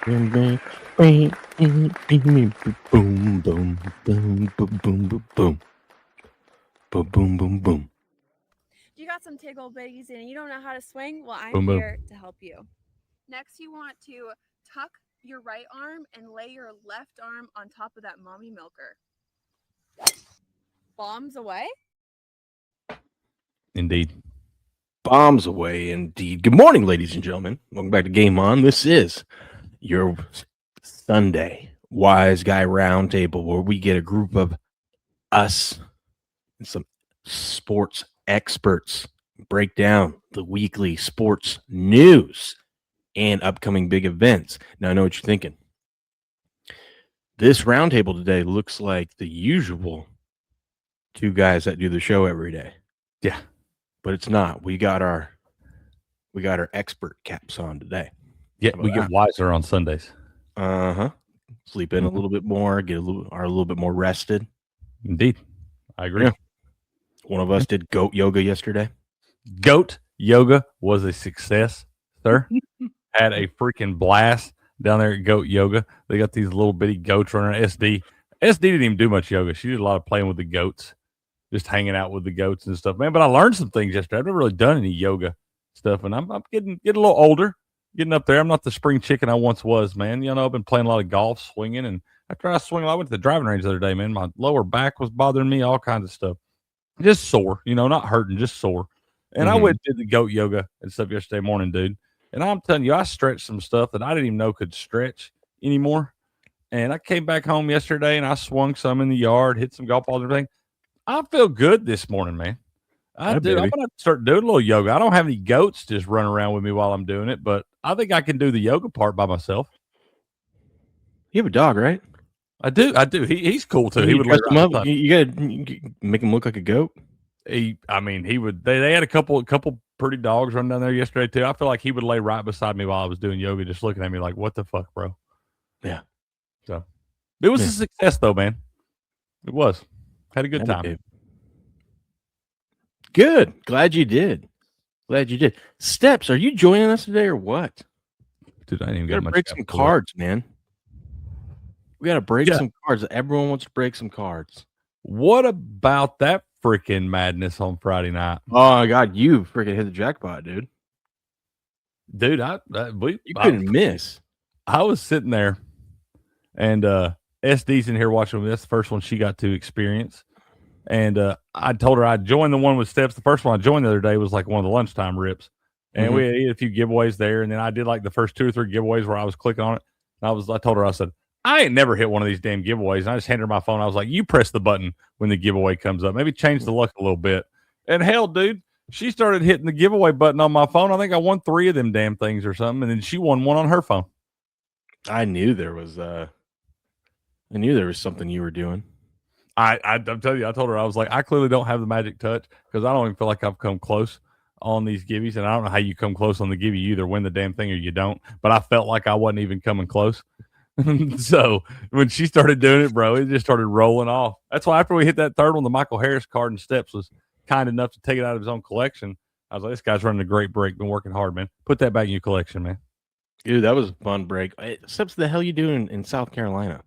Boom, boom, boom, boom, boom, boom, boom, boom, boom, boom, boom, boom, boom. You got some tickle bitties and you don't know how to swing? Well, I'm Boom, boom. here to help you. Next, you want to tuck your right arm and lay your left arm on top of that mommy milker. Bombs away. Indeed. Bombs away, indeed. Good morning, ladies and gentlemen. Welcome back to Game On. This is your Sunday Wiseguy Roundtable, where we get a group of us and some sports experts break down the weekly sports news and upcoming big events. Now, I know what you're thinking. This roundtable today looks like the usual two guys that do the show every day. Yeah. But it's not. We got our expert caps on today. Yeah, we get wiser on Sundays. Uh-huh. Sleep in a little bit more, are a little bit more rested. Indeed. I agree. Yeah. One of us did goat yoga yesterday. Goat yoga was a success, sir. Had a freaking blast down there at Goat Yoga. They got these little bitty goats running. SD didn't even do much yoga. She did a lot of playing with the goats, just hanging out with the goats and stuff, man. But I learned some things yesterday. I've never really done any yoga stuff, and I'm getting a little older, getting up there. I'm not the spring chicken I once was, man. You know, I've been playing a lot of golf, swinging, and after I swing, I went to the driving range the other day, man. My lower back was bothering me, all kinds of stuff. Just sore, you know, not hurting, just sore. And I went and did the goat yoga and stuff yesterday morning, dude. And I'm telling you, I stretched some stuff that I didn't even know could stretch anymore. And I came back home yesterday and I swung some in the yard, hit some golf balls and everything. I feel good this morning, man. I do. I'm going to start doing a little yoga. I don't have any goats just running around with me while I'm doing it, but I think I can do the yoga part by myself. You have a dog, right? I do. He's cool too. He would dress him up. You gotta make him look like a goat. He would. They had a couple pretty dogs running down there yesterday too. I feel like he would lay right beside me while I was doing yoga, just looking at me like, "What the fuck, bro?" Yeah. So it was a success, though, man. It was. Had a good time. Good. Glad you did. Steps, are you joining us today or what? Dude, I didn't even got to break some cards, man. We got to break some cards. Everyone wants to break some cards. What about that freaking madness on Friday night? Oh my God, you freaking hit the jackpot, dude. Dude, you couldn't miss. I was sitting there, and SD's in here watching me. That's the first one she got to experience. And I told her I'd join the one with steps. The first one I joined the other day was like one of the lunchtime rips. And we had a few giveaways there. And then I did like the first 2 or 3 giveaways where I was clicking on it. And I told her, I said, I ain't never hit one of these damn giveaways. And I just handed her my phone. I was like, you press the button when the giveaway comes up. Maybe change the luck a little bit. And hell, dude, she started hitting the giveaway button on my phone. I think I won 3 of them damn things or something. And then she won one on her phone. I knew there was something you were doing. I'm telling you, I told her, I was like, I clearly don't have the magic touch because I don't even feel like I've come close on these gibbies. And I don't know how you come close on the gibby. You either win the damn thing or you don't. But I felt like I wasn't even coming close. So when she started doing it, bro, it just started rolling off. That's why after we hit that third one, the Michael Harris card and steps was kind enough to take it out of his own collection. I was like, this guy's running a great break. Been working hard, man. Put that back in your collection, man. Dude, that was a fun break. Steps, the hell you doing in South Carolina?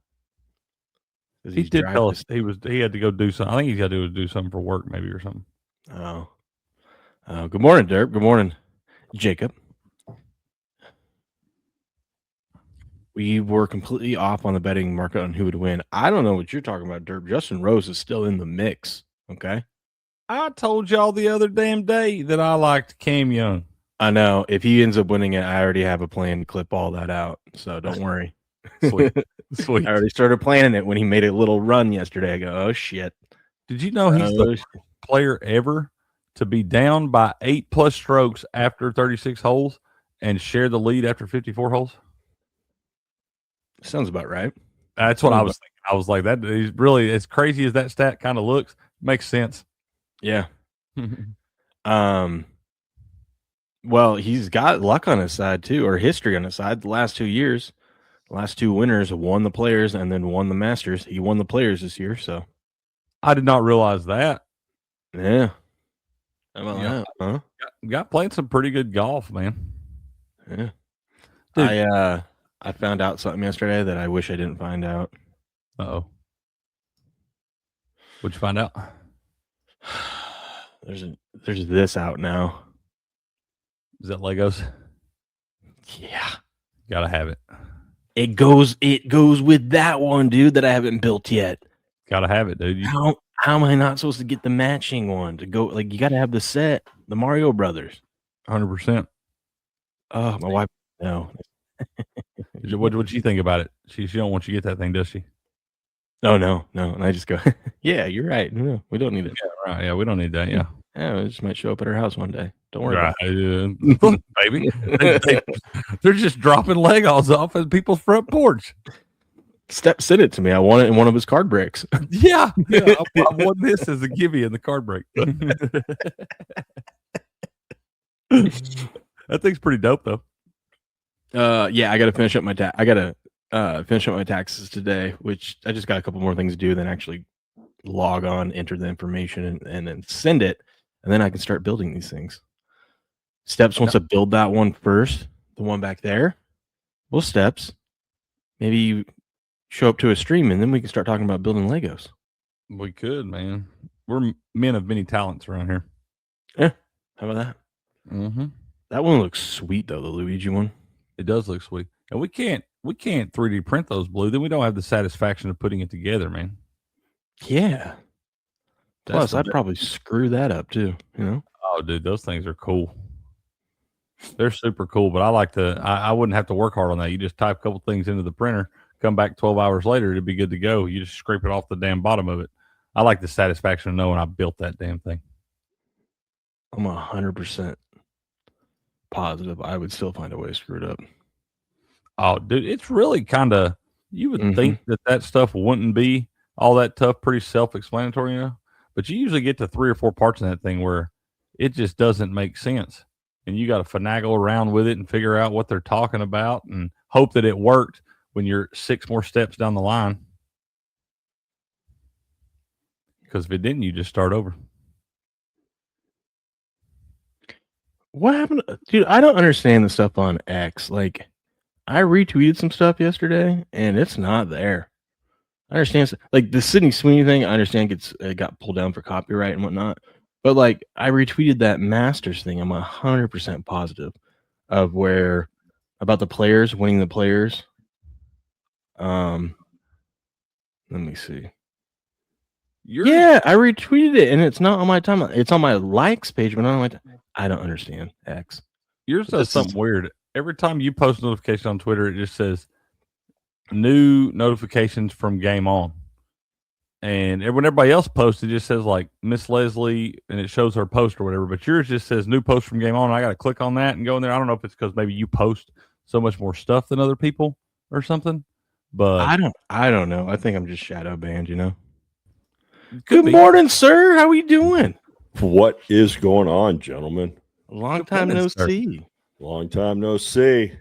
He did tell us he had to go do something. I think he's got to do something for work, maybe, or something. Oh, good morning, Derp. Good morning, Jacob. We were completely off on the betting market on who would win. I don't know what you're talking about, Derp. Justin Rose is still in the mix. Okay. I told y'all the other damn day that I liked Cam Young. I know. If he ends up winning it, I already have a plan to clip all that out. So don't worry. Sweet. I already started planning it when he made a little run yesterday. I go, oh shit. Did you know he's the player ever to be down by 8+ strokes after 36 holes and share the lead after 54 holes? Sounds about right. That's what I was thinking. I was like, that is really, as crazy as that stat kind of looks, makes sense. Yeah. Well, he's got luck on his side too, or history on his side. The last 2 years, the last 2 winners won the Players and then won the Masters. He won the Players this year, so I did not realize that. Yeah. How about that? Huh? Got playing some pretty good golf, man. Yeah. Dude, I found out something yesterday that I wish I didn't find out. Uh-oh. What'd you find out? There's this out now. Is that Legos? Yeah. Gotta have it. It goes with that one, dude, that I haven't built yet. Gotta have it, dude. How am I not supposed to get the matching one to go? Like, you got to have the set, the Mario Brothers. 100%. Oh, my wife. No. What'd she think about it? She don't want you to get that thing, does she? No. And I just go, yeah, you're right. No, we don't need it. Yeah, right. Yeah, we don't need that. Yeah. Yeah, it just might show up at her house one day. Don't worry about it. Look, baby. They're just dropping Legos off at people's front porch. Step sent it to me. I want it in one of his card bricks. Yeah. I want this as a gimme in the card break. That thing's pretty dope, though. Yeah, I got to finish up my finish up my taxes today, which I just got a couple more things to do than actually log on, enter the information, and then send it, and then I can start building these things. Steps wants to build that one first, the one back there. Well, Steps, maybe you show up to a stream, and then we can start talking about building Legos. We could, man. We're men of many talents around here. Yeah, how about that? Mm-hmm. That one looks sweet, though, the Luigi one. It does look sweet. And we can't 3D print those blue. Then we don't have the satisfaction of putting it together, man. Yeah. Plus, I'd probably screw that up, too, you know? Oh, dude, those things are cool. They're super cool, but I wouldn't have to work hard on that. You just type a couple things into the printer, come back 12 hours later, it'd be good to go. You just scrape it off the damn bottom of it. I like the satisfaction of knowing I built that damn thing. I'm 100% positive I would still find a way to screw it up. Oh, dude, it's really kind of, you would think that stuff wouldn't be all that tough, pretty self-explanatory, you know? But you usually get to 3 or 4 parts in that thing where it just doesn't make sense. And you got to finagle around with it and figure out what they're talking about and hope that it worked when you're 6 more steps down the line. Because if it didn't, you just start over. What happened? Dude, I don't understand the stuff on X. Like, I retweeted some stuff yesterday, and it's not there. I understand, like, the Sydney Sweeney thing, I understand it got pulled down for copyright and whatnot. But, like, I retweeted that Masters thing. I'm 100% positive of about the players, winning the players. Let me see. Yeah, I retweeted it, and it's not on my timeline. It's on my likes page, but not on my I don't understand X. Yours does something weird. Every time you post a notification on Twitter, it just says new notifications from Game On. And when everybody else posts, it just says like Miss Leslie, and it shows her post or whatever. But yours just says new post from Game On. And I got to click on that and go in there. I don't know if it's because maybe you post so much more stuff than other people or something. But I don't know. I think I'm just shadow banned. You know. Good morning, sir. How are you doing? What is going on, gentlemen? Long time no see. Long time no see.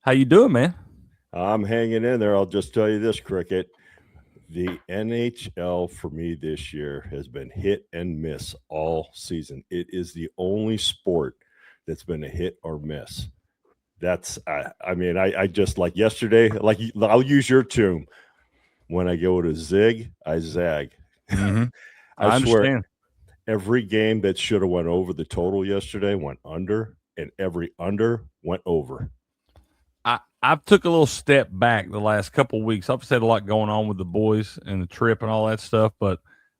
How you doing, man? I'm hanging in there. I'll just tell you this, Cricket. The NHL for me this year has been hit and miss all season. It is the only sport that's been a hit or miss. That's, I just like yesterday, like I'll use your tune. When I go to zig, I zag. Mm-hmm. I swear, every game that should have went over the total yesterday went under, and every under went over. I've took a little step back the last couple of weeks. I've had a lot going on with the boys and the trip and all that stuff, but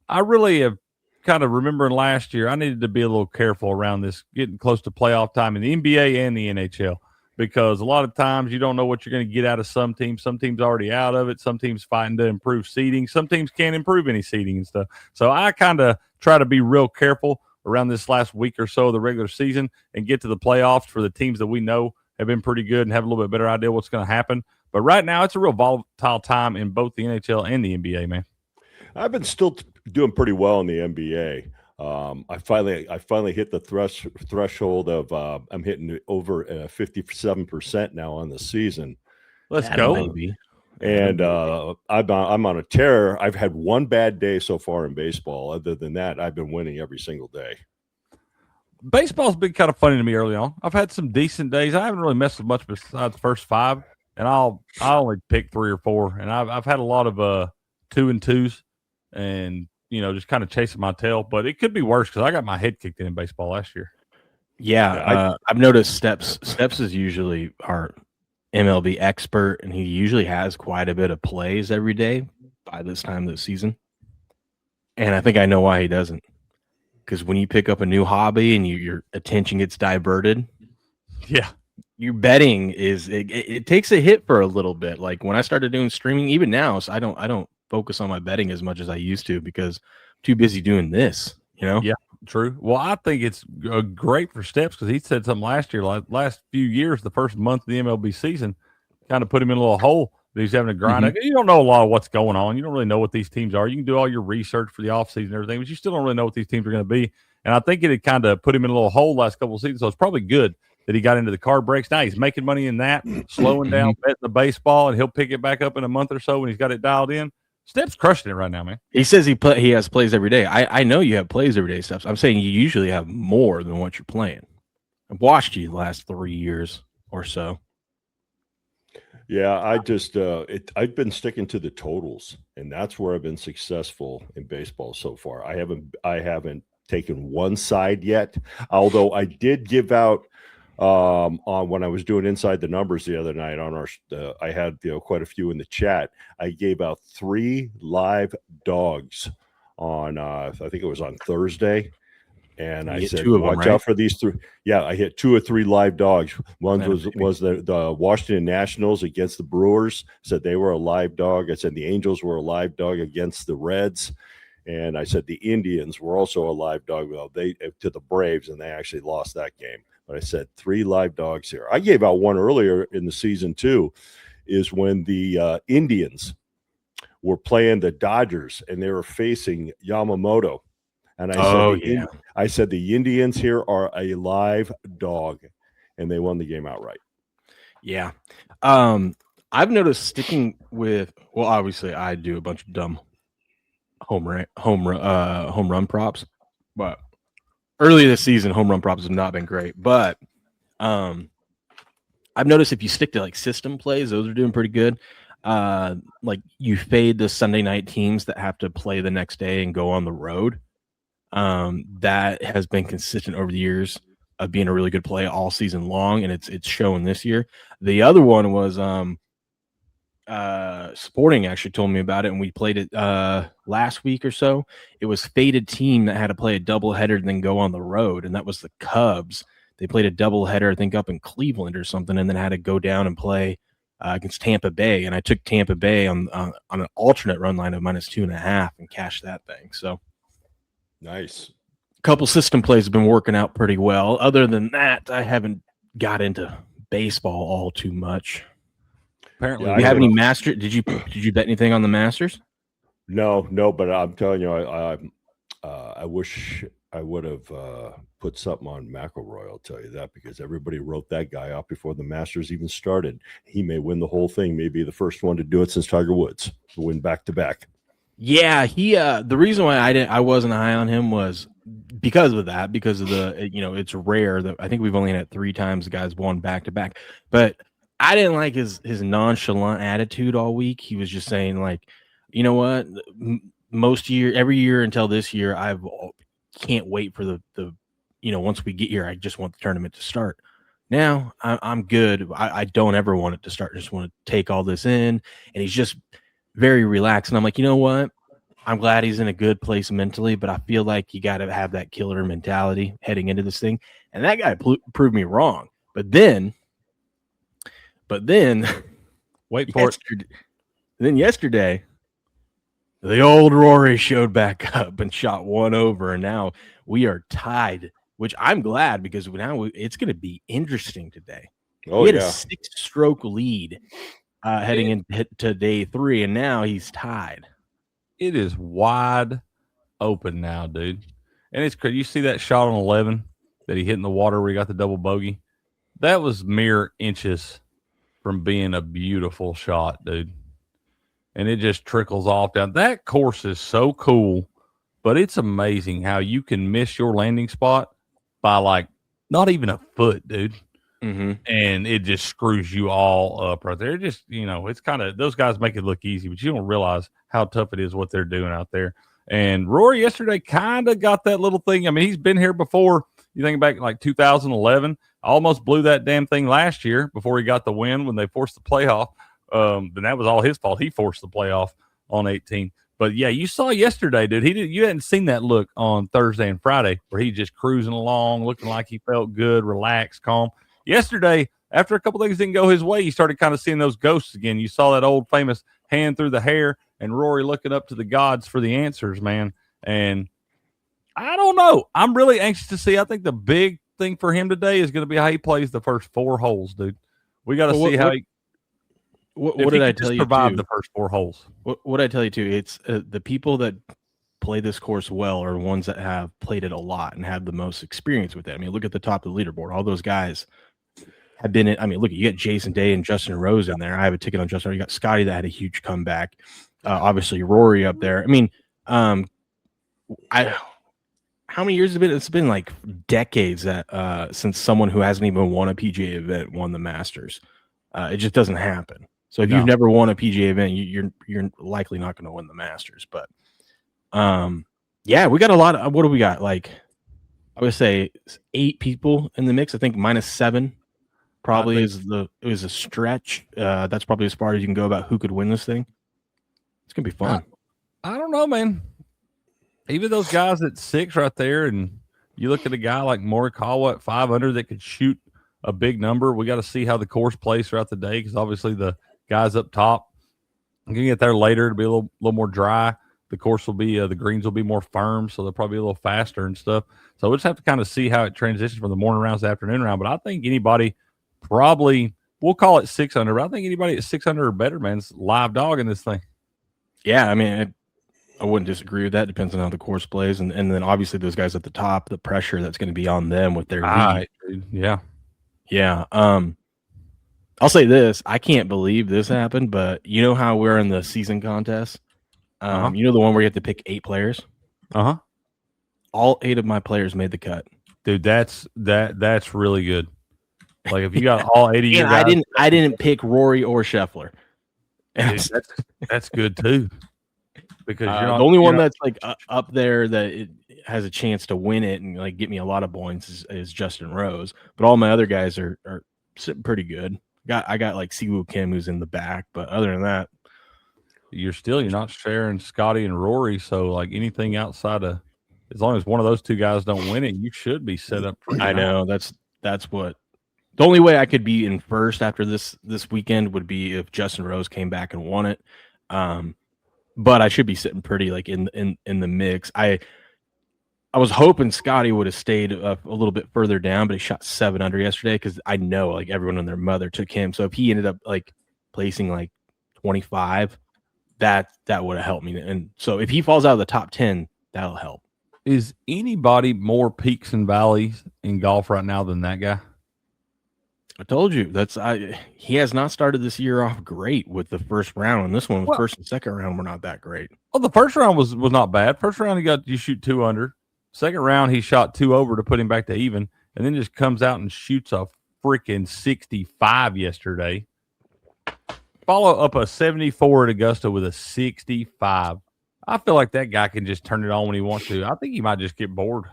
I really have kind of remembering last year, I needed to be a little careful around this getting close to playoff time in the NBA and the NHL, because a lot of times you don't know what you're going to get out of some teams. Some teams already out of it. Some teams fighting to improve seeding. Some teams can't improve any seeding and stuff. So I kind of try to be real careful around this last week or so of the regular season and get to the playoffs for the teams that we know have been pretty good and have a little bit better idea what's going to happen. But right now, it's a real volatile time in both the NHL and the NBA, man. I've been still doing pretty well in the NBA. I finally hit the threshold of I'm hitting over 57% now on the season. Let's go. Maybe. And I'm on a tear. I've had one bad day so far in baseball. Other than that, I've been winning every single day. Baseball's been kind of funny to me early on. I've had some decent days. I haven't really messed with much besides the first 5. and I only pick 3 or 4, and I've had a lot of 2 and 2s, and just kind of chasing my tail. But it could be worse because I got my head kicked in baseball last year. Yeah, I've noticed Steps is usually our MLB expert, and he usually has quite a bit of plays every day by this time of the season. And I think I know why he doesn't. Because when you pick up a new hobby and your attention gets diverted, Yeah, your betting it takes a hit for a little bit. Like when I started doing streaming, even now, so I don't focus on my betting as much as I used to because I'm too busy doing this. Yeah, true. Well, I think it's great for Steps because he said something last year, like last few years, the first month of the MLB season, kind of put him in a little hole that he's having to grind. Mhm. You don't know a lot of what's going on. You don't really know what these teams are. You can do all your research for the offseason and everything, but you still don't really know what these teams are going to be. And I think it had kind of put him in a little hole last couple of seasons. So it's probably good that he got into the card breaks. Now he's making money in that, slowing down, betting the baseball, and he'll pick it back up in a month or so when he's got it dialed in. Steps crushing it right now, man. He says he has plays every day. I know you have plays every day, Steps. I'm saying you usually have more than what you're playing. I've watched you the last 3 years or so. Yeah, I just I've been sticking to the totals, and that's where I've been successful in baseball so far. I haven't taken one side yet, although I did give out on when I was doing inside the numbers the other night on our I had quite a few in the chat. I gave out 3 live dogs on I think it was on Thursday. And I said, watch out for these 3. Yeah, I hit 2 or 3 live dogs. One was the Washington Nationals against the Brewers. Said they were a live dog. I said the Angels were a live dog against the Reds. And I said the Indians were also a live dog. Well, they to the Braves, and they actually lost that game. But I said 3 live dogs here. I gave out one earlier in the season too, is when the Indians were playing the Dodgers and they were facing Yamamoto. And I said the Indians here are a live dog, and they won the game outright. Yeah. I've noticed sticking with, well, obviously I do a bunch of dumb home run props, but early this season home run props have not been great. But I've noticed if you stick to like system plays, those are doing pretty good. Like you fade the Sunday night teams that have to play the next day and go on the road. That has been consistent over the years of being a really good play all season long, and it's showing this year. The other one was Sporting actually told me about it, and we played it last week or so. It was faded team that had to play a doubleheader and then go on the road, and that was the Cubs. They played a doubleheader, I think, up in Cleveland or something, and then had to go down and play against Tampa Bay. And I took Tampa Bay on an alternate run line of -2.5 and cashed that thing. So. Nice. A couple system plays have been working out pretty well. Other than that, I haven't got into baseball all too much. Apparently, do you have any Masters? Did you bet anything on the Masters? No, but I'm telling you, I wish I would have put something on McElroy. I'll tell you that, because everybody wrote that guy out before the Masters even started. He may win the whole thing. Maybe the first one to do it since Tiger Woods to win back to back. Yeah, he the reason why I wasn't high on him was because of the it's rare that I think we've only had 3 times the guys won back to back. But I didn't like his nonchalant attitude all week. He was just saying like, you know what, every year until this year, I can't wait for the once we get here, I just want the tournament to start. Now I'm good. I don't ever want it to start. I just want to take all this in, and he's just very relaxed. And I'm like, you know what? I'm glad he's in a good place mentally, but I feel like you got to have that killer mentality heading into this thing. And that guy proved me wrong. But then wait for it. Then yesterday, the old Rory showed back up and shot one over, and now we are tied, which I'm glad, because now it's going to be interesting today. Oh, he had a 6-stroke lead heading into day 3, and now he's tied. It is wide open now, dude. And it's crazy. You see that shot on 11 that he hit in the water where he got the double bogey? That was mere inches from being a beautiful shot, dude. And it just trickles off down. That course is so cool, but it's amazing how you can miss your landing spot by like not even a foot, dude. and it just screws you all up right there. It just, it's kind of, those guys make it look easy, but you don't realize how tough it is what they're doing out there. And Rory yesterday kind of got that little thing. I mean, he's been here before. You think back like 2011, almost blew that damn thing last year before he got the win when they forced the playoff. Then that was all his fault. He forced the playoff on 18. But yeah, you saw yesterday, dude. You hadn't seen that look on Thursday and Friday where he just cruising along, looking like he felt good, relaxed, calm. Yesterday, after a couple things didn't go his way, you started kind of seeing those ghosts again. You saw that old famous hand through the hair and Rory looking up to the gods for the answers, man. And I don't know. I'm really anxious to see. I think the big thing for him today is going to be how he plays the first 4 holes, dude. We got to see how he. What did I tell you? Survive the first 4 holes. What did I tell you too? It's the people that play this course well are ones that have played it a lot and have the most experience with it. I mean, look at the top of the leaderboard. All those guys have been in. I mean, look, you got Jason Day and Justin Rose in there. I have a ticket on Justin. You got Scotty that had a huge comeback. Obviously, Rory up there. I mean, how many years has it been? It's been like decades that since someone who hasn't even won a PGA event won the Masters. It just doesn't happen. So if you've never won a PGA event, you're likely not going to win the Masters. But yeah, we got a lot of. What do we got? Like, I would say 8 people in the mix. I think -7 probably it was a stretch. That's probably as far as you can go about who could win this thing. It's gonna be fun. I don't know, man. Even those guys at 6 right there, and you look at a guy like Morikawa at 500 that could shoot a big number. We got to see how the course plays throughout the day because obviously the guys up top, I'm gonna get there later to be a little more dry. The course will be the greens will be more firm, so they'll probably be a little faster and stuff. So we'll just have to kind of see how it transitions from the morning rounds to the afternoon round. But I think anybody probably, we'll call it 600, but I think anybody at 600 or better, man, is live dog in this thing. Yeah, I mean, I wouldn't disagree with that. Depends on how the course plays, and then obviously those guys at the top, the pressure that's going to be on them with their lead. Yeah. I'll say this: I can't believe this happened, but you know how we're in the season contest. You know the one where you have to pick 8 players. All 8 of my players made the cut, dude. That's really good. Like if you got all 80 of your guys, I didn't pick Rory or Scheffler. Dude, that's good too. Because you're not, the only one that's like up there that it has a chance to win it and like get me a lot of points is Justin Rose. But all my other guys are sitting pretty good. I got like Siwoo Kim who's in the back, but other than that, you're not sharing Scotty and Rory. So like anything outside of, as long as one of those 2 guys don't win it, you should be set up. I know that's what. The only way I could be in first after this weekend would be if Justin Rose came back and won it. But I should be sitting pretty like in the mix. I was hoping Scotty would have stayed a little bit further down, but he shot 7 under yesterday because I know like everyone and their mother took him. So if he ended up like placing like 25, that would have helped me. And so if he falls out of the top 10, that'll help. Is anybody more peaks and valleys in golf right now than that guy? I told you he has not started this year off great with the first round, and this one, first and second round, were not that great. Well, the first round was not bad. First round you shoot 2 under. Second round he shot 2 over to put him back to even, and then just comes out and shoots a freaking 65 yesterday. Follow up a 74 at Augusta with a 65. I feel like that guy can just turn it on when he wants to. I think he might just get bored.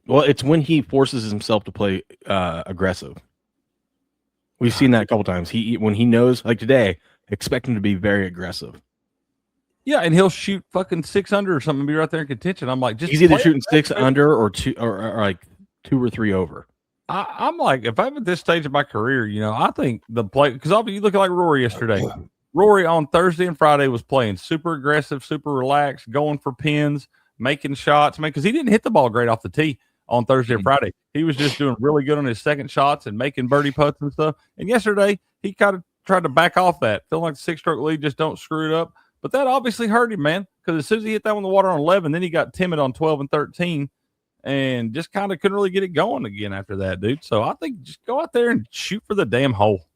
Well, it's when he forces himself to play aggressive. We've seen that a couple times. When he knows, like today, expect him to be very aggressive. Yeah, and he'll shoot fucking 6 under or something and be right there in contention. I'm like, he's either shooting 6 under or 2 or like 2 or 3 over. I'm like, if I'm at this stage of my career, I think the play, because you look at like Rory yesterday. Rory on Thursday and Friday was playing super aggressive, super relaxed, going for pins, making shots, man, because he didn't hit the ball great off the tee on Thursday and Friday. He was just doing really good on his second shots and making birdie putts and stuff. And yesterday, he kind of tried to back off that, feeling like the 6-stroke lead, just don't screw it up. But that obviously hurt him, man, because as soon as he hit that one in the water on 11, then he got timid on 12 and 13 and just kind of couldn't really get it going again after that, dude. So I think just go out there and shoot for the damn hole.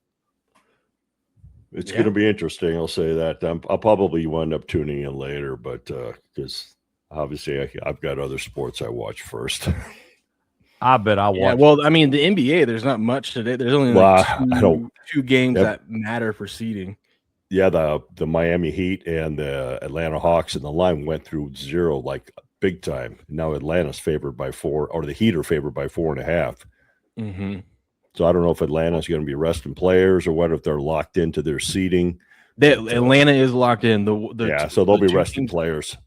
It's going to be interesting. I'll say that. I'll probably wind up tuning in later, but because obviously I've got other sports I watch first. I bet I Yeah, watched. well, I mean, the NBA, there's not much today. There's only Well, like I don't. two games Yep. that matter for seeding. Yeah, the Miami Heat and the Atlanta Hawks, and the line went through 0 like big time. Now Atlanta's favored by 4, or the Heat are favored by 4.5. Mm-hmm. So I don't know if Atlanta's going to be resting players or what, if they're locked into their seeding. Atlanta is locked in. So they'll be two resting teams, players.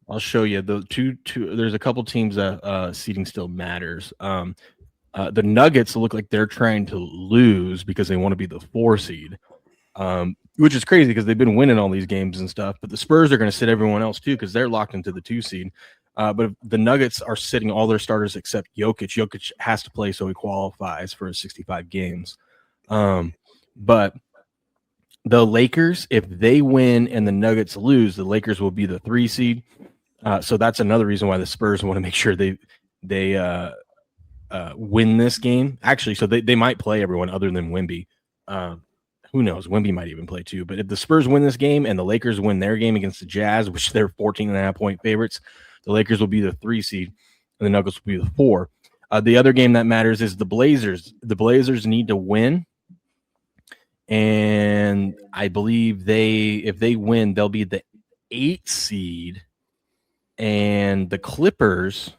I'll show you the two. There's a couple teams that seeding still matters. The Nuggets look like they're trying to lose because they want to be the 4 seed, which is crazy because they've been winning all these games and stuff. But the Spurs are going to sit everyone else too because they're locked into the 2 seed. But the Nuggets are sitting all their starters except Jokic. Jokic has to play, so he qualifies for 65 games. But the Lakers, if they win and the Nuggets lose, the Lakers will be the 3 seed. So that's another reason why the Spurs want to make sure they win this game. Actually, so they might play everyone other than Wemby. Who knows? Wemby might even play too. But if the Spurs win this game and the Lakers win their game against the Jazz, which they're 14.5-point favorites, the Lakers will be the 3 seed and the Nuggets will be the 4. The other game that matters is the Blazers. The Blazers need to win. And I believe if they win, they'll be the 8 seed. And the Clippers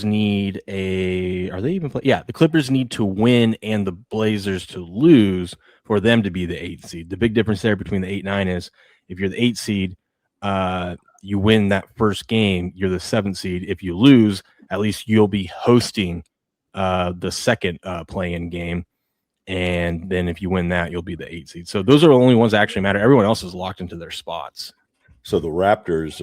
need are they even play? Yeah, the Clippers need to win and the Blazers to lose for them to be the 8th seed. The big difference there between the 8-9 is if you're the 8th seed, you win that first game, you're the 7th seed. If you lose, at least you'll be hosting the second play-in game. And then if you win that, you'll be the 8th seed. So those are the only ones that actually matter. Everyone else is locked into their spots. So the Raptors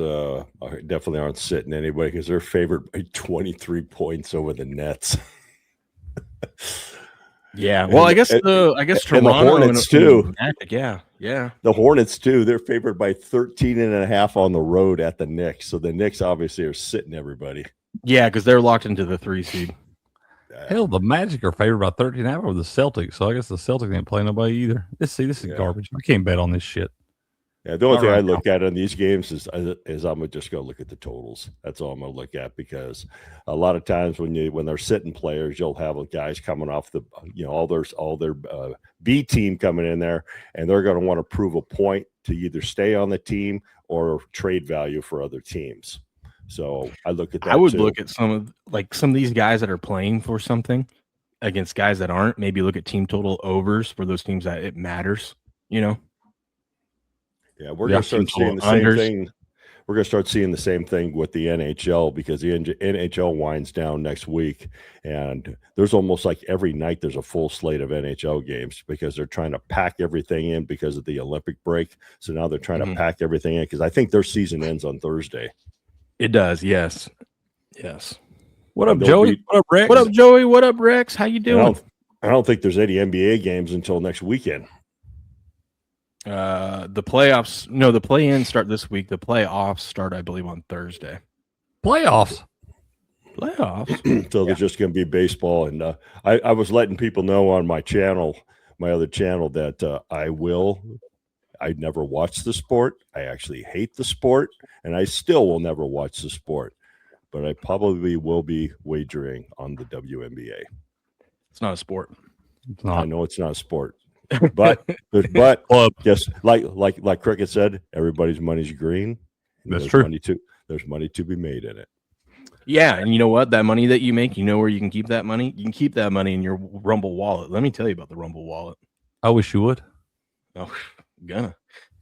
definitely aren't sitting anybody because they're favored by 23 points over the Nets. Yeah, well, I guess Toronto and the Hornets too. Magic, yeah. The Hornets too. They're favored by 13.5 on the road at the Knicks. So the Knicks obviously are sitting everybody. Yeah, because they're locked into the 3 seed. Hell, the Magic are favored by 13.5 over the Celtics. So I guess the Celtics ain't play nobody either. This is garbage. I can't bet on this shit. Yeah, the only thing I look at in these games is I'm just going to look at the totals. That's all I'm going to look at, because a lot of times when they're sitting players, you'll have guys coming off the all their B team coming in there, and they're going to want to prove a point to either stay on the team or trade value for other teams. So I look at that. I would look at some of these guys that are playing for something against guys that aren't. Maybe look at team total overs for those teams that it matters. Yeah, we're going to start seeing the same thing. We're going to start seeing the same thing with the NHL, because the NHL winds down next week, and there's almost like every night there's a full slate of NHL games because they're trying to pack everything in because of the Olympic break. So now they're trying to pack everything in because I think their season ends on Thursday. It does, yes. What up, Joey? What up, Rex? What up, Joey? What up, Rex? How you doing? I don't think there's any NBA games until next weekend. The playoffs, no, the play-in start this week. The playoffs start, I believe, on Thursday. Playoffs. So there's just going to be baseball, and I was letting people know on my channel, my other channel, that I never watch the sport. I actually hate the sport, and I still will never watch the sport. But I probably will be wagering on the WNBA. It's not a sport. It's not. I know it's not a sport. But yes, like Cricket said, everybody's money's green. That's true. There's money to be made in it. Yeah, and you know what? That money that you make, you know where you can keep that money? You can keep that money in your Rumble wallet. Let me tell you about the Rumble wallet. I wish you would. Oh,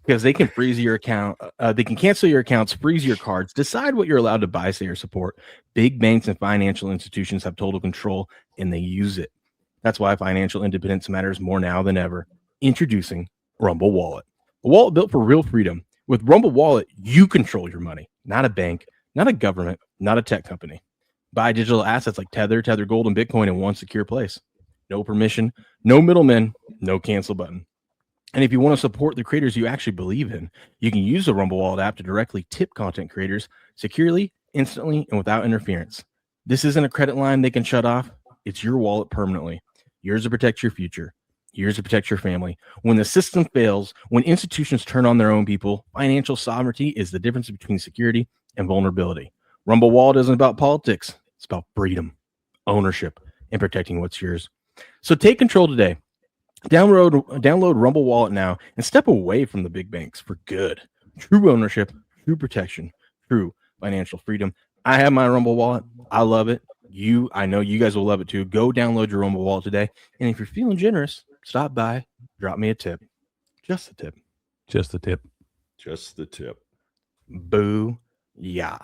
because they can freeze your account. They can cancel your accounts, freeze your cards, decide what you're allowed to buy, say, or support. Big banks and financial institutions have total control, and they use it. That's why financial independence matters more now than ever. Introducing Rumble Wallet, a wallet built for real freedom. With Rumble Wallet, you control your money, not a bank, not a government, not a tech company. Buy digital assets like Tether, Tether Gold, and Bitcoin in one secure place. No permission, no middlemen, no cancel button. And if you want to support the creators you actually believe in, you can use the Rumble Wallet app to directly tip content creators securely, instantly, and without interference. This isn't a credit line they can shut off. It's your wallet permanently. Yours to protect your future. Yours to protect your family. When the system fails, when institutions turn on their own people, financial sovereignty is the difference between security and vulnerability. Rumble Wallet isn't about politics. It's about freedom, ownership, and protecting what's yours. So take control today. Download Rumble Wallet now and step away from the big banks for good. True ownership, true protection, true financial freedom. I have my Rumble Wallet. I love it. I know you guys will love it too. Go download your Rumble Wallet today. And if you're feeling generous, stop by, drop me a tip. Just a tip. Just the tip. Just the tip. Boo. Yeah.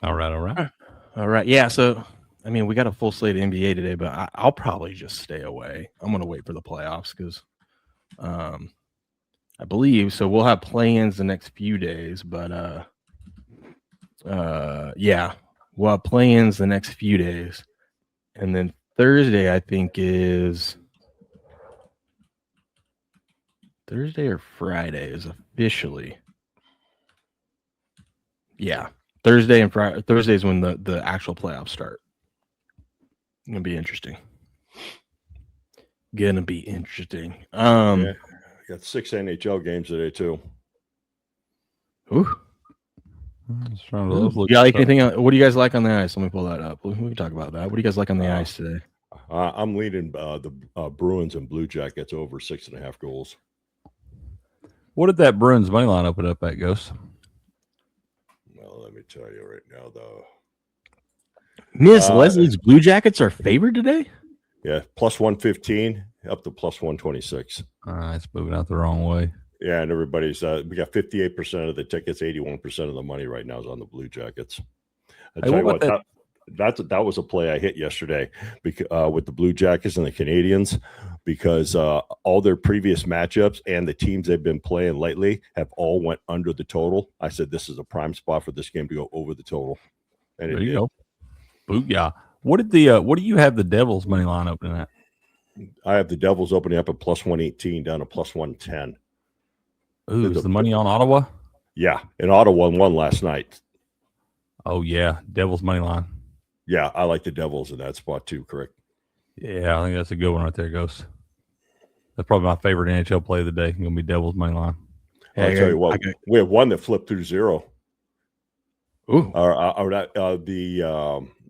All right. All right. Yeah. So, I mean, we got a full slate of NBA today, but I'll probably just stay away. I'm going to wait for the playoffs because I believe so. We'll have play-ins the next few days, but yeah, we'll have play-ins the next few days. And then Thursday, I think, is Thursday or Friday is officially. Yeah. Thursday and Friday. Thursday is when the actual playoffs start. Gonna be interesting. Yeah, got 6 NHL games today too. Ooh. You You like anything else? What do you guys like on the ice? Let me pull that up. We can talk about that. What do you guys like on the ice today? I'm leading the Bruins and Blue Jackets over 6.5 goals. What did that Bruins money line open up at, Ghost? Well, let me tell you right now, though. Miss Leslie's Blue Jackets are favored today? Yeah, plus 115 up to plus 126. It's moving out the wrong way. Yeah, and everybody's we got 58% of the tickets, 81% of the money right now is on the Blue Jackets. I tell you what, that was a play I hit yesterday with the Blue Jackets and the Canadians because all their previous matchups and the teams they've been playing lately have all went under the total. I said this is a prime spot for this game to go over the total, and there you go. Booyah! What do you have the Devils money line opening at? I have the Devils opening up at plus 118 down to plus 110. Ooh, is the money on Ottawa? Yeah, and Ottawa won last night. Oh yeah, Devils money line. Yeah, I like the Devils in that spot too. Correct. Yeah, I think that's a good one right there, Ghost. That's probably my favorite NHL play of the day. It's gonna be Devils money line. Hey, I'll tell you what, we have one that flipped through zero. Ooh,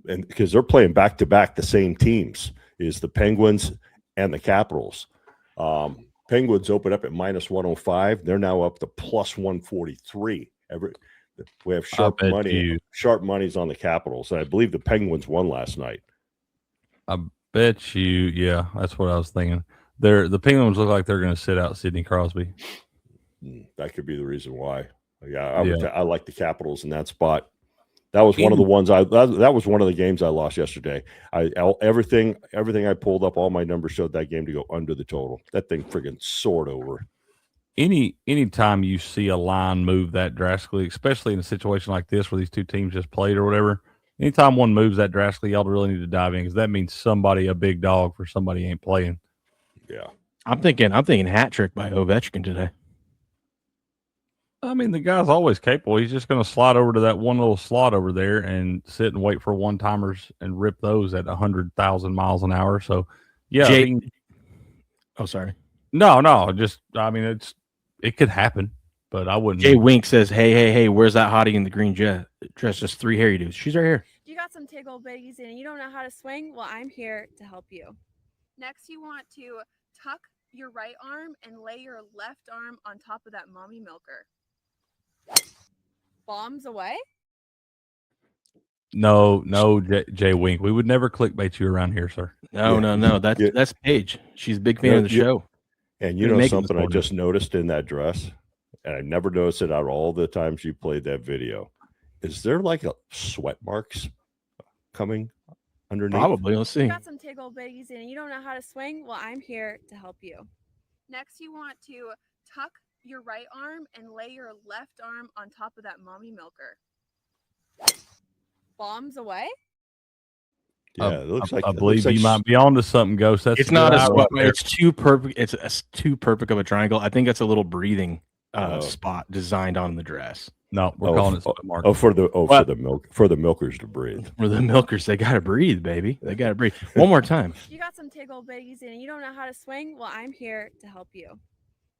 and because they're playing back to back, the same teams is the Penguins and the Capitals. Penguins open up at minus 105. They're now up to plus 143. We have sharp money. Sharp money's on the Capitals. And I believe the Penguins won last night. I bet you. Yeah, that's what I was thinking. The Penguins look like they're going to sit out Sidney Crosby. That could be the reason why. I like the Capitals in that spot. That was one of the ones that was one of the games I lost yesterday. Everything I pulled up, all my numbers showed that game to go under the total. That thing friggin' soared over. Anytime you see a line move that drastically, especially in a situation like this where these two teams just played or whatever, anytime one moves that drastically, y'all really need to dive in because that means somebody a big dog for somebody ain't playing. Yeah, I'm thinking hat trick by Ovechkin today. I mean, the guy's always capable. He's just going to slide over to that one little slot over there and sit and wait for one-timers and rip those at 100,000 miles an hour. So, yeah. Sorry. No. Just, I mean, it could happen, but I wouldn't. Jay Wink says, hey, where's that hottie in the green dress? Just 3 hairy dudes. She's right here. You got some tickle bitties and you don't know how to swing? Well, I'm here to help you. Next, you want to tuck your right arm and lay your left arm on top of that mommy milker. Bombs away? No, Jay Wink. We would never clickbait you around here, sir. No. That's Paige. She's a big fan of the show. And you know something I just noticed in that dress, and I never noticed it out of all the times you played that video. Is there like a sweat marks coming underneath? Probably. Let's see. You got some tickle bitties and you don't know how to swing? Well, I'm here to help you. Next, you want to tuck your right arm and lay your left arm on top of that mommy milker. Bombs away? Yeah, it looks like I believe you might be onto something, Ghost. It's not a sweat. It's too perfect. It's too perfect of a triangle. I think that's a little breathing spot designed on the dress. No, we're calling it sweat mark. For the milkers to breathe. For the milkers, they gotta breathe, baby. They gotta breathe. One more time. You got some tickle bitties and you don't know how to swing? Well, I'm here to help you.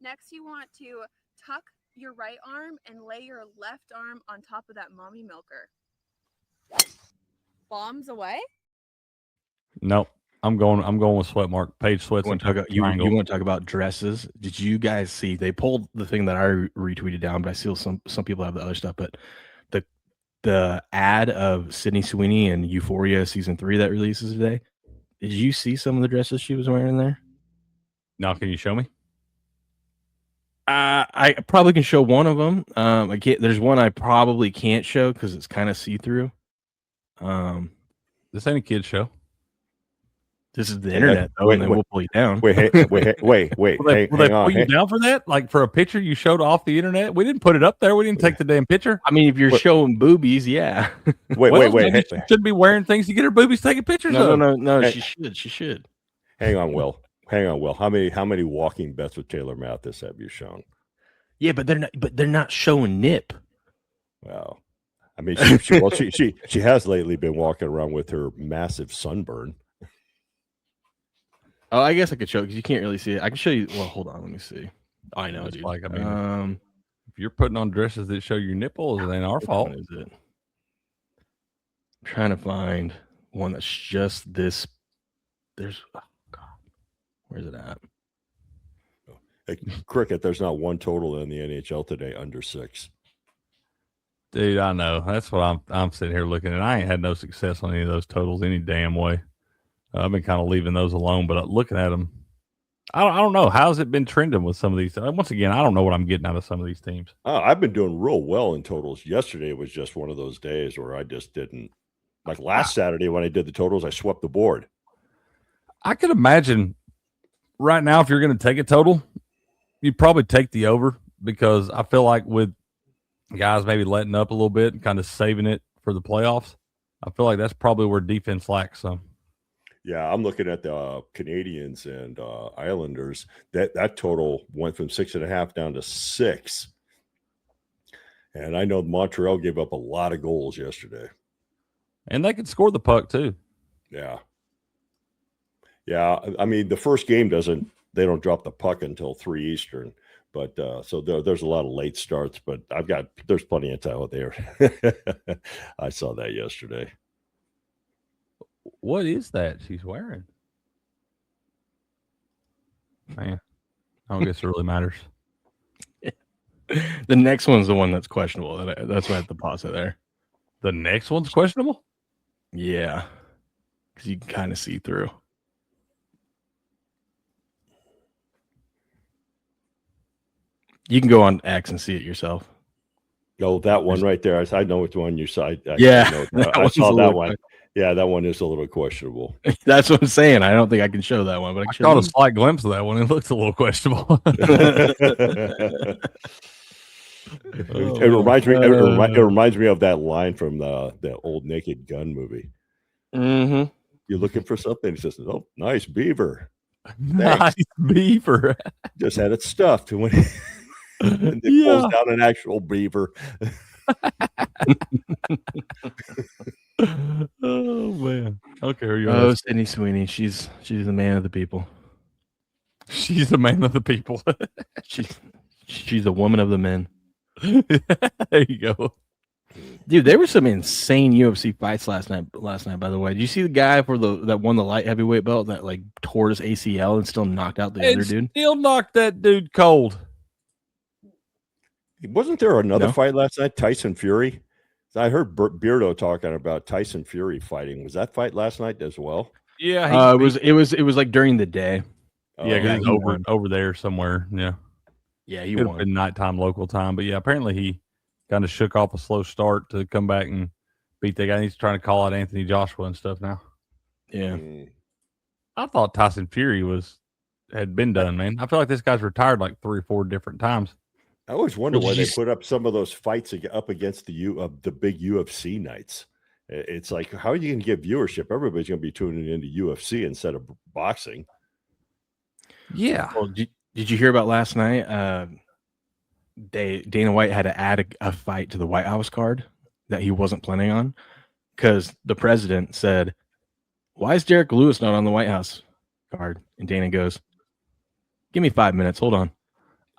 Next, you want to tuck your right arm and lay your left arm on top of that mommy milker. Bombs away. Nope. I'm going with sweat mark. Paige sweats and You triangle. want to talk about dresses? Did you guys see? They pulled the thing that I retweeted down, but I see some people have the other stuff. But the ad of Sydney Sweeney and Euphoria season 3 that releases today. Did you see some of the dresses she was wearing there? Now, can you show me? I probably can show one of them. I can't. There's one I probably can't show because it's kind of see through. This ain't a kid's show. This is the internet, though, and then we'll pull you down. Wait. Will they Hang on. pull you down for that? Like for a picture you showed off the internet? We didn't put it up there. We didn't take the damn picture. I mean, if you're showing boobies, yeah. Wait. She should be wearing things to get her boobies taking pictures of. No. Hey. She should. Hang on, Will. How many walking bets with Taylor Mathis have you shown? Yeah, but they're not showing nip. Well, I mean, she has lately been walking around with her massive sunburn. Oh, I guess I could show because you can't really see it. I can show you. Well, hold on, let me see. I know, dude. Like, I mean, if you're putting on dresses that show your nipples, it ain't our fault. Is it? I'm trying to find one that's just this. There's, oh God, where's it at? Hey, Cricket, there's not one total in the NHL today under 6. Dude, I know. That's what I'm sitting here looking at. I ain't had no success on any of those totals any damn way. I've been kind of leaving those alone, but looking at them, I don't know. How's it been trending with some of these? Once again, I don't know what I'm getting out of some of these teams. I've been doing real well in totals. Yesterday was just one of those days where I just didn't. Like last Saturday when I did the totals, I swept the board. I could imagine right now if you're going to take a total, you'd probably take the over because I feel like with guys maybe letting up a little bit and kind of saving it for the playoffs, I feel like that's probably where defense lacks some. Yeah, I'm looking at the Canadians and Islanders. That total went from 6.5 down to 6. And I know Montreal gave up a lot of goals yesterday. And they could score the puck too. Yeah. Yeah, I mean, the first game they don't drop the puck until 3 Eastern. But so there's a lot of late starts, but there's plenty of time out there. I saw that yesterday. What is that she's wearing? Man, I don't guess it really matters. The next one's the one that's questionable. That's why I have to pause it there. The next one's questionable? Yeah, because you can kind of see through. You can go on X and see it yourself. Oh, that one right there. I know which one you saw. I saw that one. Yeah, that one is a little questionable. That's what I'm saying. I don't think I can show that one, but I caught a slight glimpse of that one. It looks a little questionable. It reminds me of that line from the old Naked Gun movie. Mm-hmm. You're looking for something. He says, "Oh, nice beaver." Nice beaver. Just had it stuffed when it pulls down an actual beaver. Oh man. Okay, are you Sydney Sweeney. She's the man of the people. She's the man of the people. she's a woman of the men. There you go. Dude, there were some insane UFC fights last night, by the way. Did you see the guy that won the light heavyweight belt that like tore his ACL and still knocked out the other dude? Still knocked that dude cold. Wasn't there another fight last night? Tyson Fury? I heard Beardo talking about Tyson Fury fighting. Was that fight last night as well? Yeah, it was like during the day. Yeah, over there somewhere. Yeah, he could won. have been nighttime local time, but yeah, apparently he kind of shook off a slow start to come back and beat that guy. He's trying to call out Anthony Joshua and stuff now. Yeah, I thought Tyson Fury had been done, man. I feel like this guy's retired like 3 or 4 different times. I always wonder why they put up some of those fights up against the big UFC nights. It's like, how are you going to get viewership? Everybody's going to be tuning into UFC instead of boxing. Yeah. Well, did you hear about last night? Dana White had to add a fight to the White House card that he wasn't planning on because the president said, "Why is Derek Lewis not on the White House card?" And Dana goes, "Give me 5 minutes. Hold on."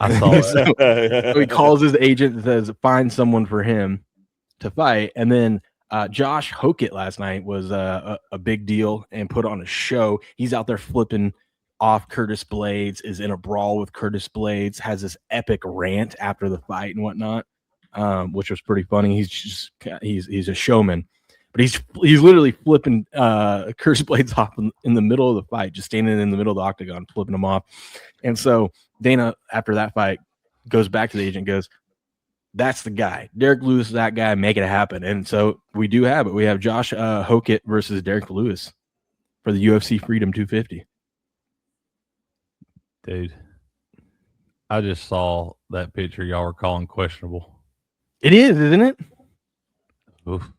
I saw so he calls his agent and says, "Find someone for him to fight." And then Josh Hokett last night was a big deal and put on a show. He's out there flipping off Curtis Blades, is in a brawl with Curtis Blades, has this epic rant after the fight and whatnot, which was pretty funny. He's a showman, but he's literally flipping Curtis Blades off in the middle of the fight, just standing in the middle of the octagon, flipping him off. And so Dana, after that fight, goes back to the agent and goes, "That's the guy. Derek Lewis is that guy. Make it happen." And so we do have it. We have Josh Hokett versus Derek Lewis for the UFC Freedom 250. Dude, I just saw that picture y'all were calling questionable. It is, isn't it? Oof.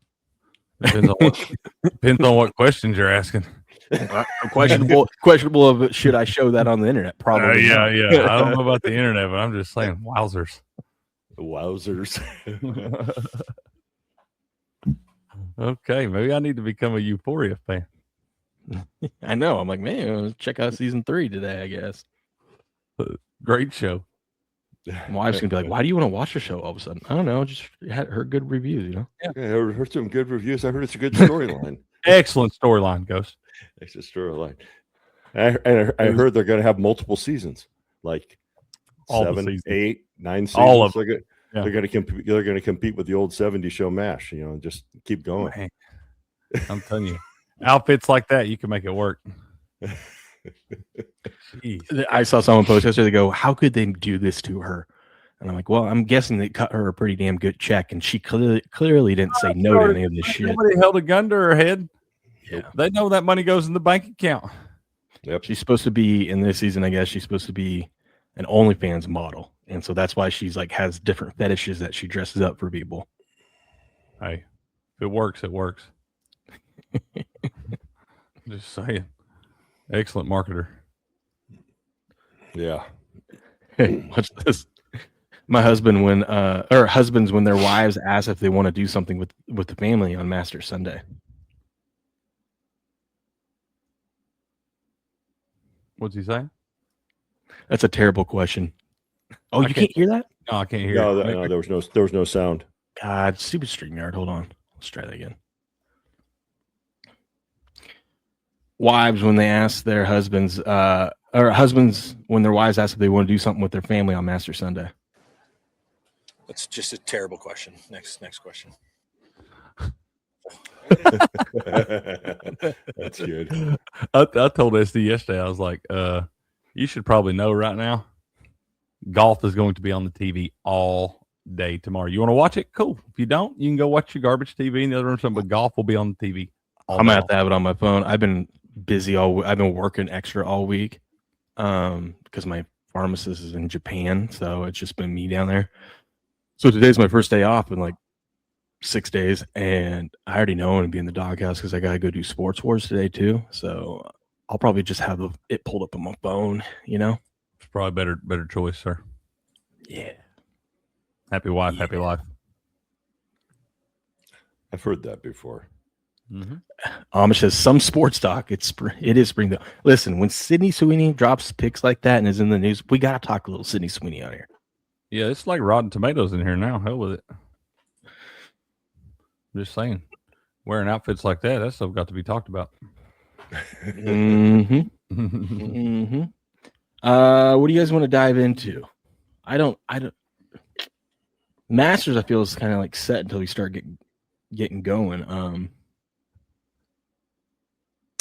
Depends on what questions you're asking. Questionable of should I show that on the internet? Probably. Yeah. I don't know about the internet, but I'm just saying, wowzers. Wowzers. Okay, maybe I need to become a Euphoria fan. I know. I'm like, man, let's check out season 3 today, I guess. Great show. My wife's gonna be like, "Why do you want to watch the show all of a sudden?" I don't know. Just heard good reviews, you know. Yeah, I heard some good reviews. I heard it's a good storyline. Excellent storyline, Ghost. It's a storyline. I heard they're going to have multiple seasons, like All the 7, seasons. 8, 9 seasons. All of They're going to compete. They're going to compete with the old '70s show MASH. You know, and just keep going. Man, I'm telling you, outfits like that, you can make it work. Jeez. I saw someone post yesterday. They go, "How could they do this to her?" And I'm like, "Well, I'm guessing they cut her a pretty damn good check, and she clearly didn't say no to any of this shit." Nobody held a gun to her head. Yeah, They know that money goes in the bank account. Yep. she's supposed to be in this season. I guess she's supposed to be an OnlyFans model, and so that's why she's like has different fetishes that she dresses up for people. Hey, if it works, it works. Just saying. Excellent marketer. Yeah. Hey, watch this. My husband, husbands, when their wives ask if they want to do something with the family on Master Sunday. What's he saying? That's a terrible question. Oh, you can't hear that? No, I can't hear. No, it. there was no sound. God, stupid StreamYard. Hold on. Let's try that again. Wives, when they ask their husbands, or husbands, when their wives ask if they want to do something with their family on Master Sunday. That's just a terrible question. Next question. That's good. I told SD yesterday, I was like, you should probably know right now, golf is going to be on the TV all day tomorrow. You want to watch it? Cool. If you don't, you can go watch your garbage TV in the other room, but golf will be on the TV. I'm going to have to have it on my phone. I've been busy I've been working extra all week because my pharmacist is in Japan, so it's just been me down there. So today's my first day off in like 6 days, and I already know I'm going to be in the doghouse because I got to go do Sports Wars today too. So I'll probably just have it pulled up on my phone, you know? It's probably better choice, sir. Yeah. Happy wife, happy life. I've heard that before. Mm-hmm. Amish says some sports doc. It is spring though. Listen, when Sydney Sweeney drops picks like that and is in the news, we got to talk a little Sydney Sweeney out here. Yeah, it's like Rotten Tomatoes in here now. Hell with it. Just saying, wearing outfits like that stuff got to be talked about. Mm-hmm. Mm-hmm. What do you guys want to dive into? I don't. Masters, I feel, is kind of like set until we start getting going.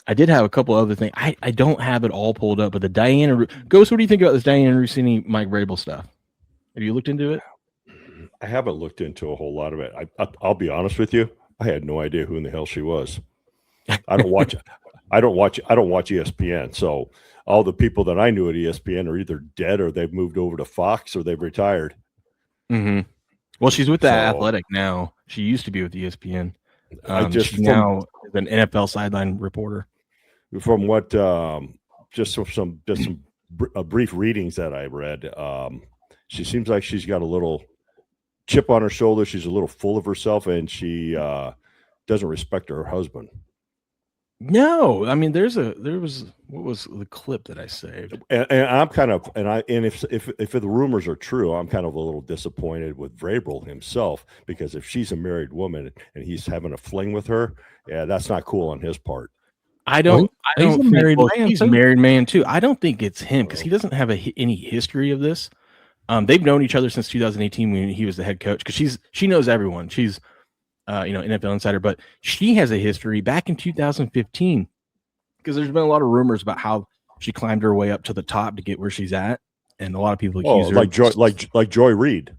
I did have a couple other things. I don't have it all pulled up, but the Diana Ghost. What do you think about this Diana Rossini, Mike Vrabel stuff? Have you looked into it? I haven't looked into a whole lot of it. I'll be honest with you. I had no idea who in the hell she was. I don't watch ESPN. So all the people that I knew at ESPN are either dead or they've moved over to Fox or they've retired. Mm-hmm. Well, she's with the Athletic now. She used to be with ESPN. She's now an NFL sideline reporter. From what just some brief readings that I read, she seems like she's got a little chip on her shoulder. She's a little full of herself, and she doesn't respect her husband. No, I mean there was what was the clip that I saved? And I'm kind of if the rumors are true, I'm kind of a little disappointed with Vrabel himself, because if she's a married woman and he's having a fling with her, yeah, that's not cool on his part. I don't he's a think, married well, man, he's a too. married man too. I don't think it's him because he doesn't have any history of this. They've known each other since 2018 when he was the head coach, because she knows everyone. She's NFL insider, but she has a history back in 2015, because there's been a lot of rumors about how she climbed her way up to the top to get where she's at, and a lot of people accuse her like Joy Reid,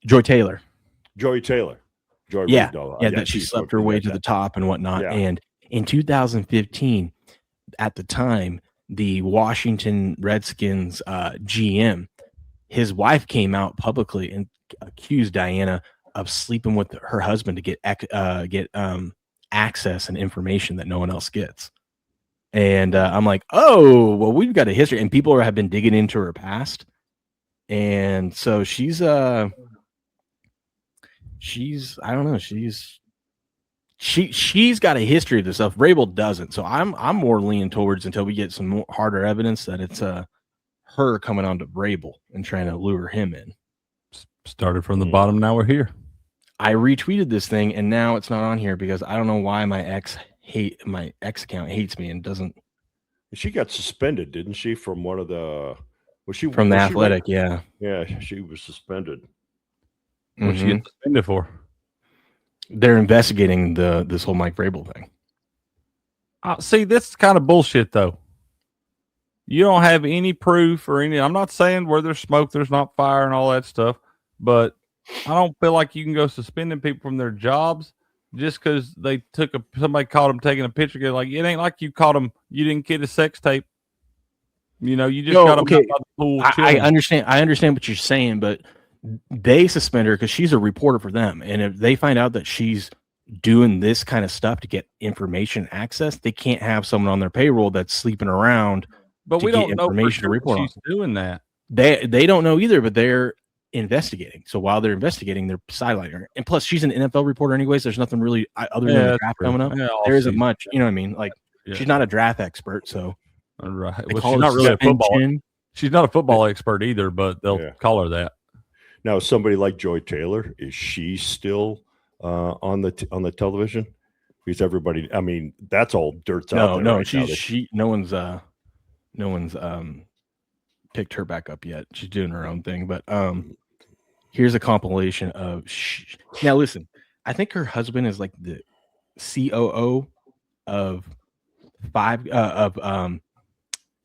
Joy Taylor. Joey Taylor. Joy Yeah, Reid, no, that she slept her way to the top and whatnot. Yeah. And in 2015, at the time, the Washington Redskins GM, his wife came out publicly and accused Diana of sleeping with her husband to get access and information that no one else gets. And I'm like, oh, well, we've got a history, and people have been digging into her past, and so she's I don't know, she's got a history of this stuff. Vrabel doesn't, so I'm more leaning towards, until we get some more harder evidence, that it's her coming on to Vrabel and trying to lure him in. Started from the bottom, now we're here. I retweeted this thing, and now it's not on here because I don't know why my ex account hates me and doesn't. She got suspended, didn't she, from one of the? From the Athletic? Yeah, she was suspended. What'd she get suspended for? They're investigating this whole Mike Vrabel thing. See, that's kind of bullshit, though. You don't have any proof or any. I'm not saying where there's smoke, there's not fire and all that stuff, but I don't feel like you can go suspending people from their jobs just because they somebody caught them taking a picture. Like, it ain't like you caught them, you didn't get a sex tape. You just got them out by the pool. I understand what you're saying, but they suspend her because she's a reporter for them, and if they find out that she's doing this kind of stuff to get information access, they can't have someone on their payroll that's sleeping around. But we don't know for sure she's doing that. They don't know either, but they're investigating. So while they're investigating, they're sidelining her. And plus, she's an NFL reporter anyways. There's nothing really other than the draft coming up. There isn't much. You know what I mean? Like, she's not a draft expert, so right. Well, she's not really a football. She's not a football expert either, but they'll call her that. Now, somebody like Joy Taylor, is she still on the television? Because everybody, I mean, that's all dirt's out there. No one's picked her back up yet. She's doing her own thing, but here's a compilation of now listen, I think her husband is like the COO of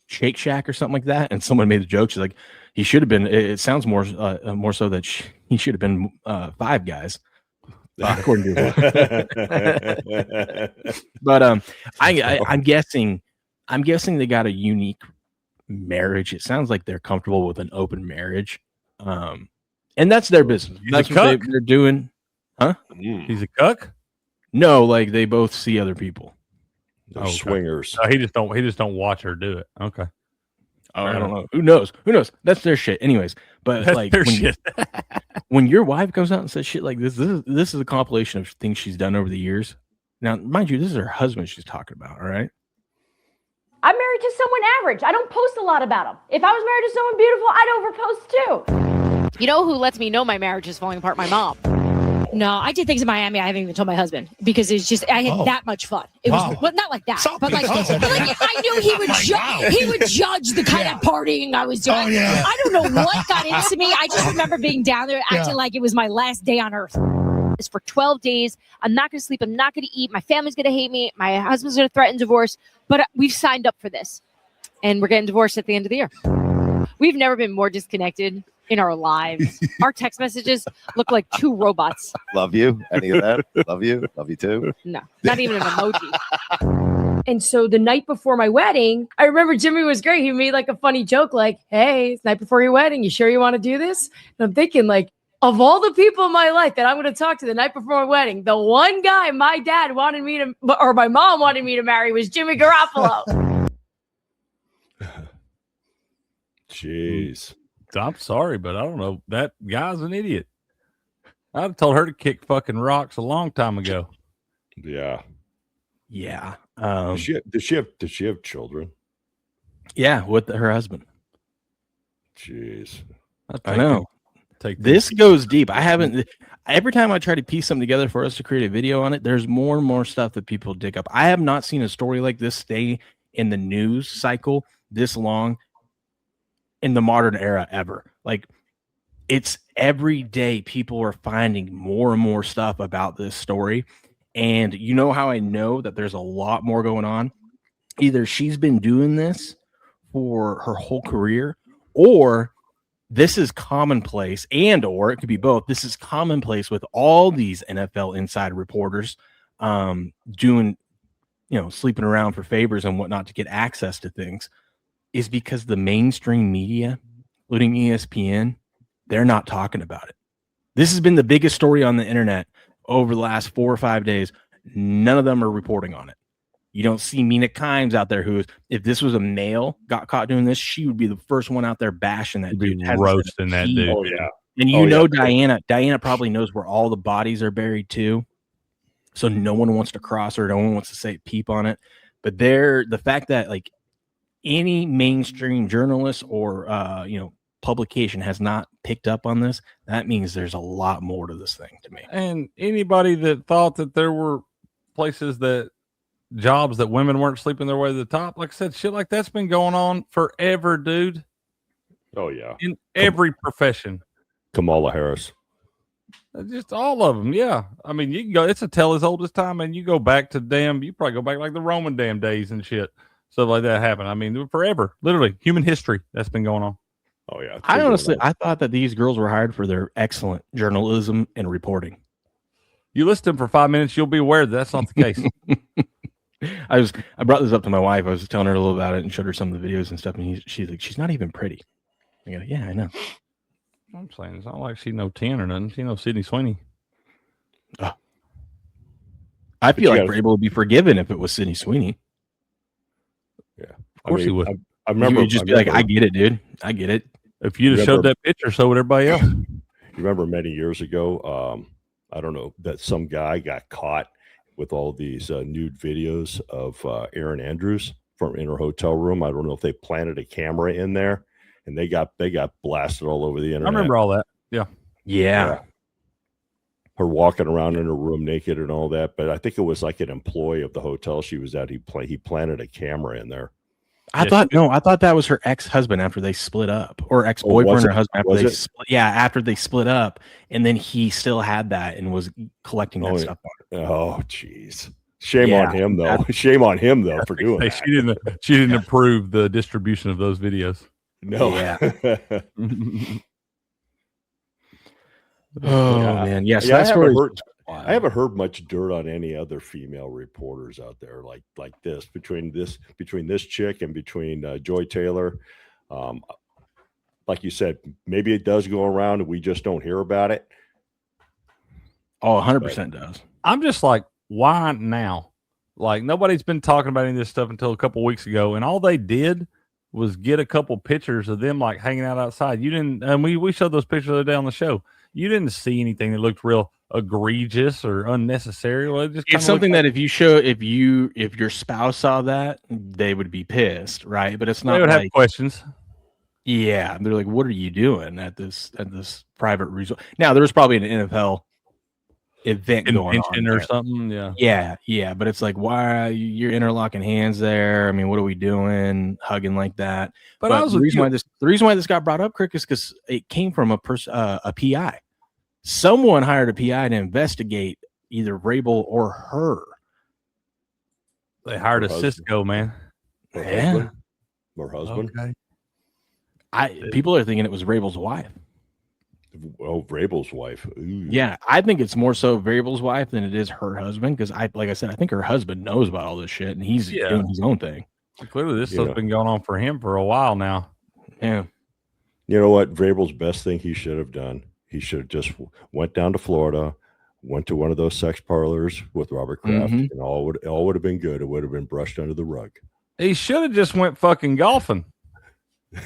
Shake Shack or something like that, and someone made a joke. She's like, he should have been, it sounds more so that he should have been Five Guys, according to her. But I'm guessing they got a unique marriage. It sounds like they're comfortable with an open marriage, and that's their business. That's what they're doing. Huh? He's a cuck? No, like they both see other people. They're swingers. He just don't watch her do it. Okay. I don't know. Who knows? That's their shit. Anyways, but that's like their shit. when your wife goes out and says shit like this is a compilation of things she's done over the years. Now, mind you, this is her husband she's talking about. All right. I'm married to someone average. I don't post a lot about them. If I was married to someone beautiful, I'd overpost too. You know who lets me know my marriage is falling apart? My mom. No, I did things in Miami I haven't even told my husband because it's just I had that much fun. It was well, not like that, but like I knew he would judge the kind of partying I was doing. I don't know what got into me. I just remember being down there acting like it was my last day on earth. It's for 12 days. I'm not going to sleep. I'm not going to eat. My family's going to hate me. My husband's going to threaten divorce. But we've signed up for this, and we're getting divorced at the end of the year. We've never been more disconnected in our lives. Our text messages look like two robots. Love you. Any of that? Love you. Love you too. No, not even an emoji. And so the night before my wedding, I remember Jimmy was great. He made like a funny joke like, hey, it's night before your wedding. You sure you want to do this? And I'm thinking like, of all the people in my life that I'm going to talk to the night before my wedding, the one guy my dad wanted me to, or my mom wanted me to marry was Jimmy Garoppolo. Jeez. I'm sorry, but I don't know. That guy's an idiot. I'd have told her to kick fucking rocks a long time ago. Yeah. Yeah. Does she have children? Yeah, with her husband. Jeez. I know. Take this goes deep. I haven't. Every time I try to piece something together for us to create a video on it, there's more and more stuff that people dig up. I have not seen a story like this stay in the news cycle this long in the modern era ever. Like, it's every day people are finding more and more stuff about this story. And you know how I know that there's a lot more going on? Either she's been doing this for her whole career, or this is commonplace, or it could be both. This is commonplace with all these NFL inside reporters doing, sleeping around for favors and whatnot to get access to things, is because the mainstream media, including ESPN, they're not talking about it. This has been the biggest story on the internet over the last 4 or 5 days. None of them are reporting on it. You don't see Mina Kimes out there who, if this was a male got caught doing this, she would be the first one out there bashing that dude. Roasting that dude. Oh, yeah. And Diana probably knows where all the bodies are buried too. So no one wants to cross her. No one wants to say peep on it. But the fact that like any mainstream journalist or, publication has not picked up on this, that means there's a lot more to this thing to me. And anybody that thought that there were jobs that women weren't sleeping their way to the top, like I said, shit like that's been going on forever, dude. Oh yeah, in every profession. Kamala Harris, just all of them. Yeah, I mean, you can go. It's a tale as old as time, and you go back to you probably go back like the Roman damn days and shit. Stuff like that happened. I mean, forever, literally, human history that's been going on. Oh yeah, I thought that these girls were hired for their excellent journalism and reporting. You listen to them for 5 minutes, you'll be aware that that's not the case. I brought this up to my wife. I was telling her a little about it and showed her some of the videos and stuff. And she's like, she's not even pretty. I go, yeah, I know. I'm saying it's not like she no 10 or nothing. She no Sydney Sweeney. I feel like Vrabel would be forgiven if it was Sydney Sweeney. Yeah, of course he would. I remember. You'd just be like, I get it, dude. I get it. If you'd have showed that picture, so would everybody else. You remember many years ago, I don't know, that some guy got caught with all these nude videos of Erin Andrews from in her hotel room. I don't know if they planted a camera in there, and they got blasted all over the internet. I remember all that. Yeah. Her walking around in her room naked and all that. But I think it was like an employee of the hotel she was at. He planted a camera in there. I thought that was her ex-husband after they split up, or ex-boyfriend or husband after they split. Yeah, after they split up, and then he still had that and was collecting that stuff. Oh, jeez. Shame on him though. Shame on him though for doing that. She didn't approve the distribution of those videos. No. Yeah. Man. Yes. Yeah, I haven't heard much dirt on any other female reporters out there like this between this chick and between Joy Taylor. Like you said, maybe it does go around and we just don't hear about it. Oh, 100% does. I'm just like, why now? Like, nobody's been talking about any of this stuff until a couple weeks ago, and all they did was get a couple pictures of them like hanging out outside. You didn't, and we showed those pictures the other day on the show. You didn't see anything that looked real egregious or unnecessary. Well, it's something that if your spouse saw that, they would be pissed, right? But it's not. They would have questions. Yeah, they're like, "What are you doing at this private resort?" Now, there's probably an NFL event going on or something. Yeah. But it's like, why you're interlocking hands there? I mean, what are we doing? Hugging like that? But the reason why this got brought up, Crick, is because it came from a PI. Someone hired a PI to investigate either Vrabel or her. They hired a Cisco man. Her husband. Okay. People are thinking it was Vrabel's wife. Oh, Vrabel's wife. Ooh. Yeah, I think it's more so Vrabel's wife than it is her husband, because like I said, I think her husband knows about all this shit and he's doing his own thing. Clearly, this stuff's been going on for him for a while now. Yeah. You know what? Vrabel's best thing he should have done. He should have just went down to Florida, went to one of those sex parlors with Robert Kraft, and all would have been good. It would have been brushed under the rug. He should have just went fucking golfing.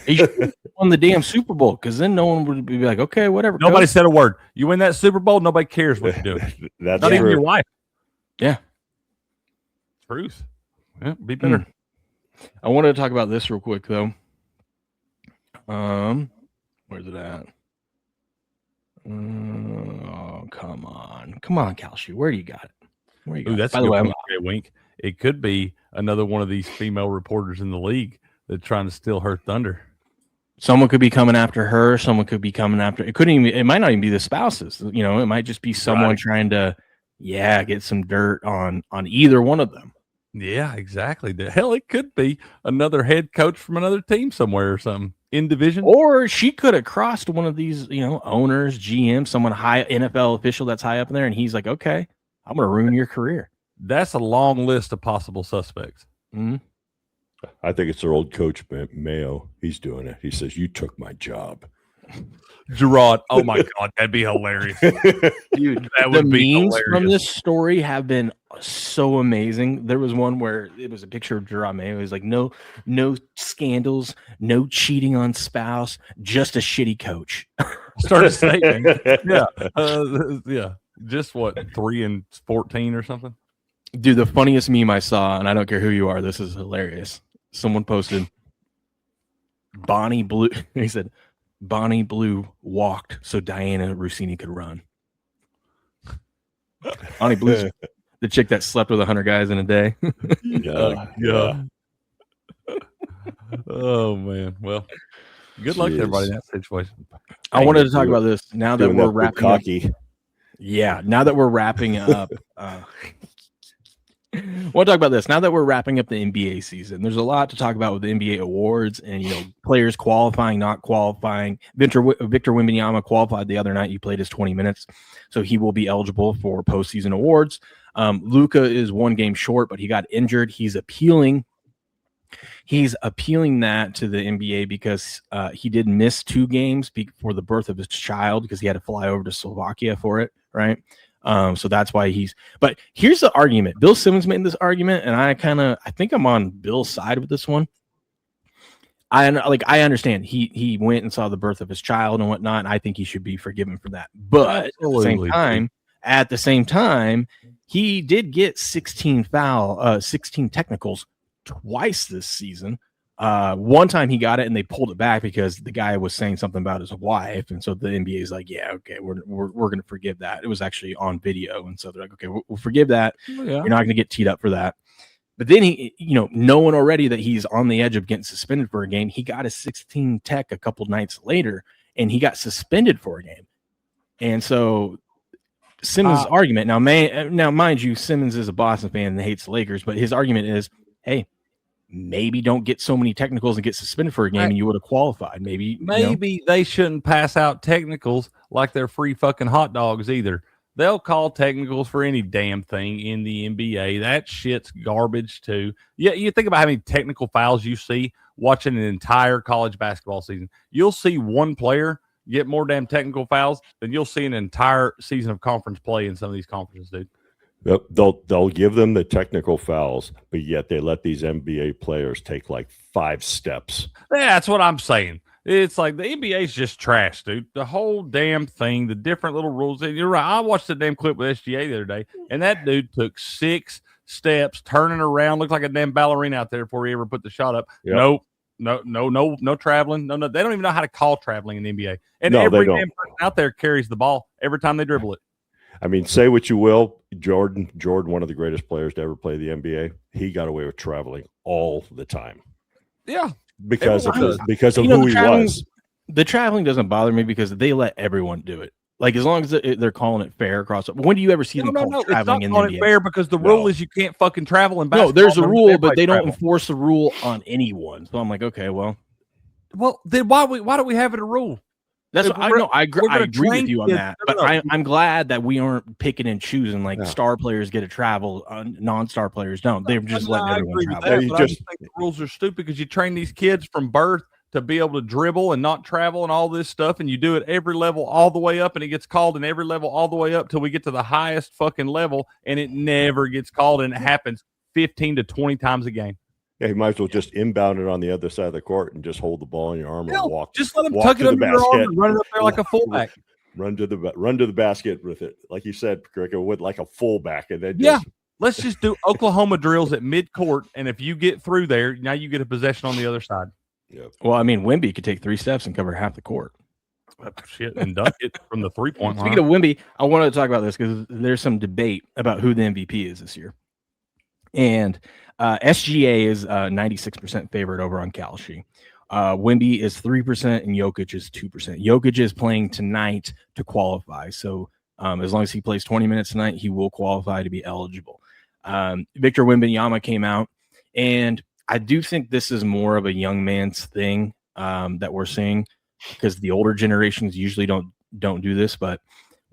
He should have won the damn Super Bowl, because then no one would be like, okay, whatever. Nobody said a word. You win that Super Bowl, nobody cares what you're doing. That's not even your wife. Yeah. Truth. Yeah, be better. I wanted to talk about this real quick though. Where's it at? Oh, come on, Kalshi. Where do you got it? Where you got That's it? By the way, Wink. It could be another one of these female reporters in the league that's trying to steal her thunder. Someone could be coming after her. Someone could be coming after. It couldn't even. It might not even be the spouses. You know, it might just be someone trying to, get some dirt on either one of them. Yeah, exactly. The hell, it could be another head coach from another team somewhere or something in division. Or she could have crossed one of these, owners, GM, someone high, NFL official that's high up in there, and he's like, okay, I'm going to ruin your career. That's a long list of possible suspects. Mm-hmm. I think it's their old coach, Mayo. He's doing it. He says, you took my job. Gerard, oh my God, that'd be hilarious. Dude, that would be memes hilarious. From this story have been so amazing. There was one where it was a picture of Gerard Mayo. It was like, no scandals, no cheating on spouse, just a shitty coach. Started saying, yeah. Just what, 3-14 or something? Dude, the funniest meme I saw, and I don't care who you are, this is hilarious. Someone posted Bonnie Blue. He said, Bonnie Blue walked so Diana Rossini could run. Bonnie Blue's the chick that slept with 100 guys in a day. Yeah. Oh, man. Well, good luck to everybody in that situation. I wanted to talk about this now that we're wrapping up. Yeah, now that we're wrapping up. I want to talk about this now that we're wrapping up the NBA season. There's a lot to talk about with the NBA awards and players qualifying, not qualifying. Victor Wembanyama qualified the other night. He played his 20 minutes, so he will be eligible for postseason awards. Luka is 1 game short, but he got injured. He's appealing that to the NBA because he did miss 2 games for the birth of his child because he had to fly over to Slovakia for it, right? So that's why but here's the argument. Bill Simmons made this argument, and I think I'm on Bill's side with this one. I understand he went and saw the birth of his child and whatnot, and I think he should be forgiven for that. But at the same time, he did get 16 technicals twice this season. One time he got it and they pulled it back because the guy was saying something about his wife, and so the NBA is like, yeah, okay, we're going to forgive that. It was actually on video, and so they're like, okay, we'll forgive that. Yeah. You're not going to get teed up for that. But then he, knowing already that he's on the edge of getting suspended for a game, he got a 16 tech a couple nights later, and he got suspended for a game. And so Simmons' argument now, mind you, Simmons is a Boston fan and hates the Lakers, but his argument is, hey, maybe don't get so many technicals and get suspended for a game and you would have qualified. Maybe they shouldn't pass out technicals like they're free fucking hot dogs either. They'll call technicals for any damn thing in the NBA. That shit's garbage too. Yeah, you think about how many technical fouls you see watching an entire college basketball season. You'll see one player get more damn technical fouls than you'll see an entire season of conference play in some of these conferences, dude. They'll give them the technical fouls, but yet they let these NBA players take like 5 steps. Yeah, that's what I'm saying. It's like the NBA is just trash, dude. The whole damn thing, the different little rules. And you're right. I watched the damn clip with SGA the other day, and that dude took 6 steps, turning around, looked like a damn ballerina out there before he ever put the shot up. Yep. No traveling. No, they don't even know how to call traveling in the NBA. And every damn person out there carries the ball every time they dribble it. I mean, say what you will, Jordan, one of the greatest players to ever play the NBA, he got away with traveling all the time. Yeah. Because of who he was. The traveling doesn't bother me because they let everyone do it. Like, as long as they're calling it fair across. When do you ever see them call traveling in the NBA? It's not fair because the rule is you can't fucking travel in basketball. No, there's a rule, but they don't enforce the rule on anyone. So I'm like, okay, well, then why do we have it a rule? That's what I know. I agree with you on that, but I'm glad that we aren't picking and choosing. Like star players get to travel, non-star players don't. They're just letting everyone travel. I just think the rules are stupid because you train these kids from birth to be able to dribble and not travel and all this stuff, and you do it every level all the way up, and it gets called in every level all the way up till we get to the highest fucking level, and it never gets called, and it happens 15 to 20 times a game. Yeah, you might as well just inbound it on the other side of the court and just hold the ball in your arm and walk. Just let him tuck it under your arm and run it up there like a fullback. Run to the basket with it, like you said, Cricket, with like a fullback, and then Let's just do Oklahoma drills at mid-court, and if you get through there, now you get a possession on the other side. Yep. Well, I mean, Wemby could take 3 steps and cover half the court. Shit, and dunk it from the 3-point line. Speaking of Wemby, I wanted to talk about this because there's some debate about who the MVP is this year. And SGA is 96% favorite over on Kalshi. Wemby is 3% and Jokic is 2%. Jokic is playing tonight to qualify. So as long as he plays 20 minutes tonight, he will qualify to be eligible. Victor Wembanyama came out, and I do think this is more of a young man's thing that we're seeing, because the older generations usually don't do this. But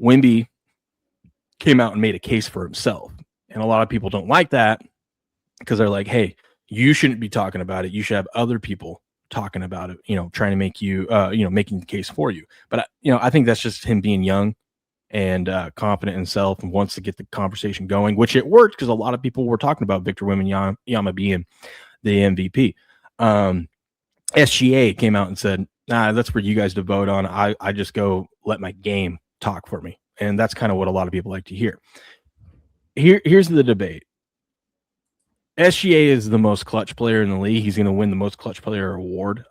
Wemby came out and made a case for himself. And a lot of people don't like that because they're like, hey, you shouldn't be talking about it. You should have other people talking about it, trying to make you, making the case for you. But, I think that's just him being young and confident in himself and wants to get the conversation going, which it worked because a lot of people were talking about Victor Wembanyama being the MVP. SGA came out and said, nah, that's for you guys to vote on. I just go let my game talk for me. And that's kind of what a lot of people like to hear. Here's the debate. SGA is the most clutch player in the league. He's going to win the most clutch player award.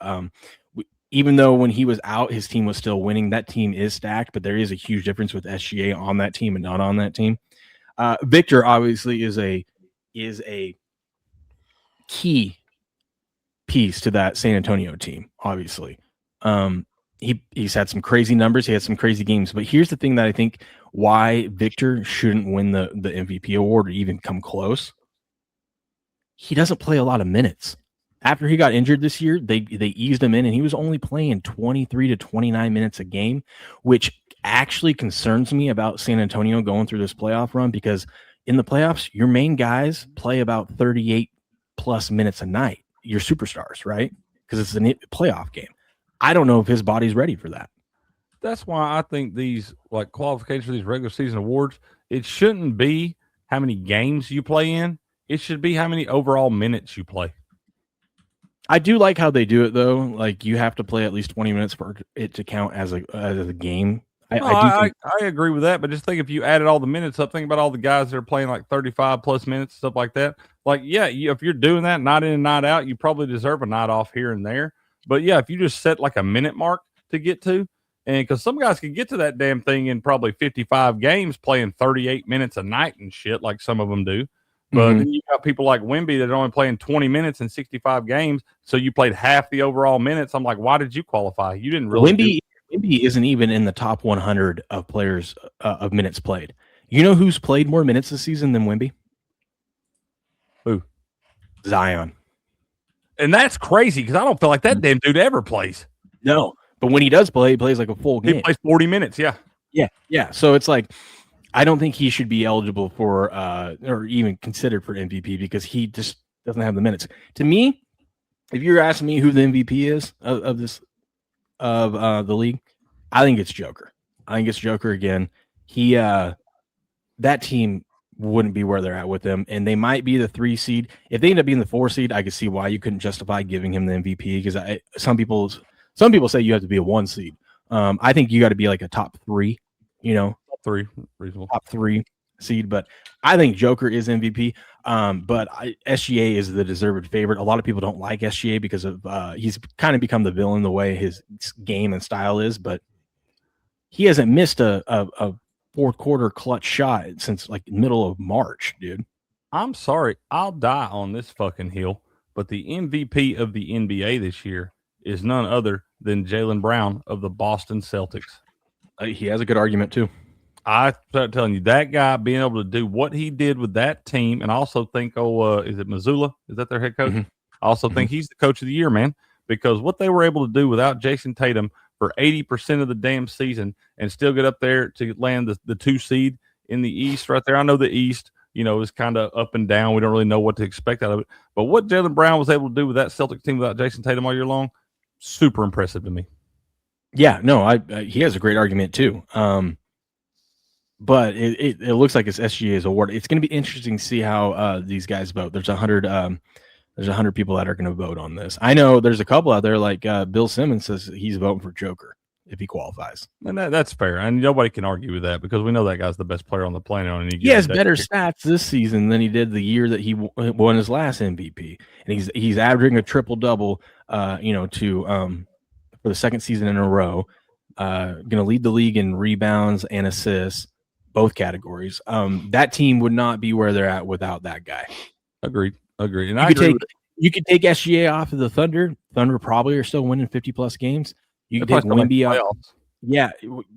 Even though when he was out, his team was still winning. That team is stacked, but there is a huge difference with SGA on that team and not on that team. Victor obviously is a key piece to that San Antonio team. Obviously, he's had some crazy numbers. He had some crazy games. But here's the thing that I think why Victor shouldn't win the MVP award or even come close. He doesn't play a lot of minutes. After he got injured this year, they eased him in, and he was only playing 23 to 29 minutes a game, which actually concerns me about San Antonio going through this playoff run, because in the playoffs, your main guys play about 38 plus minutes a night, your superstars, right? Because it's a playoff game. I don't know if his body's ready for that. That's why I think these qualifications for these regular season awards, it shouldn't be how many games you play in. It should be how many overall minutes you play. I do like how they do it, though. Like, you have to play at least 20 minutes for it to count as a game. I agree with that, but just think if you added all the minutes up, think about all the guys that are playing like 35 plus minutes, stuff like that. Like, yeah, if you're doing that night in and night out, you probably deserve a night off here and there. But yeah, if you just set like a minute mark to get to, and because some guys can get to that damn thing in probably 55 games playing 38 minutes a night and shit, like some of them do. But then you got people like Wemby that are only playing 20 minutes in 65 games. So you played half the overall minutes. I'm like, why did you qualify? You didn't really. Wemby isn't even in the top 100 of players of minutes played. You know who's played more minutes this season than Wemby? Who? Zion. And that's crazy because I don't feel like that damn dude ever plays. No, but when he does play, he plays like a full game. He plays 40 minutes, yeah. Yeah. So it's like, I don't think he should be eligible for or even considered for MVP because he just doesn't have the minutes. To me, if you're asking me who the MVP is of the league, I think it's Joker. I think it's Joker again. He that team wouldn't be where they're at with him, and they might be the 3 seed. If they end up being the 4 seed, I could see why you couldn't justify giving him the MVP because some people say you have to be a 1 seed. I think you got to be like a top 3. Top 3, reasonable. Top 3 seed, but I think Joker is MVP. But SGA is the deserved favorite. A lot of people don't like SGA because of he's kind of become the villain the way his game and style is, but he hasn't missed a fourth quarter clutch shot since like middle of March, dude. I'm sorry, I'll die on this fucking hill, but the MVP of the NBA this year is none other than Jaylen Brown of the Boston Celtics. He has a good argument too. I start telling you, that guy being able to do what he did with that team, and I also think, is it Missoula? Is that their head coach? I also think he's the coach of the year, man, because what they were able to do without Jason Tatum for 80% of the damn season and still get up there to land the 2 seed in the East right there. I know the East, is kind of up and down. We don't really know what to expect out of it. But what Jaylen Brown was able to do with that Celtics team without Jason Tatum all year long, super impressive to me. Yeah, no, he has a great argument too. But it looks like it's SGA's award. It's going to be interesting to see how these guys vote. There's 100 people that are going to vote on this. I know there's a couple out there like Bill Simmons says he's voting for Joker. if he qualifies. And that's fair. And nobody can argue with that because we know that guy's the best player on the planet on any He has given day. better stats this season than he did the year that he won his last MVP, and he's averaging a triple double. For the second season in a row, going to lead the league in rebounds and assists, both categories. That team would not be where they're at without that guy. Agreed. And You could take SGA off of the Thunder. Thunder probably are still winning 50+ games. You can take Wemby off. Yeah,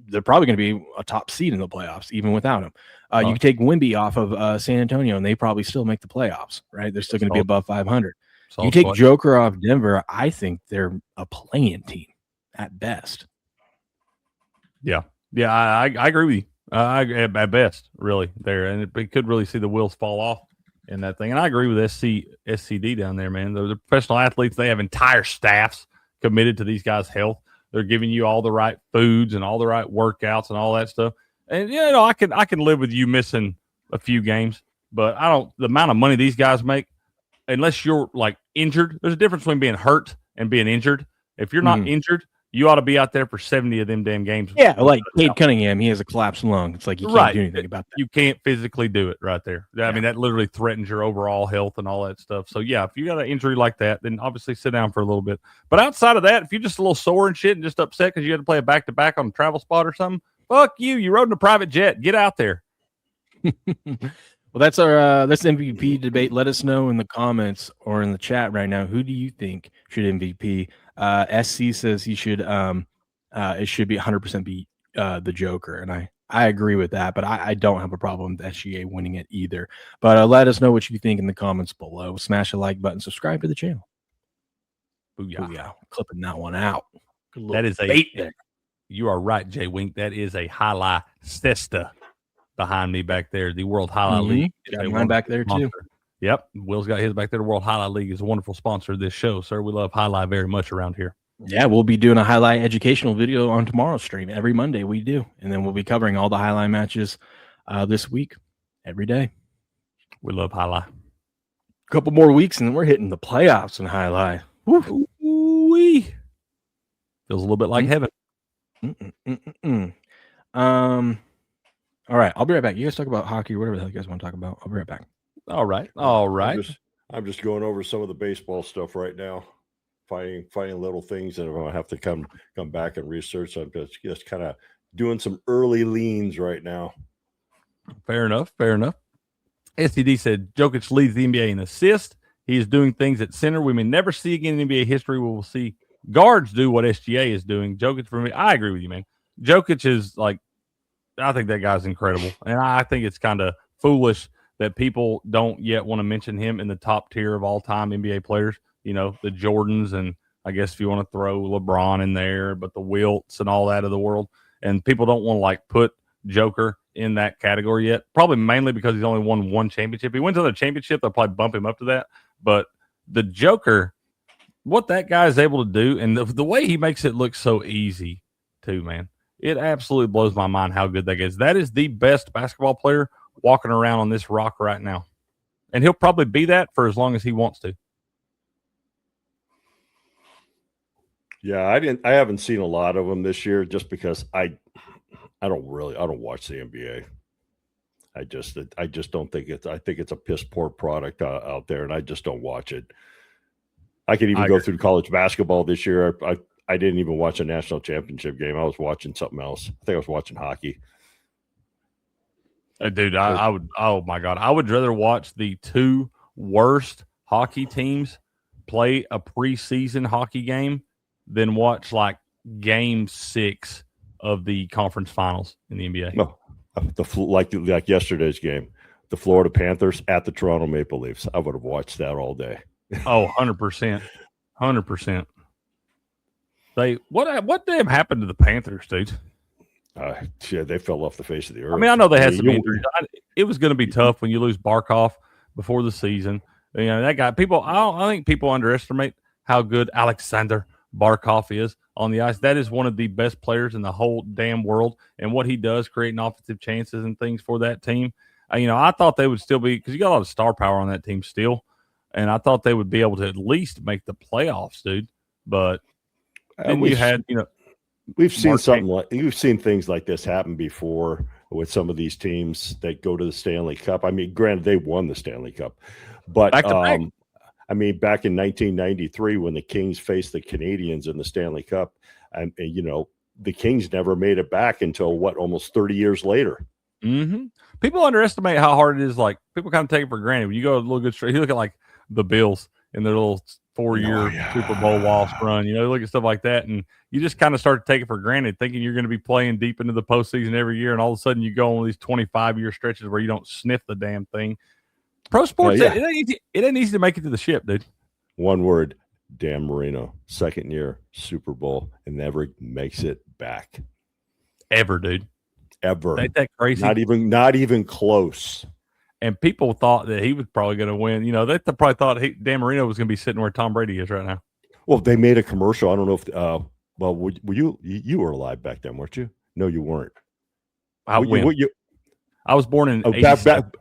they're probably going to be a top seed in the playoffs, even without him. You can take Wemby off of San Antonio, and they probably still make the playoffs, right? They're still going to be above 500. You take Joker off Denver, I think they're a play-in team at best. Yeah, I agree with you. At best, really, there. And it could really see the wheels fall off in that thing. And I agree with SCD down there, man. The professional athletes, they have entire staffs committed to these guys' health. They're giving you all the right foods and all the right workouts and all that stuff. And I can live with you missing a few games, but the amount of money these guys make, unless you're like injured, there's a difference between being hurt and being injured. If you're not injured, you ought to be out there for 70 of them damn games. Yeah, like Cade Cunningham, he has a collapsed lung. It's like you can't do anything about that. You can't physically do it right there. I mean, that literally threatens your overall health and all that stuff. So, yeah, if you got an injury like that, then obviously sit down for a little bit. But outside of that, if you're just a little sore and shit and just upset because you had to play a back-to-back on a travel spot or something, fuck you. You rode in a private jet. Get out there. Well, that's our MVP debate. Let us know in the comments or in the chat right now. Who do you think should MVP? SC says he should. It should be 100% be the Joker, and I agree with that. But I don't have a problem with SGA winning it either. But let us know what you think in the comments below. Smash the like button. Subscribe to the channel. Booyah! Booyah. Clipping that one out. That is bait there. You are right, Jay Wink. That is a highlight cesta behind me back there. The World Highlight League. Got mine back there too. Yep. Will's got his back there. The World Highlight League is a wonderful sponsor of this show, sir. We love highlight very much around here. Yeah, we'll be doing a highlight educational video on tomorrow's stream. Every Monday we do. And then we'll be covering all the highlight matches this week, every day. We love highlight. A couple more weeks and then we're hitting the playoffs in highlight. Ooh-wee. Feels a little bit like heaven. All right, I'll be right back. You guys talk about hockey or whatever the hell you guys want to talk about. I'll be right back. All right. I'm just going over some of the baseball stuff right now. Finding little things that I'm gonna have to come back and research. I'm just kind of doing some early leans right now. Fair enough. STD said Jokic leads the NBA in assists. He is doing things at center we may never see again in NBA history. We will see guards do what SGA is doing. Jokic, for me, I agree with you, man. Jokic is like, I think that guy's incredible, and I think it's kind of foolish that people don't yet want to mention him in the top tier of all time NBA players. The Jordans, and I guess if you want to throw LeBron in there, but the Wilts and all that of the world. And people don't want to like put Joker in that category yet, probably mainly because he's only won one championship. He wins another championship, they'll probably bump him up to that. But the Joker, what that guy is able to do, and the way he makes it look so easy too, man, it absolutely blows my mind how good that is. That is the best basketball player walking around on this rock right now. And he'll probably be that for as long as he wants to. Yeah, I haven't seen a lot of them this year just because I don't watch the NBA. I just don't think I think it's a piss poor product out there, and I just don't watch it. I could even go through college basketball this year. I didn't even watch a national championship game. I was watching something else. I think I was watching hockey. Dude, I would. Oh my God, I would rather watch the two worst hockey teams play a preseason hockey game than watch like game 6 of the conference finals in the NBA. No, like yesterday's game, the Florida Panthers at the Toronto Maple Leafs. I would have watched that all day. Oh, 100%. 100%. What damn happened to the Panthers, dude? Yeah, they fell off the face of the earth. I mean, I know they had some injuries. It was going to be tough when you lose Barkov before the season. That guy, I think people underestimate how good Alexander Barkov is on the ice. That is one of the best players in the whole damn world, and what he does creating offensive chances and things for that team. I thought they would still be, because you got a lot of star power on that team still, and I thought they would be able to at least make the playoffs, dude. But then you had We've seen you've seen things like this happen before with some of these teams that go to the Stanley Cup. I mean, granted, they won the Stanley Cup, but back to back. I mean, back in 1993 when the Kings faced the Canadiens in the Stanley Cup, and the Kings never made it back until almost 30 years later. Mm-hmm. People underestimate how hard it is. Like, people kind of take it for granted. When you go a little good straight, you look at like the Bills in their little 4-year Super Bowl loss run. Look at stuff like that, and you just kind of start to take it for granted, thinking you're going to be playing deep into the postseason every year, and all of a sudden you go on these 25-year stretches where you don't sniff the damn thing. Pro sports, it ain't easy to make it to the ship, dude. One word: Dan Marino, 2nd year Super Bowl, and never makes it back. Ever, dude. Ever. Ain't that crazy? Not even close. And people thought that he was probably going to win. They probably thought Dan Marino was going to be sitting where Tom Brady is right now. Well, they made a commercial. I don't know if were you were alive back then, weren't you? No, you weren't. I was born in 87.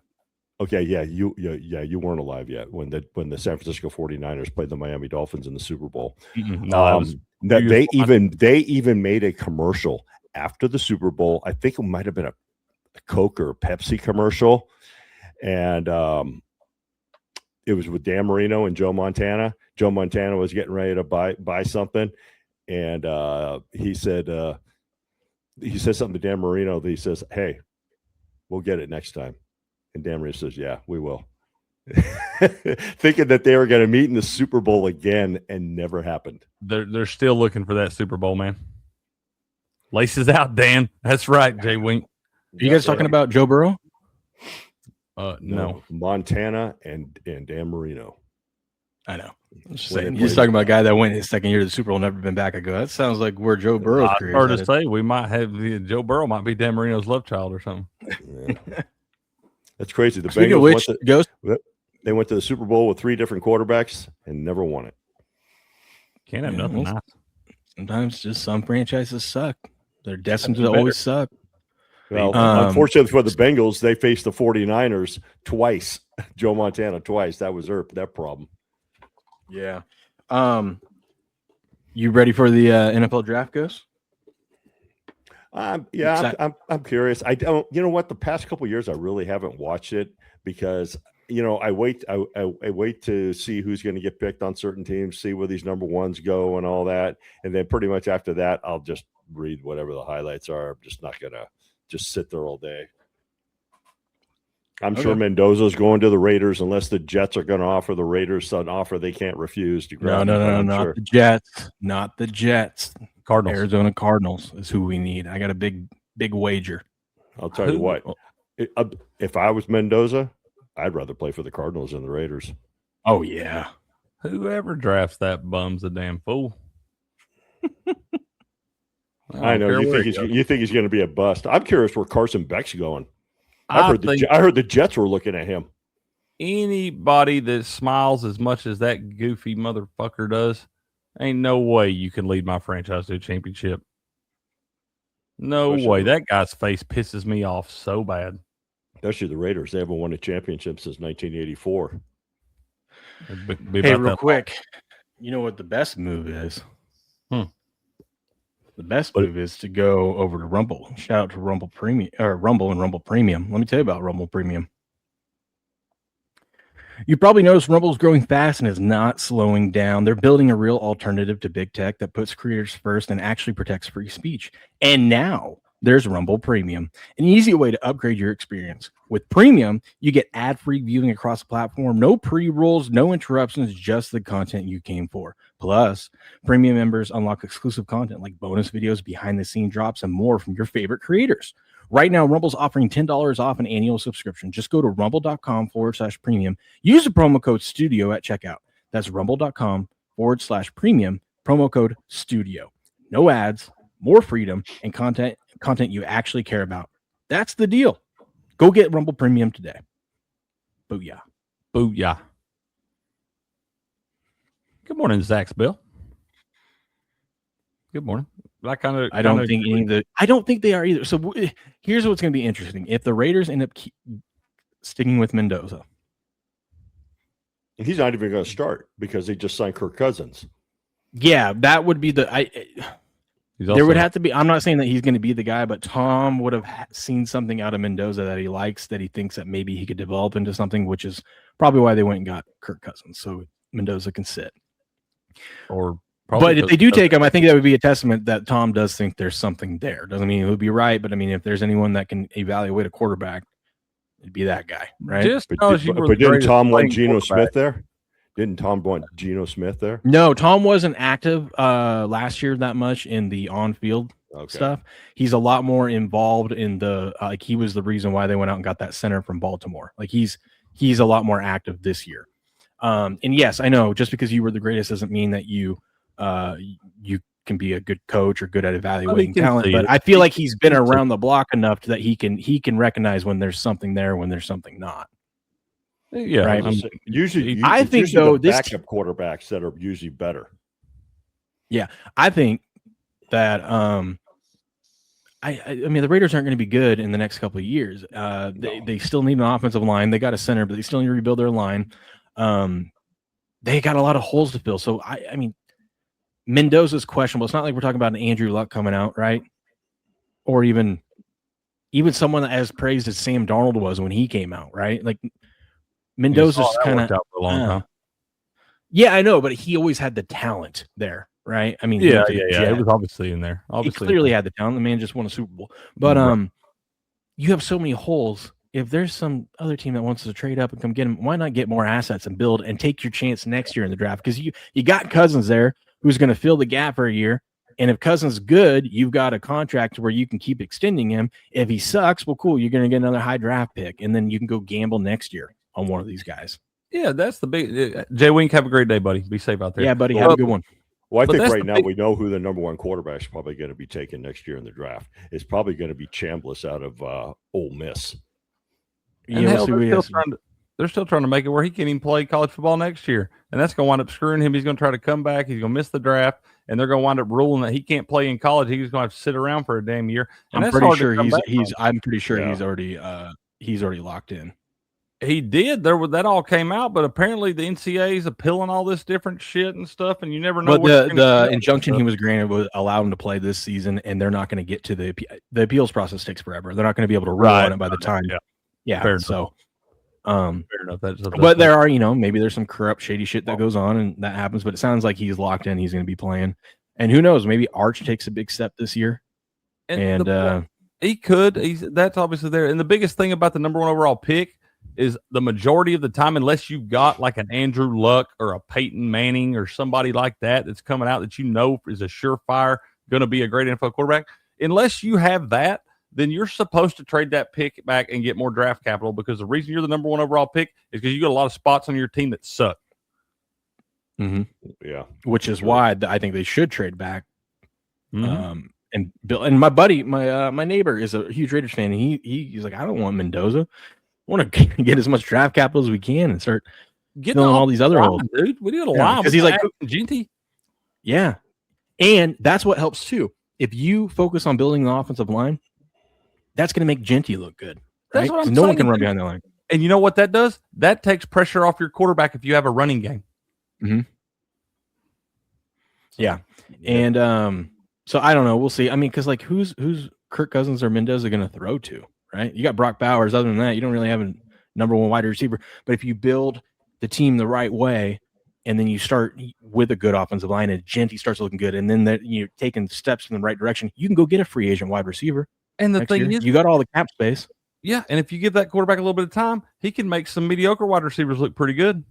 Okay, yeah, you weren't alive yet when the San Francisco 49ers played the Miami Dolphins in the Super Bowl. No, they even made a commercial after the Super Bowl. I think it might have been a Coke or a Pepsi commercial, and it was with Dan Marino and Joe Montana. Joe Montana was getting ready to buy something, and he said something to Dan Marino. He says, "Hey, we'll get it next time." And Dan Marino says, "Yeah, we will." Thinking that they were going to meet in the Super Bowl again, and never happened. They're still looking for that Super Bowl, man. Laces out, Dan. That's right, Jay Wink. Are you guys talking about Joe Burrow? No. Montana and Dan Marino. I know. He's talking about a guy that went his 2nd year to the Super Bowl, never been back. I go, that sounds like where Joe Burrow's career is. Hard to say. We might have Joe Burrow might be Dan Marino's love child or something. Yeah. That's crazy. The Bengals they went to the Super Bowl with 3 different quarterbacks and never won it. Can't have nothing nice. Sometimes just some franchises suck. They're destined to always suck. Well, unfortunately for the Bengals, they faced the 49ers twice. Joe Montana twice. That was their problem. Yeah. You ready for the NFL draft, Ghost? I'm curious. I don't. You know what? The past couple of years, I really haven't watched it because I wait to see who's going to get picked on certain teams, see where these number ones go, and all that, and then pretty much after that, I'll just read whatever the highlights are. I'm just not gonna just sit there all day. I'm sure Mendoza's going to the Raiders unless the Jets are going to offer the Raiders an offer they can't refuse to grab. No, not the Jets. Not the Jets. Cardinals. Arizona Cardinals is who we need. I got a big wager. I'll tell you what. If I was Mendoza, I'd rather play for the Cardinals than the Raiders. Oh, yeah. Whoever drafts that bum's a damn fool. I know. You think he's going to be a bust. I'm curious where Carson Beck's going. I heard the Jets were looking at him. Anybody that smiles as much as that goofy motherfucker does, ain't no way you can lead my franchise to a championship. No way. That guy's face pisses me off so bad. Especially the Raiders. They haven't won a championship since 1984. Hey, real quick. You know what the best move is? The best move is to go over to Rumble. Shout out to Rumble Premium or Rumble and Rumble Premium. Let me tell you about Rumble Premium. You probably noticed Rumble is growing fast and is not slowing down. They're building a real alternative to big tech that puts creators first and actually protects free speech. And now there's Rumble Premium, an easy way to upgrade your experience. With Premium, you get ad-free viewing across the platform, no pre-rolls, no interruptions, just the content you came for. Plus, Premium members unlock exclusive content like bonus videos, behind-the-scene drops, and more from your favorite creators. Right now, Rumble's offering $10 off an annual subscription. Just go to rumble.com/premium. Use the promo code STUDIO at checkout. That's rumble.com/premium, promo code STUDIO. No ads, more freedom, and content you actually care about. That's the deal. Go get Rumble Premium today. Booyah. Booyah. Good morning, Zach's Bill. Good morning. I don't think they are either. So here's what's going to be interesting. If the Raiders end up sticking with Mendoza, he's not even going to start because they just signed Kirk Cousins. Yeah, that would be There would have to be. I'm not saying that he's going to be the guy, but Tom would have seen something out of Mendoza that he likes, that he thinks that maybe he could develop into something, which is probably why they went and got Kirk Cousins, so Mendoza can sit. But if they do take him, I think that would be a testament that Tom does think there's something there. Doesn't mean it would be right, but I mean, if there's anyone that can evaluate a quarterback, it'd be that guy, right? But didn't Tom want Geno Smith there? Didn't Tom want Geno Smith there? No, Tom wasn't active last year that much in the on-field stuff. He's a lot more involved in the like he was the reason why they went out and got that center from Baltimore. Like he's a lot more active this year. And yes, I know just because you were the greatest doesn't mean that you can be a good coach or good at evaluating talent. But I feel like he's been around the block enough that he can recognize when there's something there, when there's something not. Yeah, right. Usually, I think though the backup quarterbacks that are usually better. Yeah, I think that I mean the Raiders aren't going to be good in the next couple of years. They still need an offensive line. They got a center, but they still need to rebuild their line. They got a lot of holes to fill. So I mean, Mendoza's questionable. It's not like we're talking about an Andrew Luck coming out, right? Or even someone that as praised as Sam Darnold was when he came out, right? Like Mendoza's kind of for a long time. Yeah, I know, but he always had the talent there, right? I mean, yeah. It was obviously in there. Obviously, he clearly had the talent. The man just won a Super Bowl. But you have so many holes. If there's some other team that wants to trade up and come get him, why not get more assets and build and take your chance next year in the draft? Because you got Cousins there who's going to fill the gap for a year. And if Cousins is good, you've got a contract where you can keep extending him. If he sucks, well, cool. You're going to get another high draft pick, and then you can go gamble next year on one of these guys. Yeah, that's the big. Jay Wink, have a great day, buddy. Be safe out there. Yeah, buddy. Have a good one. Well, I think right now we know who the number one quarterback is probably going to be taken next year in the draft. It's probably going to be Chambliss out of Ole Miss. And hell, they're still trying to make it where he can't even play college football next year. And that's going to wind up screwing him. He's going to try to come back. He's going to miss the draft. And they're going to wind up ruling that he can't play in college. He's going to have to sit around for a damn year. And I'm pretty sure he's already locked in. He did. That all came out, but apparently the NCAA is appealing all this different shit and stuff, and you never know. But the injunction he was granted would allow him to play this season, and they're not going to get to the appeals process takes forever. They're not going to be able to rule on it by the time. Yeah. Fair so. Fair enough. But there are, maybe there's some corrupt, shady shit that goes on, and that happens. But it sounds like he's locked in. He's going to be playing, and who knows? Maybe Arch takes a big step this year, and he could. That's obviously there. And the biggest thing about the number one overall pick is the majority of the time, unless you've got like an Andrew Luck or a Peyton Manning or somebody like that's coming out that is a surefire going to be a great NFL quarterback. Unless you have that, then you're supposed to trade that pick back and get more draft capital, because the reason you're the number one overall pick is because you got a lot of spots on your team that suck. Mm-hmm. Yeah, which is why I think they should trade back. Mm-hmm. And Bill and my buddy, my neighbor is a huge Raiders fan. And he's like, I don't want Mendoza. I want to get as much draft capital as we can and start getting all these other holes, dude. We need a line because he's like Ginty. Yeah, and that's what helps too. If you focus on building the offensive line, that's going to make Ginty look good. Right? That's what I'm saying. No one can run behind the line. And you know what that does? That takes pressure off your quarterback if you have a running game. Mm-hmm. Yeah, and so I don't know. We'll see. I mean, because like who's Kirk Cousins or Mendoza going to throw to? Right, you got Brock Bowers. Other than that, you don't really have a number one wide receiver. But if you build the team the right way, and then you start with a good offensive line, and Ginty starts looking good, and then that you're taking steps in the right direction, you can go get a free agent wide receiver. And the thing is, you got all the cap space. Yeah, and if you give that quarterback a little bit of time, he can make some mediocre wide receivers look pretty good.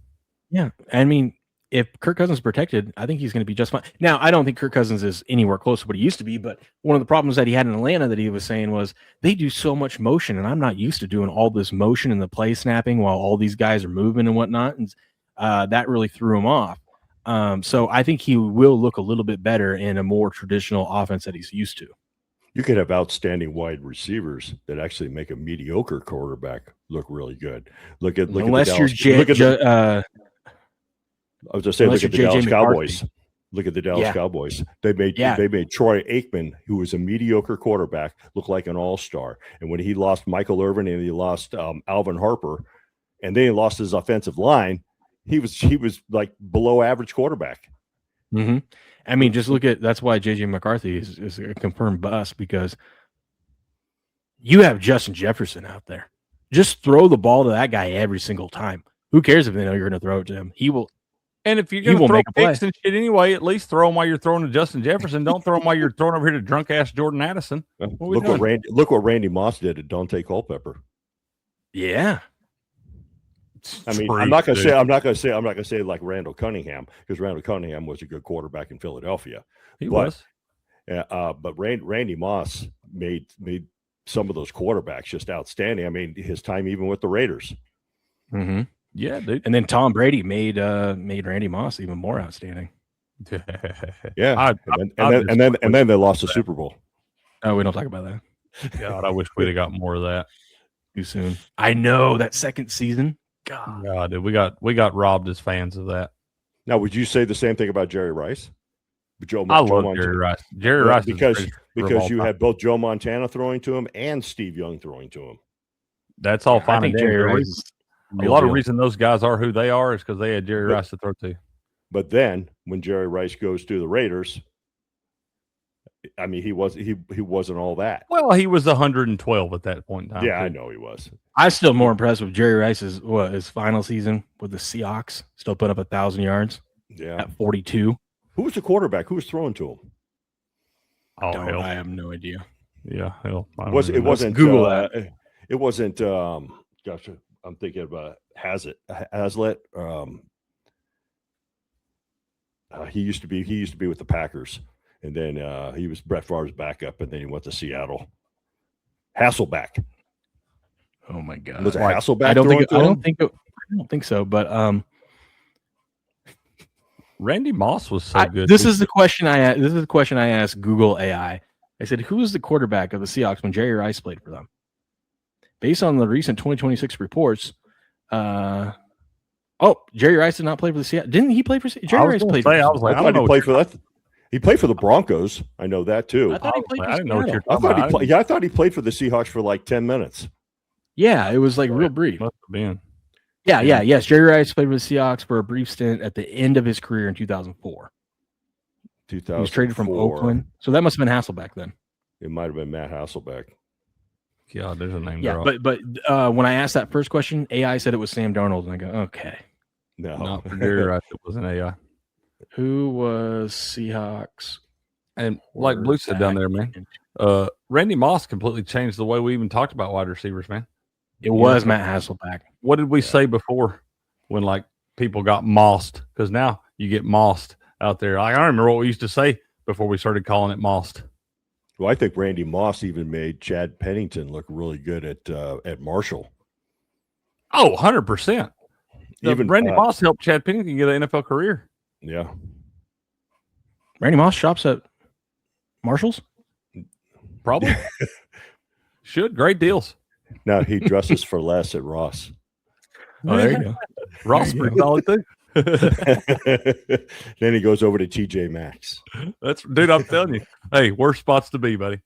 Yeah, I mean, if Kirk Cousins is protected, I think he's going to be just fine. Now, I don't think Kirk Cousins is anywhere close to what he used to be, but one of the problems that he had in Atlanta that he was saying was they do so much motion, and I'm not used to doing all this motion and the play snapping while all these guys are moving and whatnot, and that really threw him off. So I think he will look a little bit better in a more traditional offense that he's used to. You could have outstanding wide receivers that actually make a mediocre quarterback look really good. Look at unless the you're I was just saying, look at the Dallas Cowboys. Look at the Dallas Cowboys. They made Troy Aikman, who was a mediocre quarterback, look like an all-star. And when he lost Michael Irvin and he lost Alvin Harper, and then he lost his offensive line, he was like below average quarterback. Mm-hmm. I mean, just look at that's why JJ McCarthy is a confirmed bust, because you have Justin Jefferson out there. Just throw the ball to that guy every single time. Who cares if they know you're going to throw it to him? He will. And if you're going to throw picks and shit anyway, at least throw them while you're throwing to Justin Jefferson. Don't throw them while you're throwing over here to drunk ass Jordan Addison. Look what Randy Moss did to Dante Culpepper. Yeah. I mean, I'm not gonna say like Randall Cunningham, because Randall Cunningham was a good quarterback in Philadelphia. He was. But Randy Moss made some of those quarterbacks just outstanding. I mean, his time even with the Raiders. Mm-hmm. Yeah, dude. And then Tom Brady made Randy Moss even more outstanding. Yeah. And then they lost the Super Bowl. Oh, we don't talk about that. God, I wish we'd have got more of that. Too soon. I know, that second season. God, dude, we got robbed as fans of that. Now, would you say the same thing about Jerry Rice? I love Jerry Rice. Jerry Rice, because you had both Joe Montana throwing to him and Steve Young throwing to him. That's all fine. I think Jerry Rice. A lot of reason those guys are who they are is because they had Jerry Rice to throw to. But then when Jerry Rice goes to the Raiders, I mean, he wasn't all that. Well, he was 112 at that point in time. Yeah, I know he was. I'm still more impressed with Jerry Rice's his final season with the Seahawks. Still put up 1,000 yards. Yeah, at 42. Who was the quarterback? Who was throwing to him? Oh, hell. I have no idea. Yeah, hell, it wasn't Google that. It wasn't. Gosh, I'm thinking about Hazlitt. He used to be with the Packers, and then he was Brett Favre's backup, and then he went to Seattle. Hasselbeck. Oh my God! Was it Hasselbeck? I don't think so. But Randy Moss was so good. This is the question I asked Google AI. I said, "Who was the quarterback of the Seahawks when Jerry Rice played for them?" Based on the recent 2026 reports, Jerry Rice did not play for the Seahawks. Didn't he play for Jerry Rice? Played. I thought he played for that. He played for the Broncos. I know that too. I thought he played for I didn't know what you're talking about. I thought he played for the Seahawks for like 10 minutes. Yeah, it was like real brief. Must have been. Yes. Jerry Rice played for the Seahawks for a brief stint at the end of his career in 2004. He was traded from Oakland, so that must have been Hasselbeck then. It might have been Matt Hasselbeck. Yeah, there's a name. Yeah, but when I asked that first question, AI said it was Sam Darnold, and I go, okay. No, Jerry Rice, it wasn't AI. Who was Seahawks? And like Blue said down there, man, Randy Moss completely changed the way we even talked about wide receivers, man. It was Matt Hasselbeck. What did we say before when like people got mossed? Because now you get mossed out there. I don't remember what we used to say before we started calling it mossed. Well, I think Randy Moss even made Chad Pennington look really good at Marshall. Oh, 100%. Even Randy Moss helped Chad Pennington get an NFL career. Yeah. Randy Moss shops at Marshall's? Probably. Should. Great deals. Now he dresses for less at Ross. Oh, there you go. Ross pretty solid too. Then he goes over to TJ Maxx. Dude, I'm telling you. Hey, worst spots to be, buddy.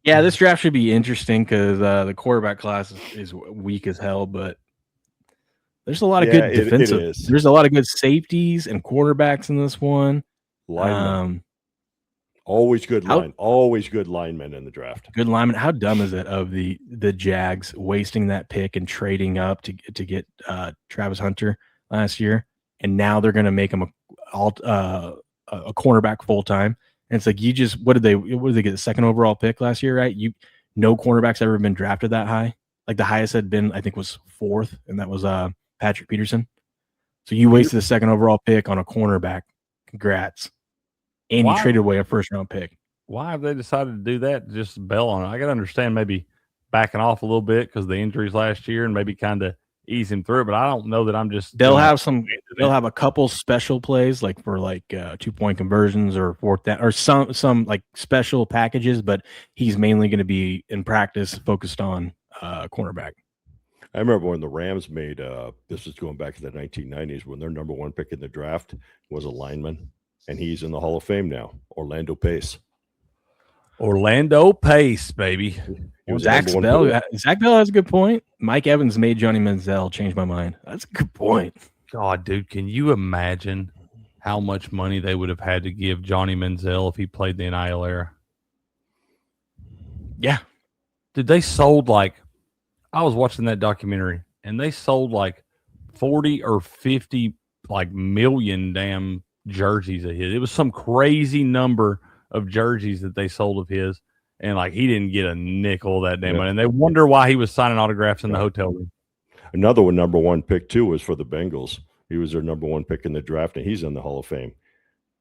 Yeah, this draft should be interesting because the quarterback class is weak as hell, but there's a lot of good defensive. There's a lot of good safeties and quarterbacks in this one. Always good linemen in the draft. Good linemen. How dumb is it of the Jags wasting that pick and trading up to get Travis Hunter last year, and now they're going to make him a cornerback full time. And it's like what did they get, the second overall pick last year, right? No cornerback's ever been drafted that high. Like the highest had been, I think, was 4th, and that was Patrick Peterson. So you wasted the second overall pick on a cornerback. Congrats. And you traded away a first-round pick. Why have they decided to do that? Just bail on it. I got to understand maybe backing off a little bit because of the injuries last year and maybe kind of ease him through it. But I don't know that I'm just. They'll have a couple special plays like for 2-point conversions or fourth down or some like special packages. But he's mainly going to be in practice focused on cornerback. I remember when the Rams made this was going back to the 1990s when their number one pick in the draft was a lineman. And he's in the Hall of Fame now, Orlando Pace. Orlando Pace, baby. Zach Bell has a good point. Mike Evans made Johnny Manziel change my mind. That's a good point. God, dude, can you imagine how much money they would have had to give Johnny Manziel if he played the NIL era. Yeah. Dude, they sold like, I was watching that documentary, and they sold like 40 or 50 like million damn jerseys of his. It was some crazy number of jerseys that they sold of his, and like he didn't get a nickel of that damn money. And they wonder why he was signing autographs in the hotel room. Another one, number one pick too, was for the Bengals. He was their number one pick in the draft, and he's in the Hall of Fame.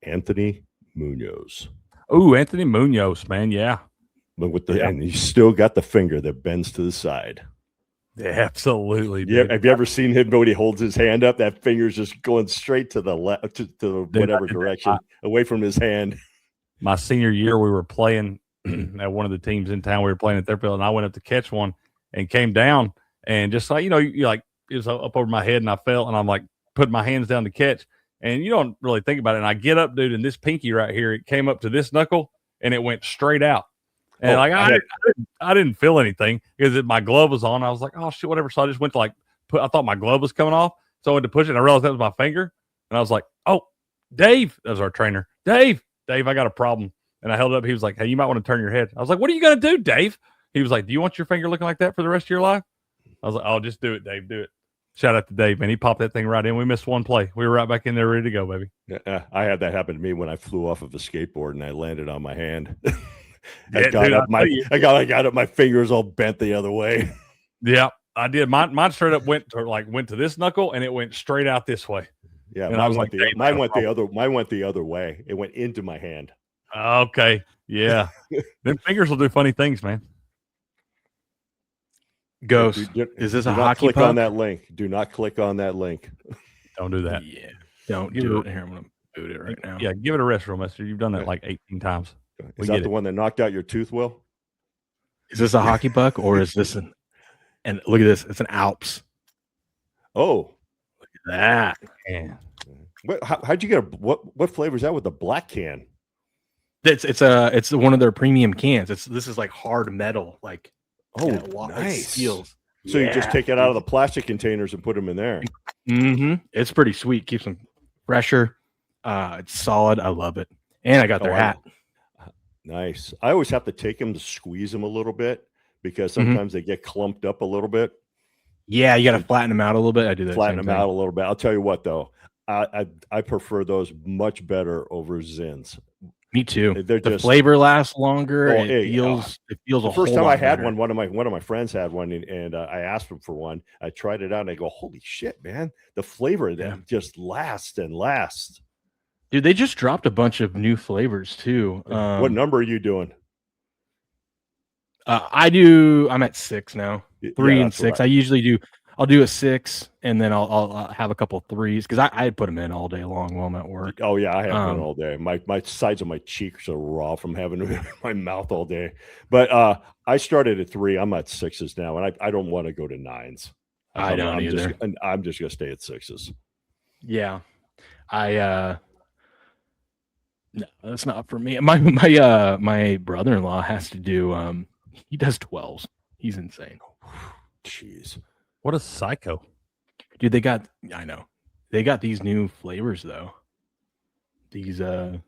Anthony Munoz. Oh, Anthony Munoz, man, yeah. But and he's still got the finger that bends to the side. Yeah, absolutely. Yeah, have you ever seen him when he holds his hand up? That finger's just going straight to the left, to whatever direction, away from his hand. My senior year, we were playing at one of the teams in town. We were playing at their field, and I went up to catch one and came down, and just like, you like, it was up over my head, and I fell, and I'm like putting my hands down to catch, and you don't really think about it. And I get up, dude, and this pinky right here, it came up to this knuckle, and it went straight out. And I didn't feel anything because my glove was on. I was like, oh shit, whatever. So I just went to I thought my glove was coming off. So I went to push it, and I realized that was my finger. And I was like, oh, Dave, that was our trainer. Dave, I got a problem. And I held it up. He was like, hey, you might want to turn your head. I was like, what are you going to do, Dave? He was like, do you want your finger looking like that for the rest of your life? I was like, oh, just do it, Dave. Do it. Shout out to Dave, man. He popped that thing right in. We missed one play. We were right back in there ready to go, baby. I had that happen to me when I flew off of a skateboard and I landed on my hand. I got up, my fingers all bent the other way. Yeah, I did. Mine straight up went to this knuckle, and it went straight out this way. Yeah, and I was like, mine went the other way. It went into my hand. Okay, yeah. Them fingers will do funny things, man. Ghost, is this a hockey click puck? On that link. Do not click on that link. Don't do that. Yeah, don't do it. Here, I'm going to boot it right now. Yeah, give it a rest, Mister. You've done that like 18 times. Is that the one that knocked out your tooth, Will? Is this a hockey puck, or is this and look at this, it's an Alps. Oh, look at that. Yeah. How'd you get what flavor is that with the black can? It's one of their premium cans. This is like hard metal, like nice steels. So you just take it out of the plastic containers and put them in there. Mm-hmm. It's pretty sweet. Keeps them fresher. It's solid. I love it. And I got their hat. Nice. I always have to take them to squeeze them a little bit because sometimes they get clumped up a little bit. Yeah, you got to flatten them out a little bit. I do that. Flatten them out a little bit. I'll tell you what, though, I prefer those much better over Zins. Me too. The flavor lasts longer. It feels the first time I had one of my friends had one, and I asked him for one. I tried it out, and I go, "Holy shit, man! The flavor of them just lasts and lasts." Dude, they just dropped a bunch of new flavors too. What number are you doing? I'm at 6 now. 3 and 6. Right. I usually I'll do a 6, and then I'll have a couple of 3s because I put them in all day long while I'm at work. Oh yeah, I have been all day. My sides of my cheeks are raw from having them in my mouth all day. But I started at 3. I'm at 6s now, and I don't want to go to 9s. I don't either. I'm just gonna stay at 6s. Yeah, no, that's not for me. My brother-in-law has to do. He does 12s. He's insane. Jeez. What a psycho. Dude, I know. They got these new flavors though. These that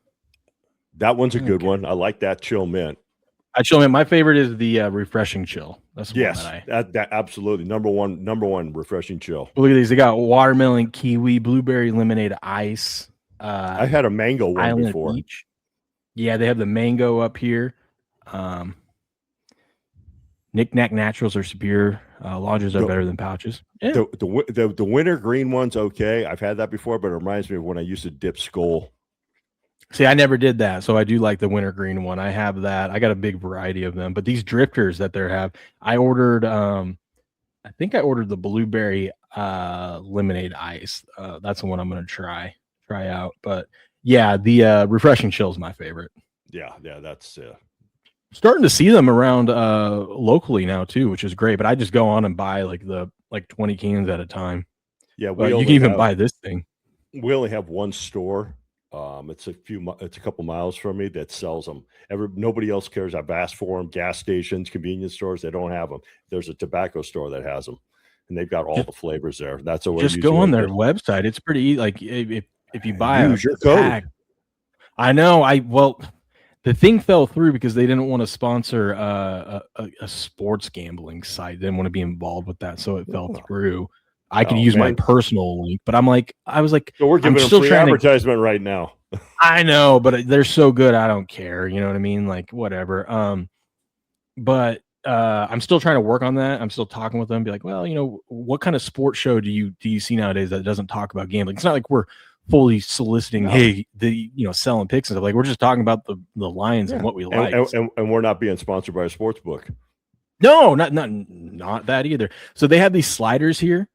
one's a good one. I like that chill mint. My favorite is the refreshing chill. That's the one that absolutely number one refreshing chill. Look at these. They got watermelon, kiwi, blueberry lemonade ice. I had a mango one Island before. Peach. Yeah, they have the mango up here. Knick Knack Naturals are superior. Lodges are better than pouches. Yeah. The winter green one's okay. I've had that before, but it reminds me of when I used to dip Skull. See, I never did that, so I do like the winter green one. I have that. I got a big variety of them. But these drifters that they have, I ordered. I think I ordered the blueberry lemonade ice. That's the one I'm going to try out. But yeah, the refreshing chill is my favorite. Yeah, that's starting to see them around locally now too, which is great. But I just go on and buy like 20 cans at a time. Yeah, you can even buy this thing. We only have one store. It's a couple miles from me that sells them. Nobody else cares. I've asked for them. Gas stations, convenience stores, they don't have them. There's a tobacco store that has them, and they've got all the flavors there. That's a way. Just go on their website. It's pretty like if if you buy Use a your code. pack, I know. The thing fell through because they didn't want to sponsor a sports gambling site. They didn't want to be involved with that, so it fell through. I could use my personal link, but I was like, so we're giving them free advertisement right now. I know, but they're so good, I don't care. You know what I mean? Like whatever. But I'm still trying to work on that. I'm still talking with them, be like, well, what kind of sports show do you see nowadays that doesn't talk about gambling? It's not like we're fully soliciting, selling picks and stuff. Like we're just talking about the lines and what we like. And we're not being sponsored by a sports book. No, not that either. So they have these sliders here,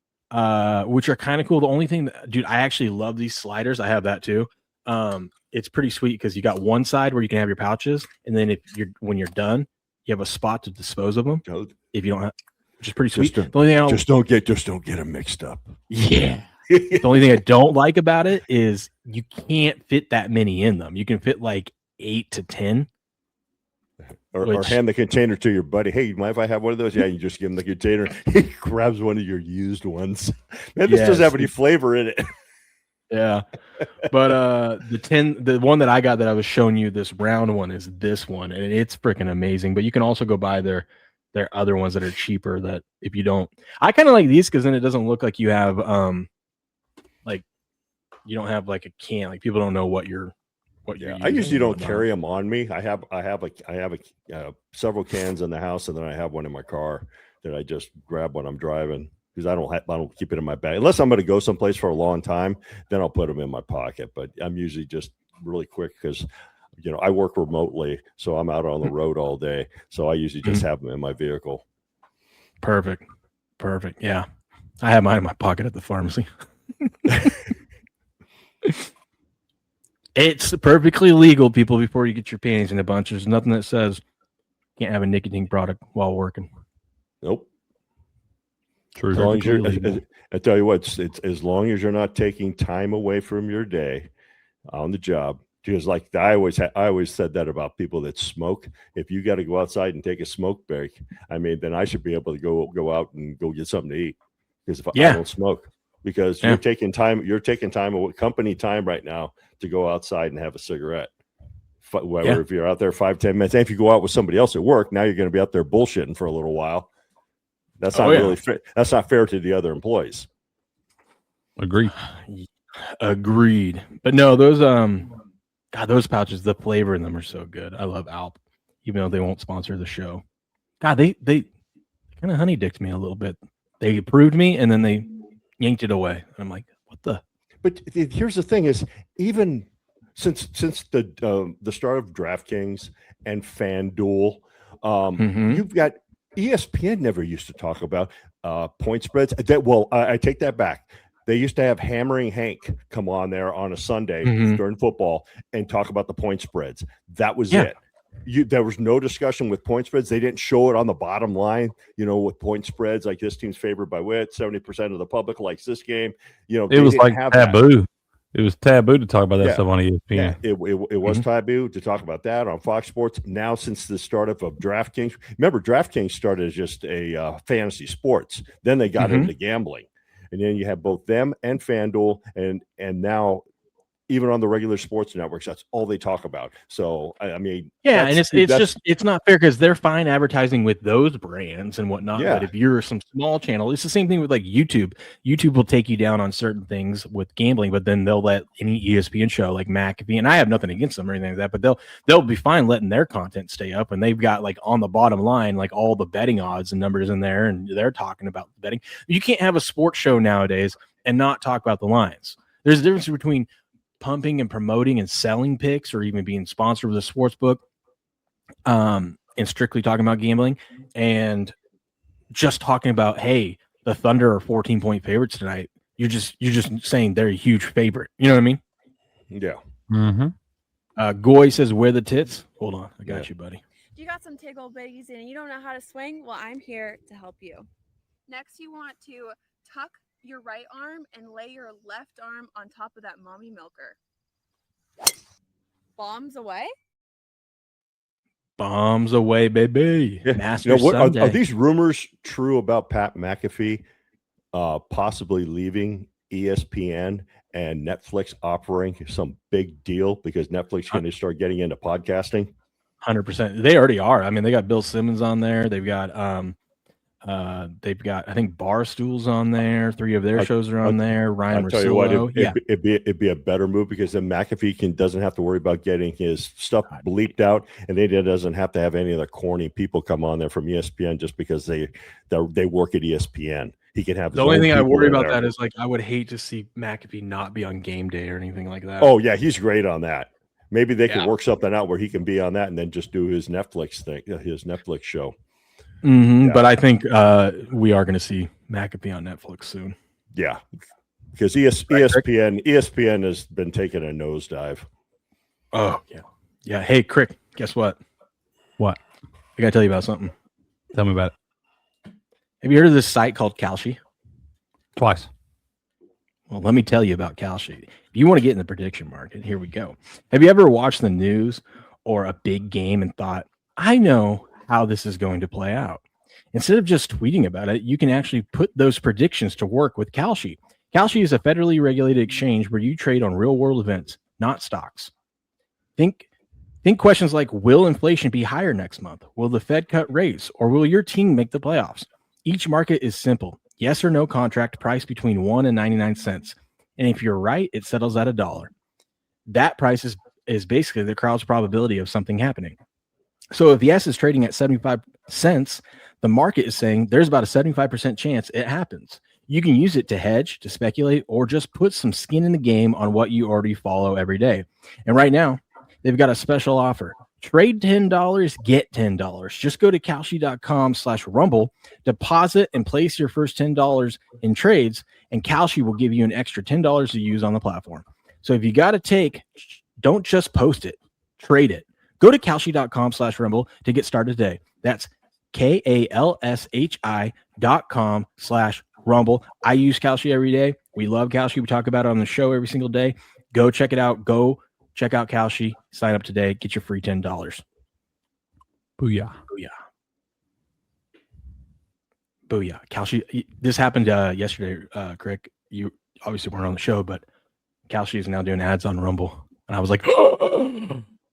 which are kind of cool. The only thing dude, I actually love these sliders. I have that too. It's pretty sweet because you got one side where you can have your pouches, and then when you're done, you have a spot to dispose of them. If you don't have, which is pretty sweet. Just don't get them mixed up. Yeah. The only thing I don't like about it is you can't fit that many in them. You can fit like 8 to 10. Or hand the container to your buddy. Hey, you mind if I have one of those? Yeah, you just give him the container. He grabs one of your used ones. Man, this doesn't have any flavor in it. Yeah. But the one that I got that I was showing you, this round one, is this one, and it's freaking amazing. But you can also go buy their other ones that are cheaper. That if you don't, I kind of like these because then it doesn't look like you have like you don't have like a can. Like people don't know what you're. I usually don't carry them on me. I have several cans in the house, and then I have one in my car that I just grab when I'm driving because I don't keep it in my bag unless I'm going to go someplace for a long time. Then I'll put them in my pocket. But I'm usually just really quick because I work remotely, so I'm out on the road all day. So I usually just have them in my vehicle. Perfect. Yeah, I have mine in my pocket at the pharmacy. It's perfectly legal, people, before you get your panties in a bunch. There's nothing that says you can't have a nicotine product while working. Nope. True. As long as I tell you what, it's as long as you're not taking time away from your day on the job. Because like I always said that about people that smoke. If you got to go outside and take a smoke break, then I should be able to go out and go get something to eat. Because if I don't smoke. Because you're taking time away, company time right now to go outside and have a cigarette. Whether if you're out there 5-10 minutes, and if you go out with somebody else at work, now you're going to be out there bullshitting for a little while. That's not really fair. That's not fair to the other employees. Agreed. But no, those pouches, the flavor in them are so good. I love Alp, even though they won't sponsor the show. God, they kind of honey dicked me a little bit. They approved me and then they yanked it away. And I'm like, what the? But here's the thing: is even since the start of DraftKings and FanDuel, you've got ESPN never used to talk about point spreads. I take that back. They used to have Hammering Hank come on there on a Sunday during football and talk about the point spreads. That was it. There was no discussion with point spreads. They didn't show it on the bottom line, with point spreads like this team's favored by 70% of the public likes this game. It was like taboo. That. It was taboo to talk about that stuff on ESPN. Yeah, it was taboo to talk about that on Fox Sports. Now, since the startup of DraftKings, remember DraftKings started as just a fantasy sports. Then they got into gambling, and then you have both them and FanDuel, and now. Even on the regular sports networks, that's all they talk about. So, and it's not fair because they're fine advertising with those brands and whatnot. Yeah. But if you're some small channel, it's the same thing with like YouTube. YouTube will take you down on certain things with gambling, but then they'll let any ESPN show like McAfee, and I have nothing against them or anything like that, but they'll be fine letting their content stay up, and they've got like on the bottom line like all the betting odds and numbers in there, and they're talking about the betting. You can't have a sports show nowadays and not talk about the lines. There's a difference between pumping and promoting and selling picks, or even being sponsored with a sports book, and strictly talking about gambling, and just talking about, hey, the Thunder are 14-point favorites tonight. You're just saying they're a huge favorite. You know what I mean? Yeah. Mm-hmm. Goy says, "Where the tits?" Hold on, I got you, buddy. You got some tickle bitties and you don't know how to swing? Well, I'm here to help you. Next, you want to tuck your right arm and lay your left arm on top of that mommy milker. Bombs away? Bombs away, baby. Yeah. Masters are these rumors true about Pat McAfee possibly leaving ESPN and Netflix offering some big deal because Netflix is going to start getting into podcasting? 100%. They already are. I mean, they got Bill Simmons on there. They've got I think Barstool's on there. 3 of their shows are on there. Ryan I'll tell you what, Russillo. it'd be a better move because then McAfee doesn't have to worry about getting his stuff bleeped out, and they doesn't have to have any of the corny people come on there from ESPN just because they work at ESPN. He can have the only thing I worry about that is like I would hate to see McAfee not be on game day or anything like that. Oh yeah, he's great on that. Maybe they can work something out where he can be on that and then just do his Netflix thing, his Netflix show. Yeah. But I think we are going to see McAfee on Netflix soon. Yeah, because ESPN has been taking a nosedive. Oh yeah. Hey, Crick, guess what? What? I got to tell you about something. Tell me about it. Have you heard of this site called Kalshi? Twice. Well, let me tell you about Kalshi. If you want to get in the prediction market, here we go. Have you ever watched the news or a big game and thought, I know how this is going to play out? Instead of just tweeting about it, you can actually put those predictions to work with Kalshi. Kalshi is a federally regulated exchange where you trade on real-world events, not stocks. Think questions like, will inflation be higher next month? Will the Fed cut rates? Or will your team make the playoffs? Each market is simple. Yes or no contract price between 1 and 99 cents. And if you're right, it settles at $1. That price is basically the crowd's probability of something happening. So if yes is trading at 75 cents, the market is saying there's about a 75% chance it happens. You can use it to hedge, to speculate, or just put some skin in the game on what you already follow every day. And right now, they've got a special offer. Trade $10, get $10. Just go to Kalshi.com/rumble, deposit and place your first $10 in trades, and Kalshi will give you an extra $10 to use on the platform. So if you got to take, don't just post it, trade it. Go to Kalshi.com/rumble to get started today. That's KALSHI.com/rumble. I use Kalshi every day. We love Kalshi. We talk about it on the show every single day. Go check it out. Go check out Kalshi. Sign up today. Get your free $10. Booyah. Booyah. Booyah. Kalshi. This happened yesterday, Crick. You obviously weren't on the show, but Kalshi is now doing ads on Rumble. And I was like,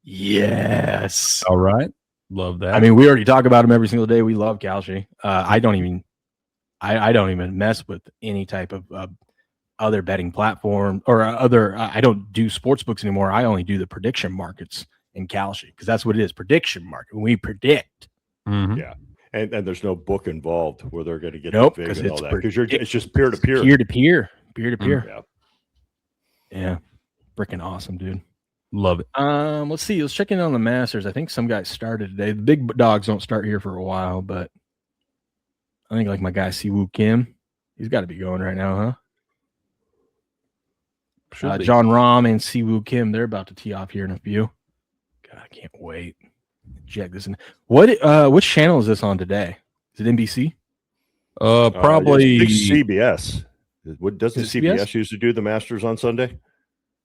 yes. All right. Love that. I mean, we already talk about him every single day. We love Kalshi. I don't even mess with any type of other betting platform or I don't do sports books anymore. I only do the prediction markets in Kalshi because that's what it is. Prediction market. We predict. Mm-hmm. Yeah. And there's no book involved where they're going to get nope, the vig and all that because it's just peer to peer. Peer to peer. Yeah. Freaking awesome, dude. Love it. Let's see. Let's check in on the Masters. I think some guys started today. The big dogs don't start here for a while, but I think like my guy Siwoo Kim, he's got to be going right now, huh? John Rahm and Siwoo Kim, they're about to tee off here in a few. God, I can't wait. Check this in. Which channel is this on today? Is it NBC? Probably CBS. Doesn't CBS CBS used to do the Masters on Sunday?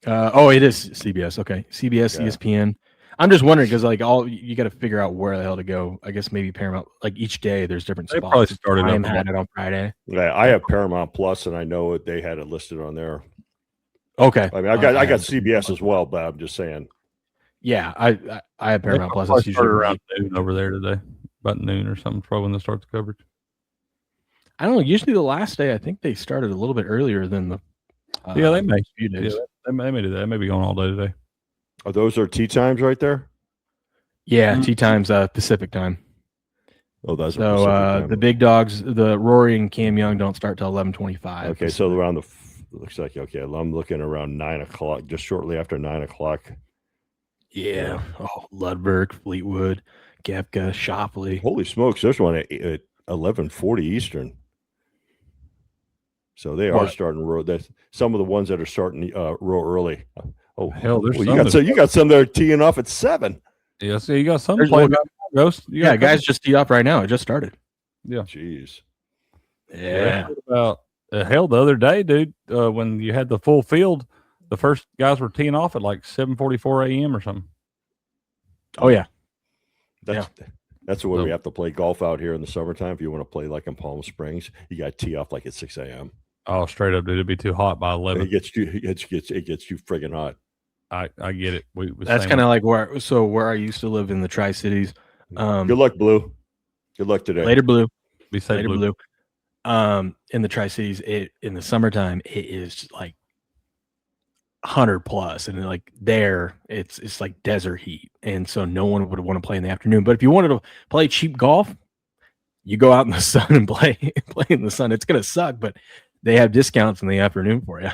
It is CBS. Okay, CBS, yeah. ESPN. I'm just wondering because like you got to figure out where the hell to go. I guess maybe Paramount. Like each day, there's different spots. Probably started. I had it on Friday. Yeah, I have Paramount Plus, and I know they had it listed on there. Okay, I mean, I got CBS as well, but I'm just saying. Yeah, I have Paramount Plus. That's usually around noon over there today, about noon or something. Probably when they start the coverage. I don't know. Usually the last day, I think they started a little bit earlier than the. Yeah, they may. Few days. Yeah, they may do that. They may be going all day today. Are those our tea times right there? Yeah, tea times Pacific time. Oh, that's so the big dogs, the Rory and Cam Young don't start till 11:25. Okay, so around looks like I'm looking around 9:00, just shortly after 9:00. Yeah. Oh, Ludwig, Fleetwood, Koepka, Schauffele. Holy smokes! There's one at 11:40 Eastern. So they are starting to roll. That's some of the ones that are starting roll early. Oh hell, there's you got some that are teeing off at 7. Yeah, so you got some playing. Ghost. Yeah, guys just teed off right now. It just started. Yeah. Jeez. Yeah. About hell, the other day, dude, when you had the full field, the first guys were teeing off at like 7:44 a.m. or something. Oh yeah. That's the way we have to play golf out here in the summertime. If you want to play like in Palm Springs, you got to tee off like at 6 a.m. Oh, straight up, dude. It'd be too hot by 11. It gets you friggin' hot. I get it. That's kind of like where I used to live in the Tri-Cities. Good luck, Blue. Good luck today. Later, Blue. Be safe, Later, Blue. In the Tri-Cities, in the summertime, it is like 100 plus, and like there, it's like desert heat, and so no one would want to play in the afternoon. But if you wanted to play cheap golf, you go out in the sun and play in the sun. It's gonna suck, but they have discounts in the afternoon for you.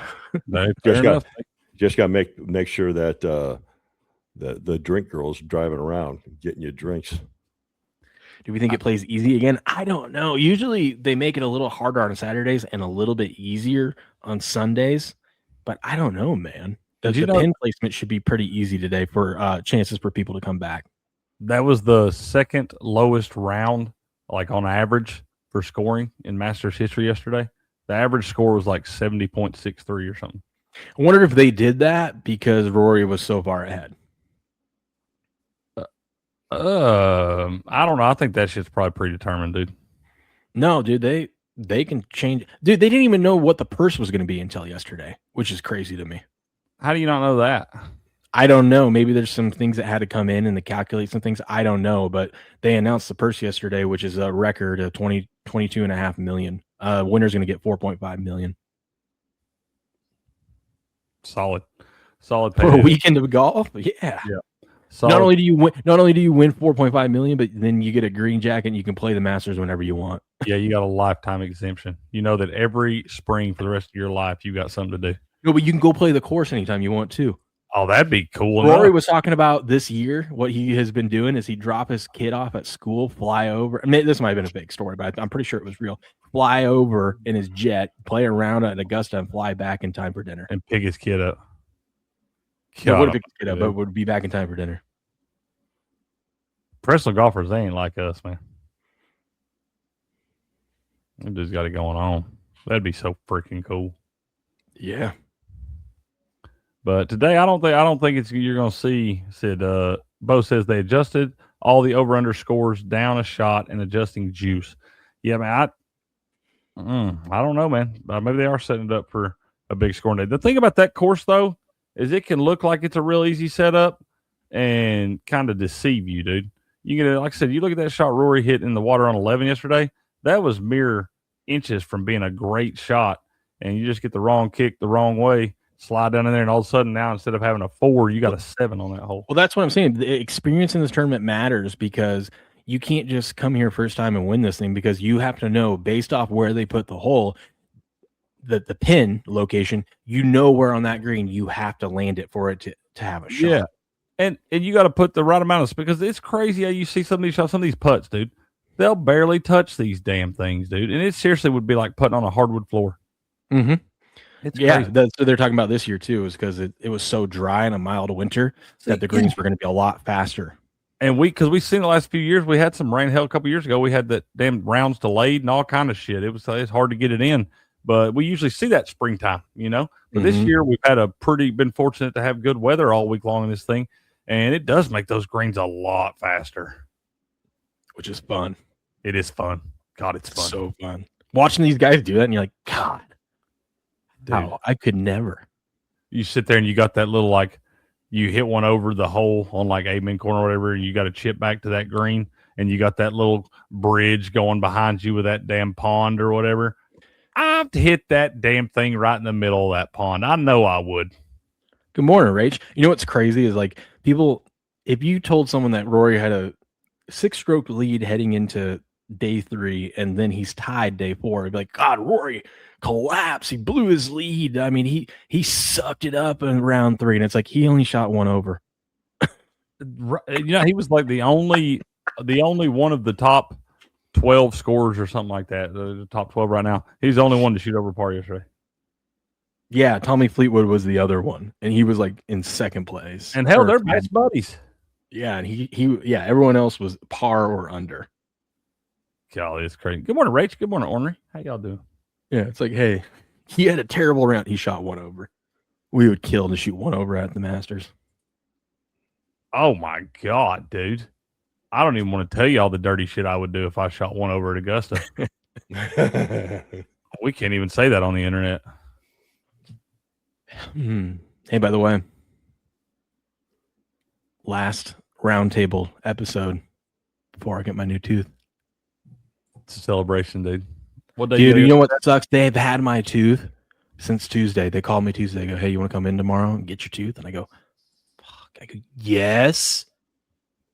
Just got to make sure that the drink girls driving around getting you drinks. Do we think it plays easy again? I don't know. Usually they make it a little harder on Saturdays and a little bit easier on Sundays, but I don't know, man. The pin placement should be pretty easy today for chances for people to come back. That was the second lowest round, like on average, for scoring in Masters history yesterday. The average score was like 70.63 or something. I wondered if they did that because Rory was so far ahead. I don't know. I think that shit's probably predetermined, dude. No, dude, they can change. Dude, they didn't even know what the purse was going to be until yesterday, which is crazy to me. How do you not know that? I don't know. Maybe there's some things that had to come in and they calculate some things. I don't know, but they announced the purse yesterday, which is a record of 22.5 million. Winner's going to get 4.5 million. Solid for a weekend of golf. Yeah. Solid. Not only do you win 4.5 million, but then you get a green jacket and you can play the Masters whenever you want. Yeah, you got a lifetime exemption. You know that every spring for the rest of your life you got something to do. No, but you can go play the course anytime you want too. Oh, that'd be cool. Rory was talking about this year. What he has been doing is he drop his kid off at school, fly over. I mean, this might have been a fake story, but I'm pretty sure it was real. Fly over in his jet, play around at Augusta, and fly back in time for dinner. And pick his kid up. Would pick his kid up, but would be back in time for dinner. Professional golfers, they ain't like us, man. They just got it going on. That'd be so freaking cool. Yeah. But today, I don't think it's you're going to see. Bo says they adjusted all the over/under scores down a shot and adjusting juice. Yeah, man. I don't know, man. Maybe they are setting it up for a big scoring day. The thing about that course, though, is it can look like it's a real easy setup and kind of deceive you, dude. You get, like I said, you look at that shot Rory hit in the water on 11 yesterday. That was mere inches from being a great shot, and you just get the wrong kick the wrong way, slide down in there, and all of a sudden now instead of having a 4, you got a 7 on that hole. Well, that's what I'm saying. The experience in this tournament matters because you can't just come here first time and win this thing because you have to know based off where they put the hole, the pin location, you know where on that green you have to land it for it to have a shot. Yeah. And you got to put the right amount of, because it's crazy how you see some of these shots, some of these putts, dude. They'll barely touch these damn things, dude. And it seriously would be like putting on a hardwood floor. Mm-hmm. It's yeah, crazy. that's what they're talking about this year too, is because it was so dry and a mild winter that the greens were going to be a lot faster. And because we've seen the last few years, we had some rain. Hell, a couple years ago, we had that damn rounds delayed and all kind of shit. It's hard to get it in, but we usually see that springtime, you know. But this year we've had been fortunate to have good weather all week long in this thing, and it does make those greens a lot faster, which is fun. It is fun. God, it's fun. So fun watching these guys do that, and you're like, God, dude, wow, I could never. You sit there and you got that little you hit one over the hole on like Amen corner or whatever, and you got to chip back to that green, and you got that little bridge going behind you with that damn pond or whatever. I've hit that damn thing right in the middle of that pond. I know I would. Good morning, Rach. You know what's crazy is like people, if you told someone that Rory had a 6-stroke lead heading into day 3 and then he's tied day 4, it'd be like, God, Rory collapsed. He blew his lead. I mean, he sucked it up in round 3, and it's like he only shot 1 over. You know, he was like the only one of the top 12 scores or something like that. The top 12 right now. He's the only one to shoot over par yesterday. Yeah, Tommy Fleetwood was the other one, and he was like in second place. And hell, they're best buddies. Yeah, and everyone else was par or under. Golly, it's crazy. Good morning, Rach. Good morning, Ornery. How y'all doing? Yeah, it's like, hey, he had a terrible round. He shot 1 over. We would kill to shoot 1 over at the Masters. Oh my God, dude. I don't even want to tell you all the dirty shit I would do if I shot 1 over at Augusta. We can't even say that on the internet. Hey, by the way, last roundtable episode before I get my new tooth. It's a celebration, dude. What day? Dude, you know what sucks? They've had my tooth since Tuesday. They called me Tuesday. They go, hey, you want to come in tomorrow and get your tooth? And I go, fuck. I go, yes,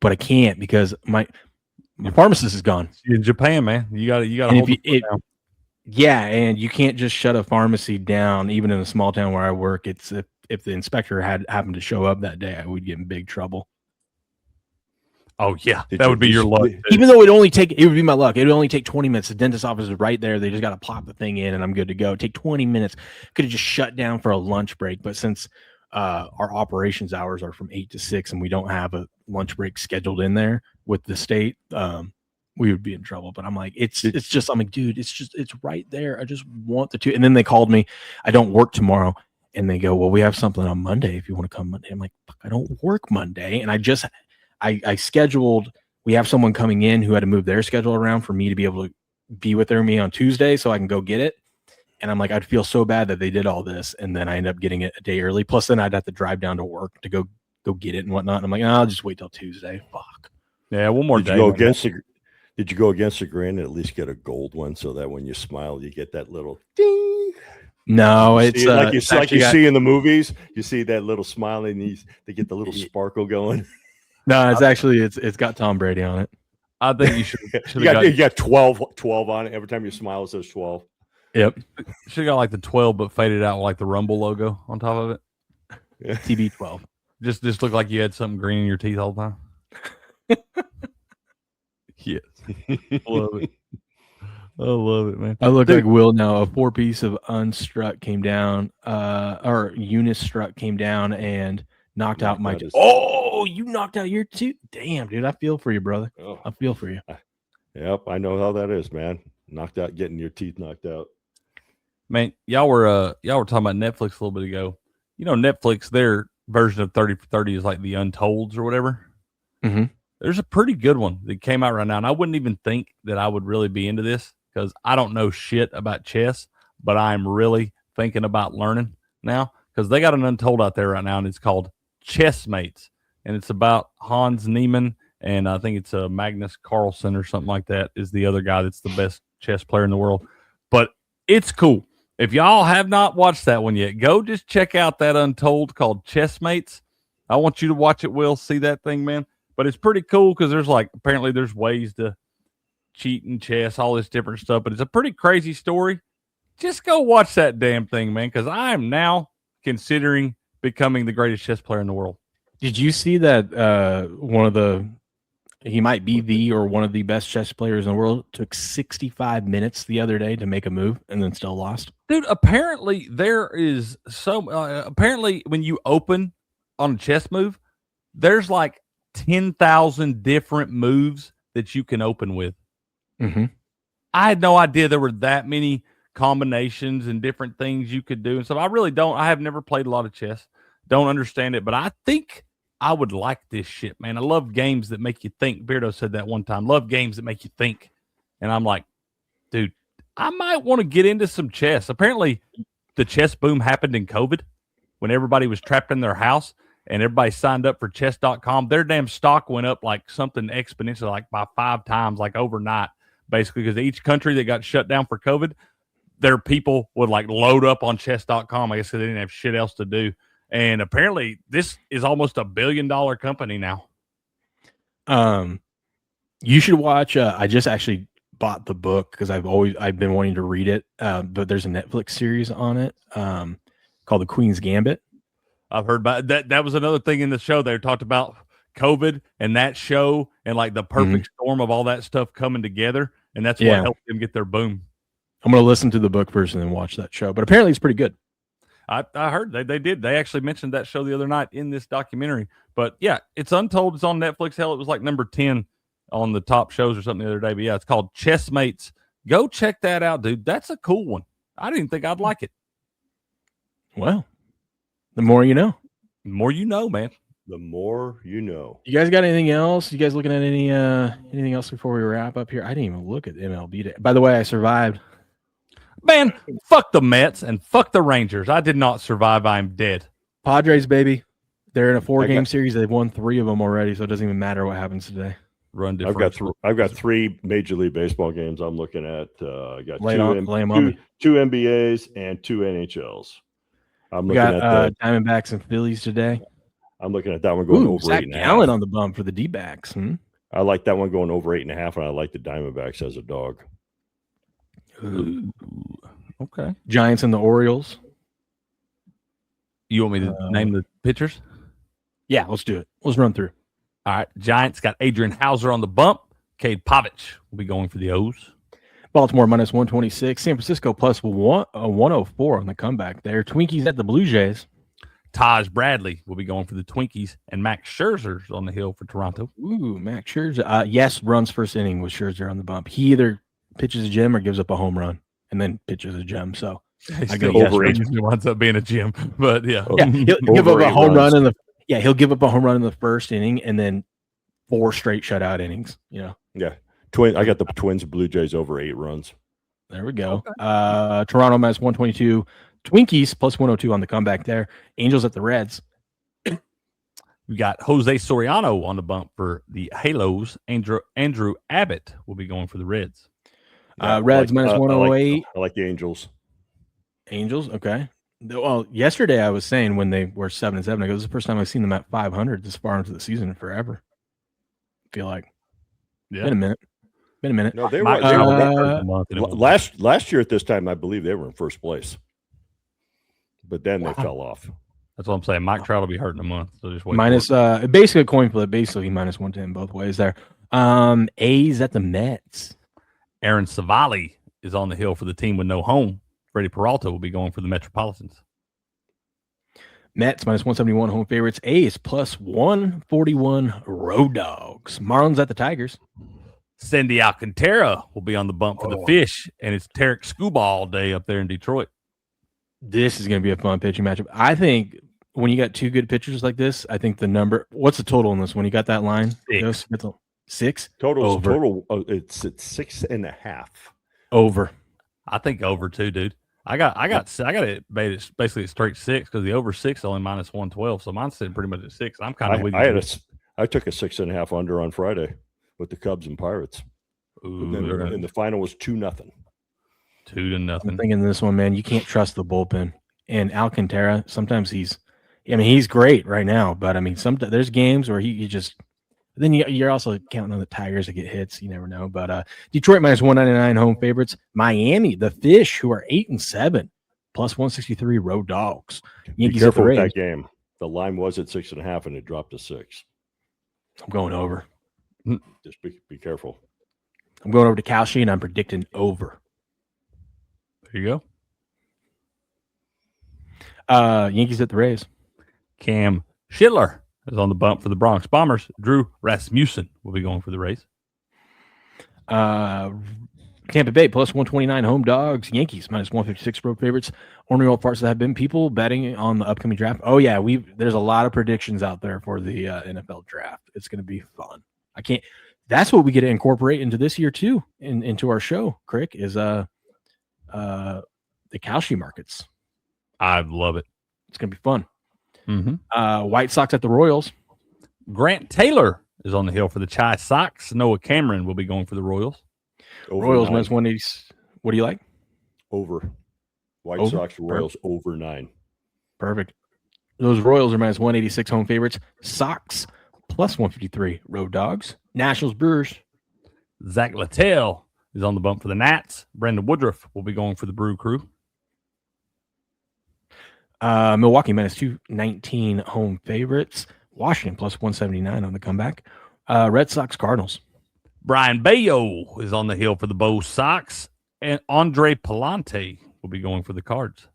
but I can't because my pharmacist is gone. In Japan, man. You got to hold it down. Yeah, and you can't just shut a pharmacy down, even in a small town where I work. It's if the inspector had happened to show up that day, I would get in big trouble. Oh yeah, that would be your luck. Even though it would be my luck. It would only take 20 minutes. The dentist office is right there. They just got to pop the thing in, and I'm good to go. Take 20 minutes. Could have just shut down for a lunch break, but since our operations hours are from 8 to 6, and we don't have a lunch break scheduled in there with the state, we would be in trouble. But I'm like, it's just, I'm like, dude, it's right there. I just want the tooth. And then they called me. I don't work tomorrow. And they go, well, we have something on Monday if you want to come Monday. I'm like, fuck, I don't work Monday. And I scheduled, we have someone coming in who had to move their schedule around for me to be able to be with me on Tuesday so I can go get it. And I'm like, I'd feel so bad that they did all this. And then I end up getting it a day early. Plus then I'd have to drive down to work to go get it and whatnot. And I'm like, I'll just wait till Tuesday. Fuck. Yeah, one more day. Did you go against the grain and at least get a gold one so that when you smile, you get that little ding? No, it's like you see in the movies. You see that little smile and they get the little sparkle going. No, it's got Tom Brady on it. I think you should. You got 12 on it. Every time you smile, it says 12. Yep. Should have got like the 12, but faded out with like the Rumble logo on top of it. Yeah. TB12. Just look like you had something green in your teeth all the time. Yes. Love it. I love it, man. I look like Will now. A 4-piece of unstruck came down, or Unistruck came down and knocked out my. Oh, you knocked out your tooth. Damn, dude. I feel for you, brother. Oh. I feel for you. Yep, I know how that is, man. Knocked out, getting your teeth knocked out. Man, y'all were talking about Netflix a little bit ago. You know, Netflix, their version of 30 for 30 is like the Untolds or whatever. Mm-hmm. There's a pretty good one that came out right now, and I wouldn't even think that I would really be into this because I don't know shit about chess, but I'm really thinking about learning now because they got an Untold out there right now, and it's called Chessmates, and it's about Hans Niemann, and I think it's Magnus Carlsen or something like that is the other guy that's the best chess player in the world. But it's cool. If y'all have not watched that one yet, go just check out that Untold called Chessmates. I want you to watch it, Will. See that thing, man. But it's pretty cool because apparently there's ways to cheat in chess, all this different stuff. But it's a pretty crazy story. Just go watch that damn thing, man, because I am now considering becoming the greatest chess player in the world. Did you see that he might be one of the best chess players in the world, took 65 minutes the other day to make a move and then still lost? Dude, apparently there is apparently when you open on a chess move, there's like 10,000 different moves that you can open with. Mm-hmm. I had no idea there were that many combinations and different things you could do. And so I have never played a lot of chess. Don't understand it, but I think I would like this shit, man. I love games that make you think. Beardo said that one time. Love games that make you think. And I'm like, dude, I might want to get into some chess. Apparently the chess boom happened in COVID when everybody was trapped in their house. And everybody signed up for chess.com. Their damn stock went up like something exponentially, like by 5 times, like overnight, basically, because each country that got shut down for COVID, their people would like load up on chess.com. I guess they didn't have shit else to do. And apparently this is almost $1 billion company now. You should watch. I just actually bought the book because I've been wanting to read it. But there's a Netflix series on it called The Queen's Gambit. I've heard about that. That was another thing in the show. They talked about COVID and that show and like the perfect storm of all that stuff coming together. And that's what helped them get their boom. I'm going to listen to the book first and then watch that show. But apparently it's pretty good. I heard they did. They actually mentioned that show the other night in this documentary. But yeah, it's Untold. It's on Netflix. Hell, it was like number 10 on the top shows or something the other day. But yeah, it's called Chessmates. Go check that out, dude. That's a cool one. I didn't think I'd like it. Well, the more you know. The more you know, man. The more you know. You guys got anything else? You guys looking at anything else before we wrap up here? I didn't even look at MLB today. By the way, I survived. Man, fuck the Mets and fuck the Rangers. I did not survive. I'm dead. Padres, baby. They're in a 4-game series. They've won 3 of them already, so it doesn't even matter what happens today. Run I've differential. got 3 Major League Baseball games I'm looking at. I got Lay 'em on me. 2 NBAs and 2 NHLs. I'm We looking got at the Diamondbacks and Phillies today. I'm looking at that one going over Zach 8.5. Gallen on the bump for the D-backs. I like that one going over 8.5, and I like the Diamondbacks as a dog. Ooh. Okay. Giants and the Orioles. You want me to name the pitchers? Yeah, let's do it. Let's run through. All right. Giants got Adrian Hauser on the bump. Cade Povich will be going for the O's. Baltimore minus 126. San Francisco plus 104 on the comeback there. Twinkies at the Blue Jays. Taj Bradley will be going for the Twinkies, and Max Scherzer's on the hill for Toronto. Ooh, Max Scherzer. Yes, runs first inning with Scherzer on the bump. He either pitches a gem or gives up a home run and then pitches a gem. So I go over yes, usually winds up being a gem, but yeah. He'll give up a home run in the he'll give up a home run in the first inning and then 4 straight shutout innings. Yeah. I got the Twins Blue Jays over 8 runs. There we go. Toronto minus 122. Twinkies plus 102 on the comeback there. Angels at the Reds. We got Jose Soriano on the bump for the Halos. Andrew Abbott will be going for the Reds. Reds minus 108. I like the Angels. Angels, okay. Well, yesterday I was saying when they were 7-7, I go, this is the first time I've seen them at 500 this far into the season in forever. I feel like. Been a minute. No, they were last year at this time. I believe they were in first place, but then they fell off. That's what I'm saying. Mike Trout will be hurt in a month, so just wait. Minus basically a coin flip, basically minus 110 both ways there. A's at the Mets. Aaron Savali is on the hill for the team with no home. Freddie Peralta will be going for the Metropolitans. Mets minus 171 home favorites. A's plus 141 road dogs. Marlins at the Tigers. Sandy Alcantara will be on the bump for the Fish, and it's Tarek Skubal day up there in Detroit. This is going to be a fun pitching matchup. I think when you got 2 good pitchers like this, I think the number. What's the total in this one? You got that line? 6 total. It's 6.5 over. I think over too, dude. I got it basically a straight 6 because the over 6 is only minus 112, so mine's sitting pretty much at 6. I'm kind of with you. I took a 6.5 under on Friday with the Cubs and Pirates. Ooh, and the final was 2-0. 2-0. I'm thinking this one, man. You can't trust the bullpen. And Alcantara, sometimes he's great right now, but I mean, sometimes there's games where he just. Then you're also counting on the Tigers to get hits. You never know. But Detroit minus 199 home favorites. Miami, the Fish, who are 8-7, plus 163 road dogs. Yankees be careful with that game. The line was at 6.5 and it dropped to 6. I'm going over. Just be careful. I'm going over to Kalshi and I'm predicting over. There you go. Yankees at the Rays. Cam Schindler is on the bump for the Bronx Bombers. Drew Rasmussen will be going for the Rays. Tampa Bay plus 129 home dogs. Yankees minus 156 road favorites. Orneal parts that have been people betting on the upcoming draft. Oh yeah, there's a lot of predictions out there for the NFL draft. It's going to be fun. That's what we get to incorporate into this year too, into our show. Crick is the Kalshi markets. I love it. It's going to be fun. Mm-hmm. White Sox at the Royals. Grant Taylor is on the hill for the Chi Sox. Noah Cameron will be going for the Royals. Royals minus 180. What do you like? Over. White Sox Royals over 9. Perfect. Those Royals are minus 186 home favorites. Sox plus 153 road dogs. Nationals Brewers. Zach Littell is on the bump for the Nats. Brandon Woodruff will be going for the Brew Crew. Milwaukee minus 219 home favorites. Washington plus 179 on the comeback. Red Sox Cardinals. Brian Bayo is on the hill for the Bo Sox. And Andre Palante will be going for the Cards.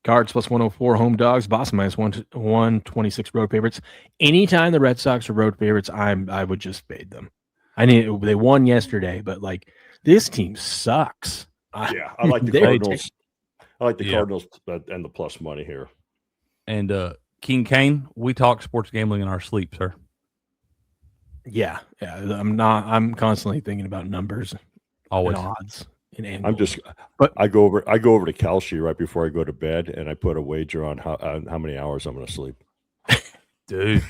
Cards plus 104 home dogs. Boston minus 126 road favorites. Anytime the Red Sox are road favorites, I would just fade them. They won yesterday, but like this team sucks. Yeah, I like the Cardinals. I like the Cardinals and the plus money here. And King Kane, we talk sports gambling in our sleep, sir. Yeah. I'm constantly thinking about numbers. Always. And odds. I go over to Kalshi right before I go to bed, and I put a wager on how many hours I'm going to sleep. Dude,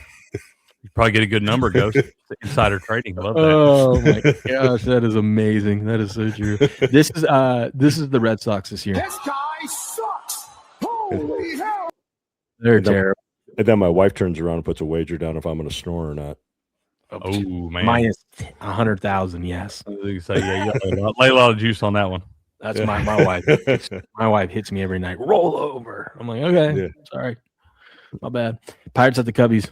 you probably get a good number, Ghost. Insider trading. Love that. Oh my gosh, that is amazing. That is so true. This is the Red Sox this year. This guy sucks. Holy hell! They're terrible. And then my wife turns around and puts a wager down if I'm going to snore or not. Oh man, minus 100,000. Yes. So yeah, you lay a lot of juice on that one. That's my wife. My wife hits me every night. Roll over. I'm like, okay, sorry, my bad. Pirates at the Cubbies.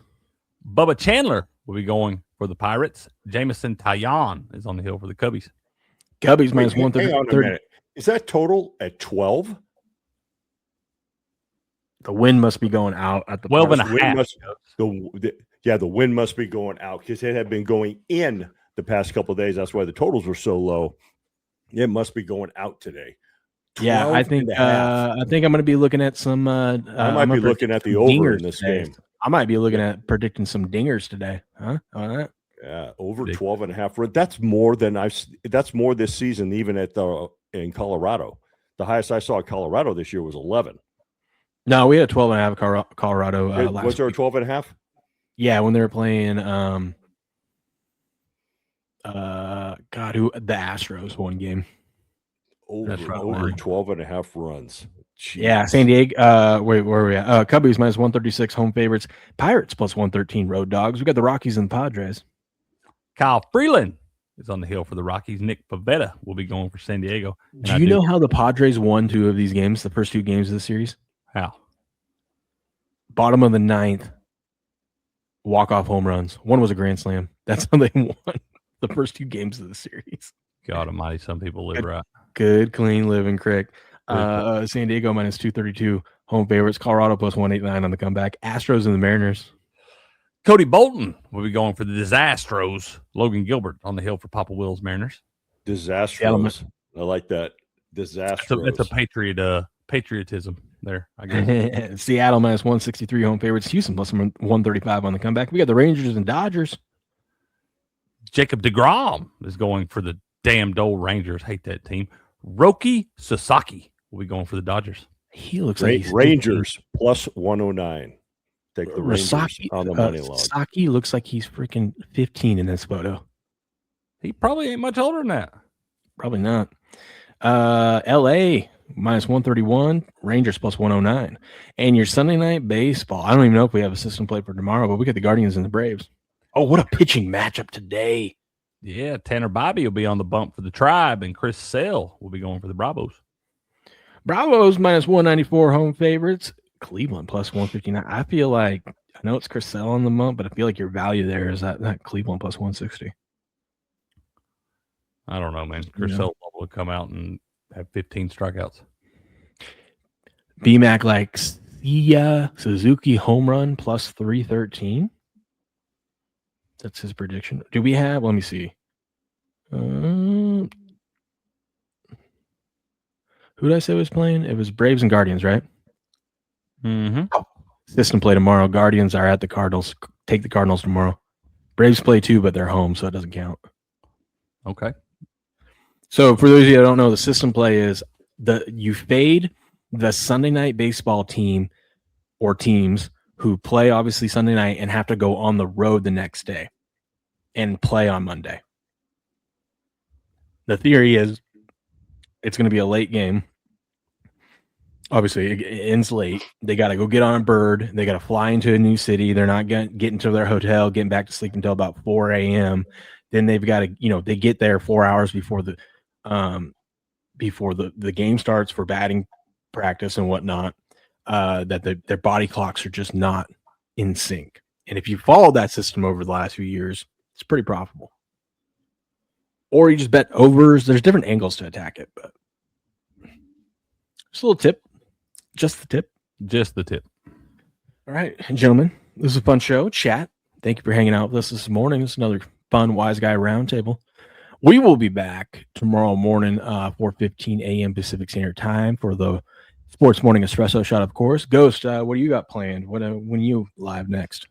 Bubba Chandler will be going for the Pirates. Jamison Taillon is on the hill for the Cubbies. Cubbies minus 130. Hang on a minute. Is that total at 12? The wind must be going out at the 12 and a half. The wind must be going out because it had been going in the past couple of days. That's why the totals were so low. It must be going out today. Yeah, I think I'm going to be looking at some. I might be looking at the over in this game. I might be looking at predicting some dingers today. Huh? On that? Yeah, over 12 and a half. That's more than that's more this season, even in Colorado. The highest I saw in Colorado this year was 11. No, we had 12 and a half Colorado last Was there a week. 12 and a half? Yeah, when they were playing the Astros one game. Over 12 and a half runs. Jeez. Yeah, San Diego. Where are we at? Cubbies minus 136 home favorites. Pirates plus 113 road dogs. We got the Rockies and Padres. Kyle Freeland is on the hill for the Rockies. Nick Pivetta will be going for San Diego. Do you know how the Padres won 2 of these games, the first 2 games of the series? How? Bottom of the 9th, walk-off home runs. One was a grand slam. That's how they won the first 2 games of the series. God almighty, some people live right. Good, clean living, Crick. San Diego minus 232 home favorites. Colorado plus 189 on the comeback. Astros and the Mariners. Cody Bolton will be going for the Disastros. Logan Gilbert on the hill for Papa Will's Mariners. Disastros. I like that. Disastros. It's a patriotism there, I guess. Seattle minus 163 home favorites. Houston plus 135 on the comeback. We got the Rangers and Dodgers. Jacob deGrom is going for the damn Dole Rangers. Hate that team. Roki Sasaki will be going for the Dodgers. He looks like Rangers plus 109. Take the Rangers on the money line. Sasaki looks like he's freaking 15 in this photo. He probably ain't much older than that. Probably not. LA minus 131, Rangers plus 109. And your Sunday night baseball. I don't even know if we have a system play for tomorrow, but we got the Guardians and the Braves. Oh, what a pitching matchup today. Yeah, Tanner Bobby will be on the bump for the Tribe, and Chris Sale will be going for the Bravos. Bravos minus 194 home favorites. Cleveland plus 159. I feel like, I know it's Chris Sale on the bump, but I feel like your value there is that Cleveland plus 160. I don't know, man. Chris Sale will come out and have 15 strikeouts. BMAC like Suzuki home run plus 313. That's his prediction. Do we have? Let me see. Who did I say was playing? It was Braves and Guardians, right? Mm-hmm. System play tomorrow. Guardians are at the Cardinals. Take the Cardinals tomorrow. Braves play too, but they're home, so it doesn't count. Okay. So for those of you that don't know, the system play is you fade the Sunday night baseball team or teams who play obviously Sunday night and have to go on the road the next day and play on Monday. The theory is it's going to be a late game. Obviously, it ends late. They got to go get on a bird. They got to fly into a new city. They're not getting to their hotel, getting back to sleep until about 4 a.m. Then they've got to, they get there 4 hours before the game starts for batting practice and whatnot. Their body clocks are just not in sync. And if you follow that system over the last few years, it's pretty profitable. Or you just bet overs. There's different angles to attack it, but just a little tip. Just the tip. Just the tip. All right, gentlemen, this is a fun show. Chat. Thank you for hanging out with us this morning. It's another fun Wiseguy Roundtable. We will be back tomorrow morning, 4:15 a.m. Pacific Standard Time for the Sports Morning Espresso Shot, of course. Ghost, what do you got planned? When are you live next?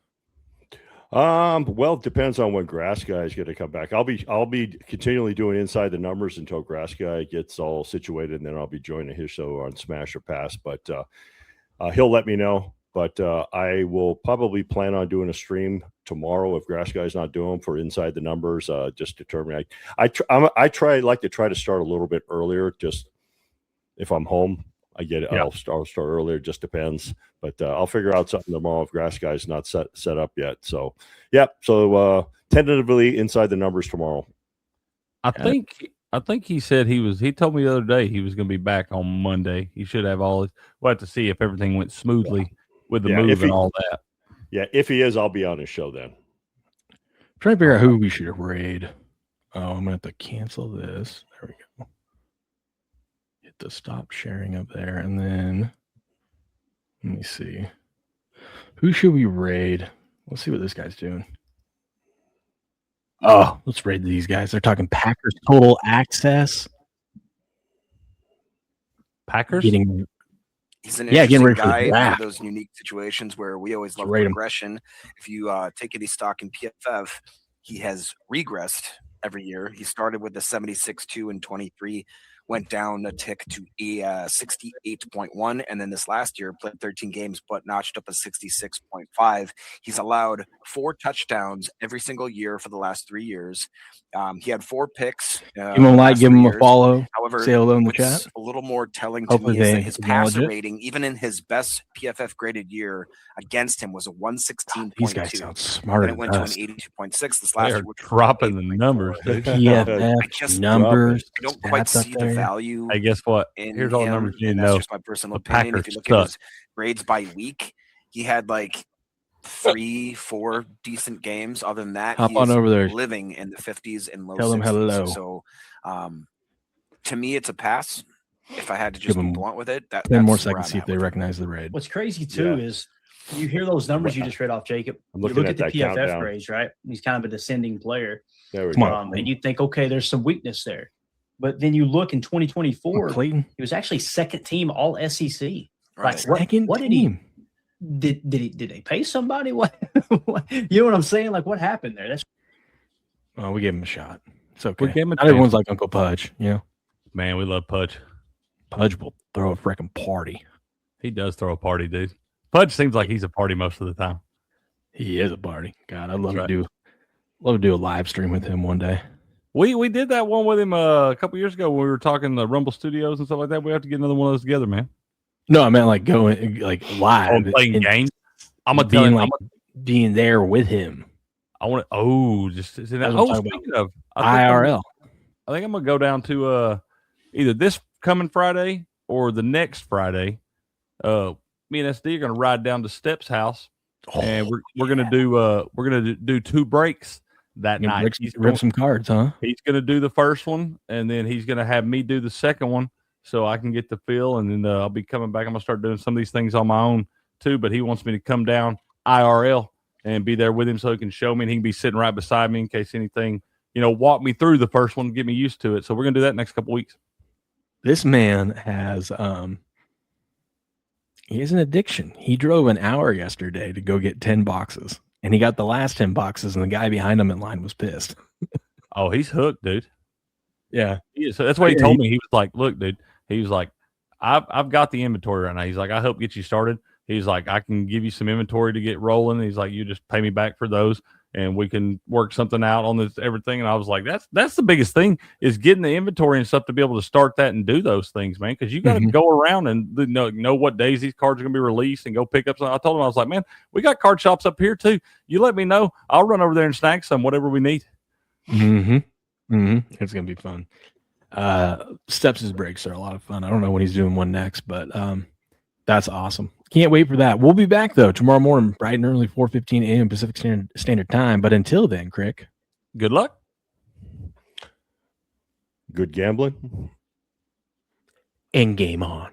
Well, it depends on when Grass Guy is going to come back. I'll be continually doing Inside the Numbers until Grass Guy gets all situated, and then I'll be joining his show on Smash or Pass. But he'll let me know. But I will probably plan on doing a stream tomorrow if Grass Guy's not doing for Inside the Numbers. Just determine. I like to try to start a little bit earlier. Just if I'm home, I get it. Yeah. I'll start earlier. Just depends. But I'll figure out something tomorrow if Grass Guy's not set up yet. So yeah. So tentatively Inside the Numbers tomorrow. I think he said he told me the other day he was going to be back on Monday. He should have all. We'll have to see if everything went smoothly with the move and all that. Yeah, if he is, I'll be on his show then. I'm trying to figure out who we should raid. Oh, I'm gonna have to cancel this. There we go. Hit the stop sharing up there, and then let me see. Who should we raid? Let's see what this guy's doing. Oh, let's raid these guys. They're talking Packers total access. Packers getting. He's an getting interesting ready for guy. the One of draft. those unique situations where we always love rate him. progression. If you take any stock in PFF, he has regressed every year. He started with a 76.2 in 23, went down a tick to a 68.1, and then this last year played 13 games but notched up a 66.5. He's allowed 4 touchdowns every single year for the last 3 years. He had 4 picks. Give him a like, give him a follow. However, say hello in the what's chat. a little more telling to Hopefully me is they that his acknowledge passer it. rating, even in his best PFF graded year against him, was a 116.2. These guys sound smarter And it went than to us. an 82.6 this They last are year. Which was dropping the numbers, dude. PFF I just numbers. I don't quite stats up see the there. value. Hey, guess what? In Here's all the him, numbers you need and to that's know. just my personal The opinion. If Packers you look at his suck. grades by week, he had like 3-4 decent games. Other than that, Hop he on is over there. living in the 50s and low Tell them 60s. hello. So, to me, it's a pass. If I had to Give just be them blunt with it, 10 more that's where seconds, I'm see if at they with it. recognize the raid. What's crazy too is you hear those numbers you just read off, Jacob. I'm You looking look at at the that PFF countdown. grades, right? He's kind of a descending player. There we Come go. on. And you think, okay, there's some weakness there. But then you look in 2024, Clayton. he was actually second team all SEC. Right. Like, Second what did team. did they pay somebody? What you know what I'm saying? Like, what happened there? That's Oh, we gave him a shot. It's okay. We gave him a Not everyone's chance. like Uncle Pudge, you know. Man, we love Pudge. Pudge will throw a freaking party. He does throw a party, dude. Pudge seems like he's a party most of the time. He is a party. God, I'd love That's to do a live stream with him one day. We did that one with him a couple years ago when we were talking the Rumble Studios and stuff like that. We have to get another one of those together, man. No, I meant like going like live. Playing and games. I'm gonna tell being him. like being there with him. I want to. Oh, just That's what I'm talking speaking of IRL. I think I'm gonna go down to either this coming Friday or the next Friday. Me and SD are gonna ride down to Step's house, and we're gonna do 2 breaks that You night. rip some cards, huh? He's gonna do the first one, and then he's gonna have me do the second one, so I can get the feel, and then I'll be coming back. I'm gonna start doing some of these things on my own too. But he wants me to come down IRL and be there with him, so he can show me, and he can be sitting right beside me in case anything, walk me through the first one, get me used to it. So we're gonna do that next couple weeks. This man has he has an addiction. He drove an hour yesterday to go get 10 boxes, and he got the last 10 boxes, and the guy behind him in line was pissed. Oh, he's hooked, dude. Yeah. So that's what he told me. He was like, look, dude, he was like, I've got the inventory right now. He's like, I help get you started. He's like, I can give you some inventory to get rolling. He's like, you just pay me back for those, and we can work something out on this everything. And I was like, that's the biggest thing, is getting the inventory and stuff to be able to start that and do those things, man. Because you got to go around and know what days these cards are going to be released and go pick up some. I told him, I was like, man, we got card shops up here too. You let me know. I'll run over there and snag some, whatever we need. It's gonna be fun. Steps' breaks are a lot of fun. I don't know when he's doing one next, but that's awesome. Can't wait for that. We'll be back though tomorrow morning, bright and early, 4:15 a.m. Pacific Standard Time. But until then, Crick, good luck. Good gambling. And game on.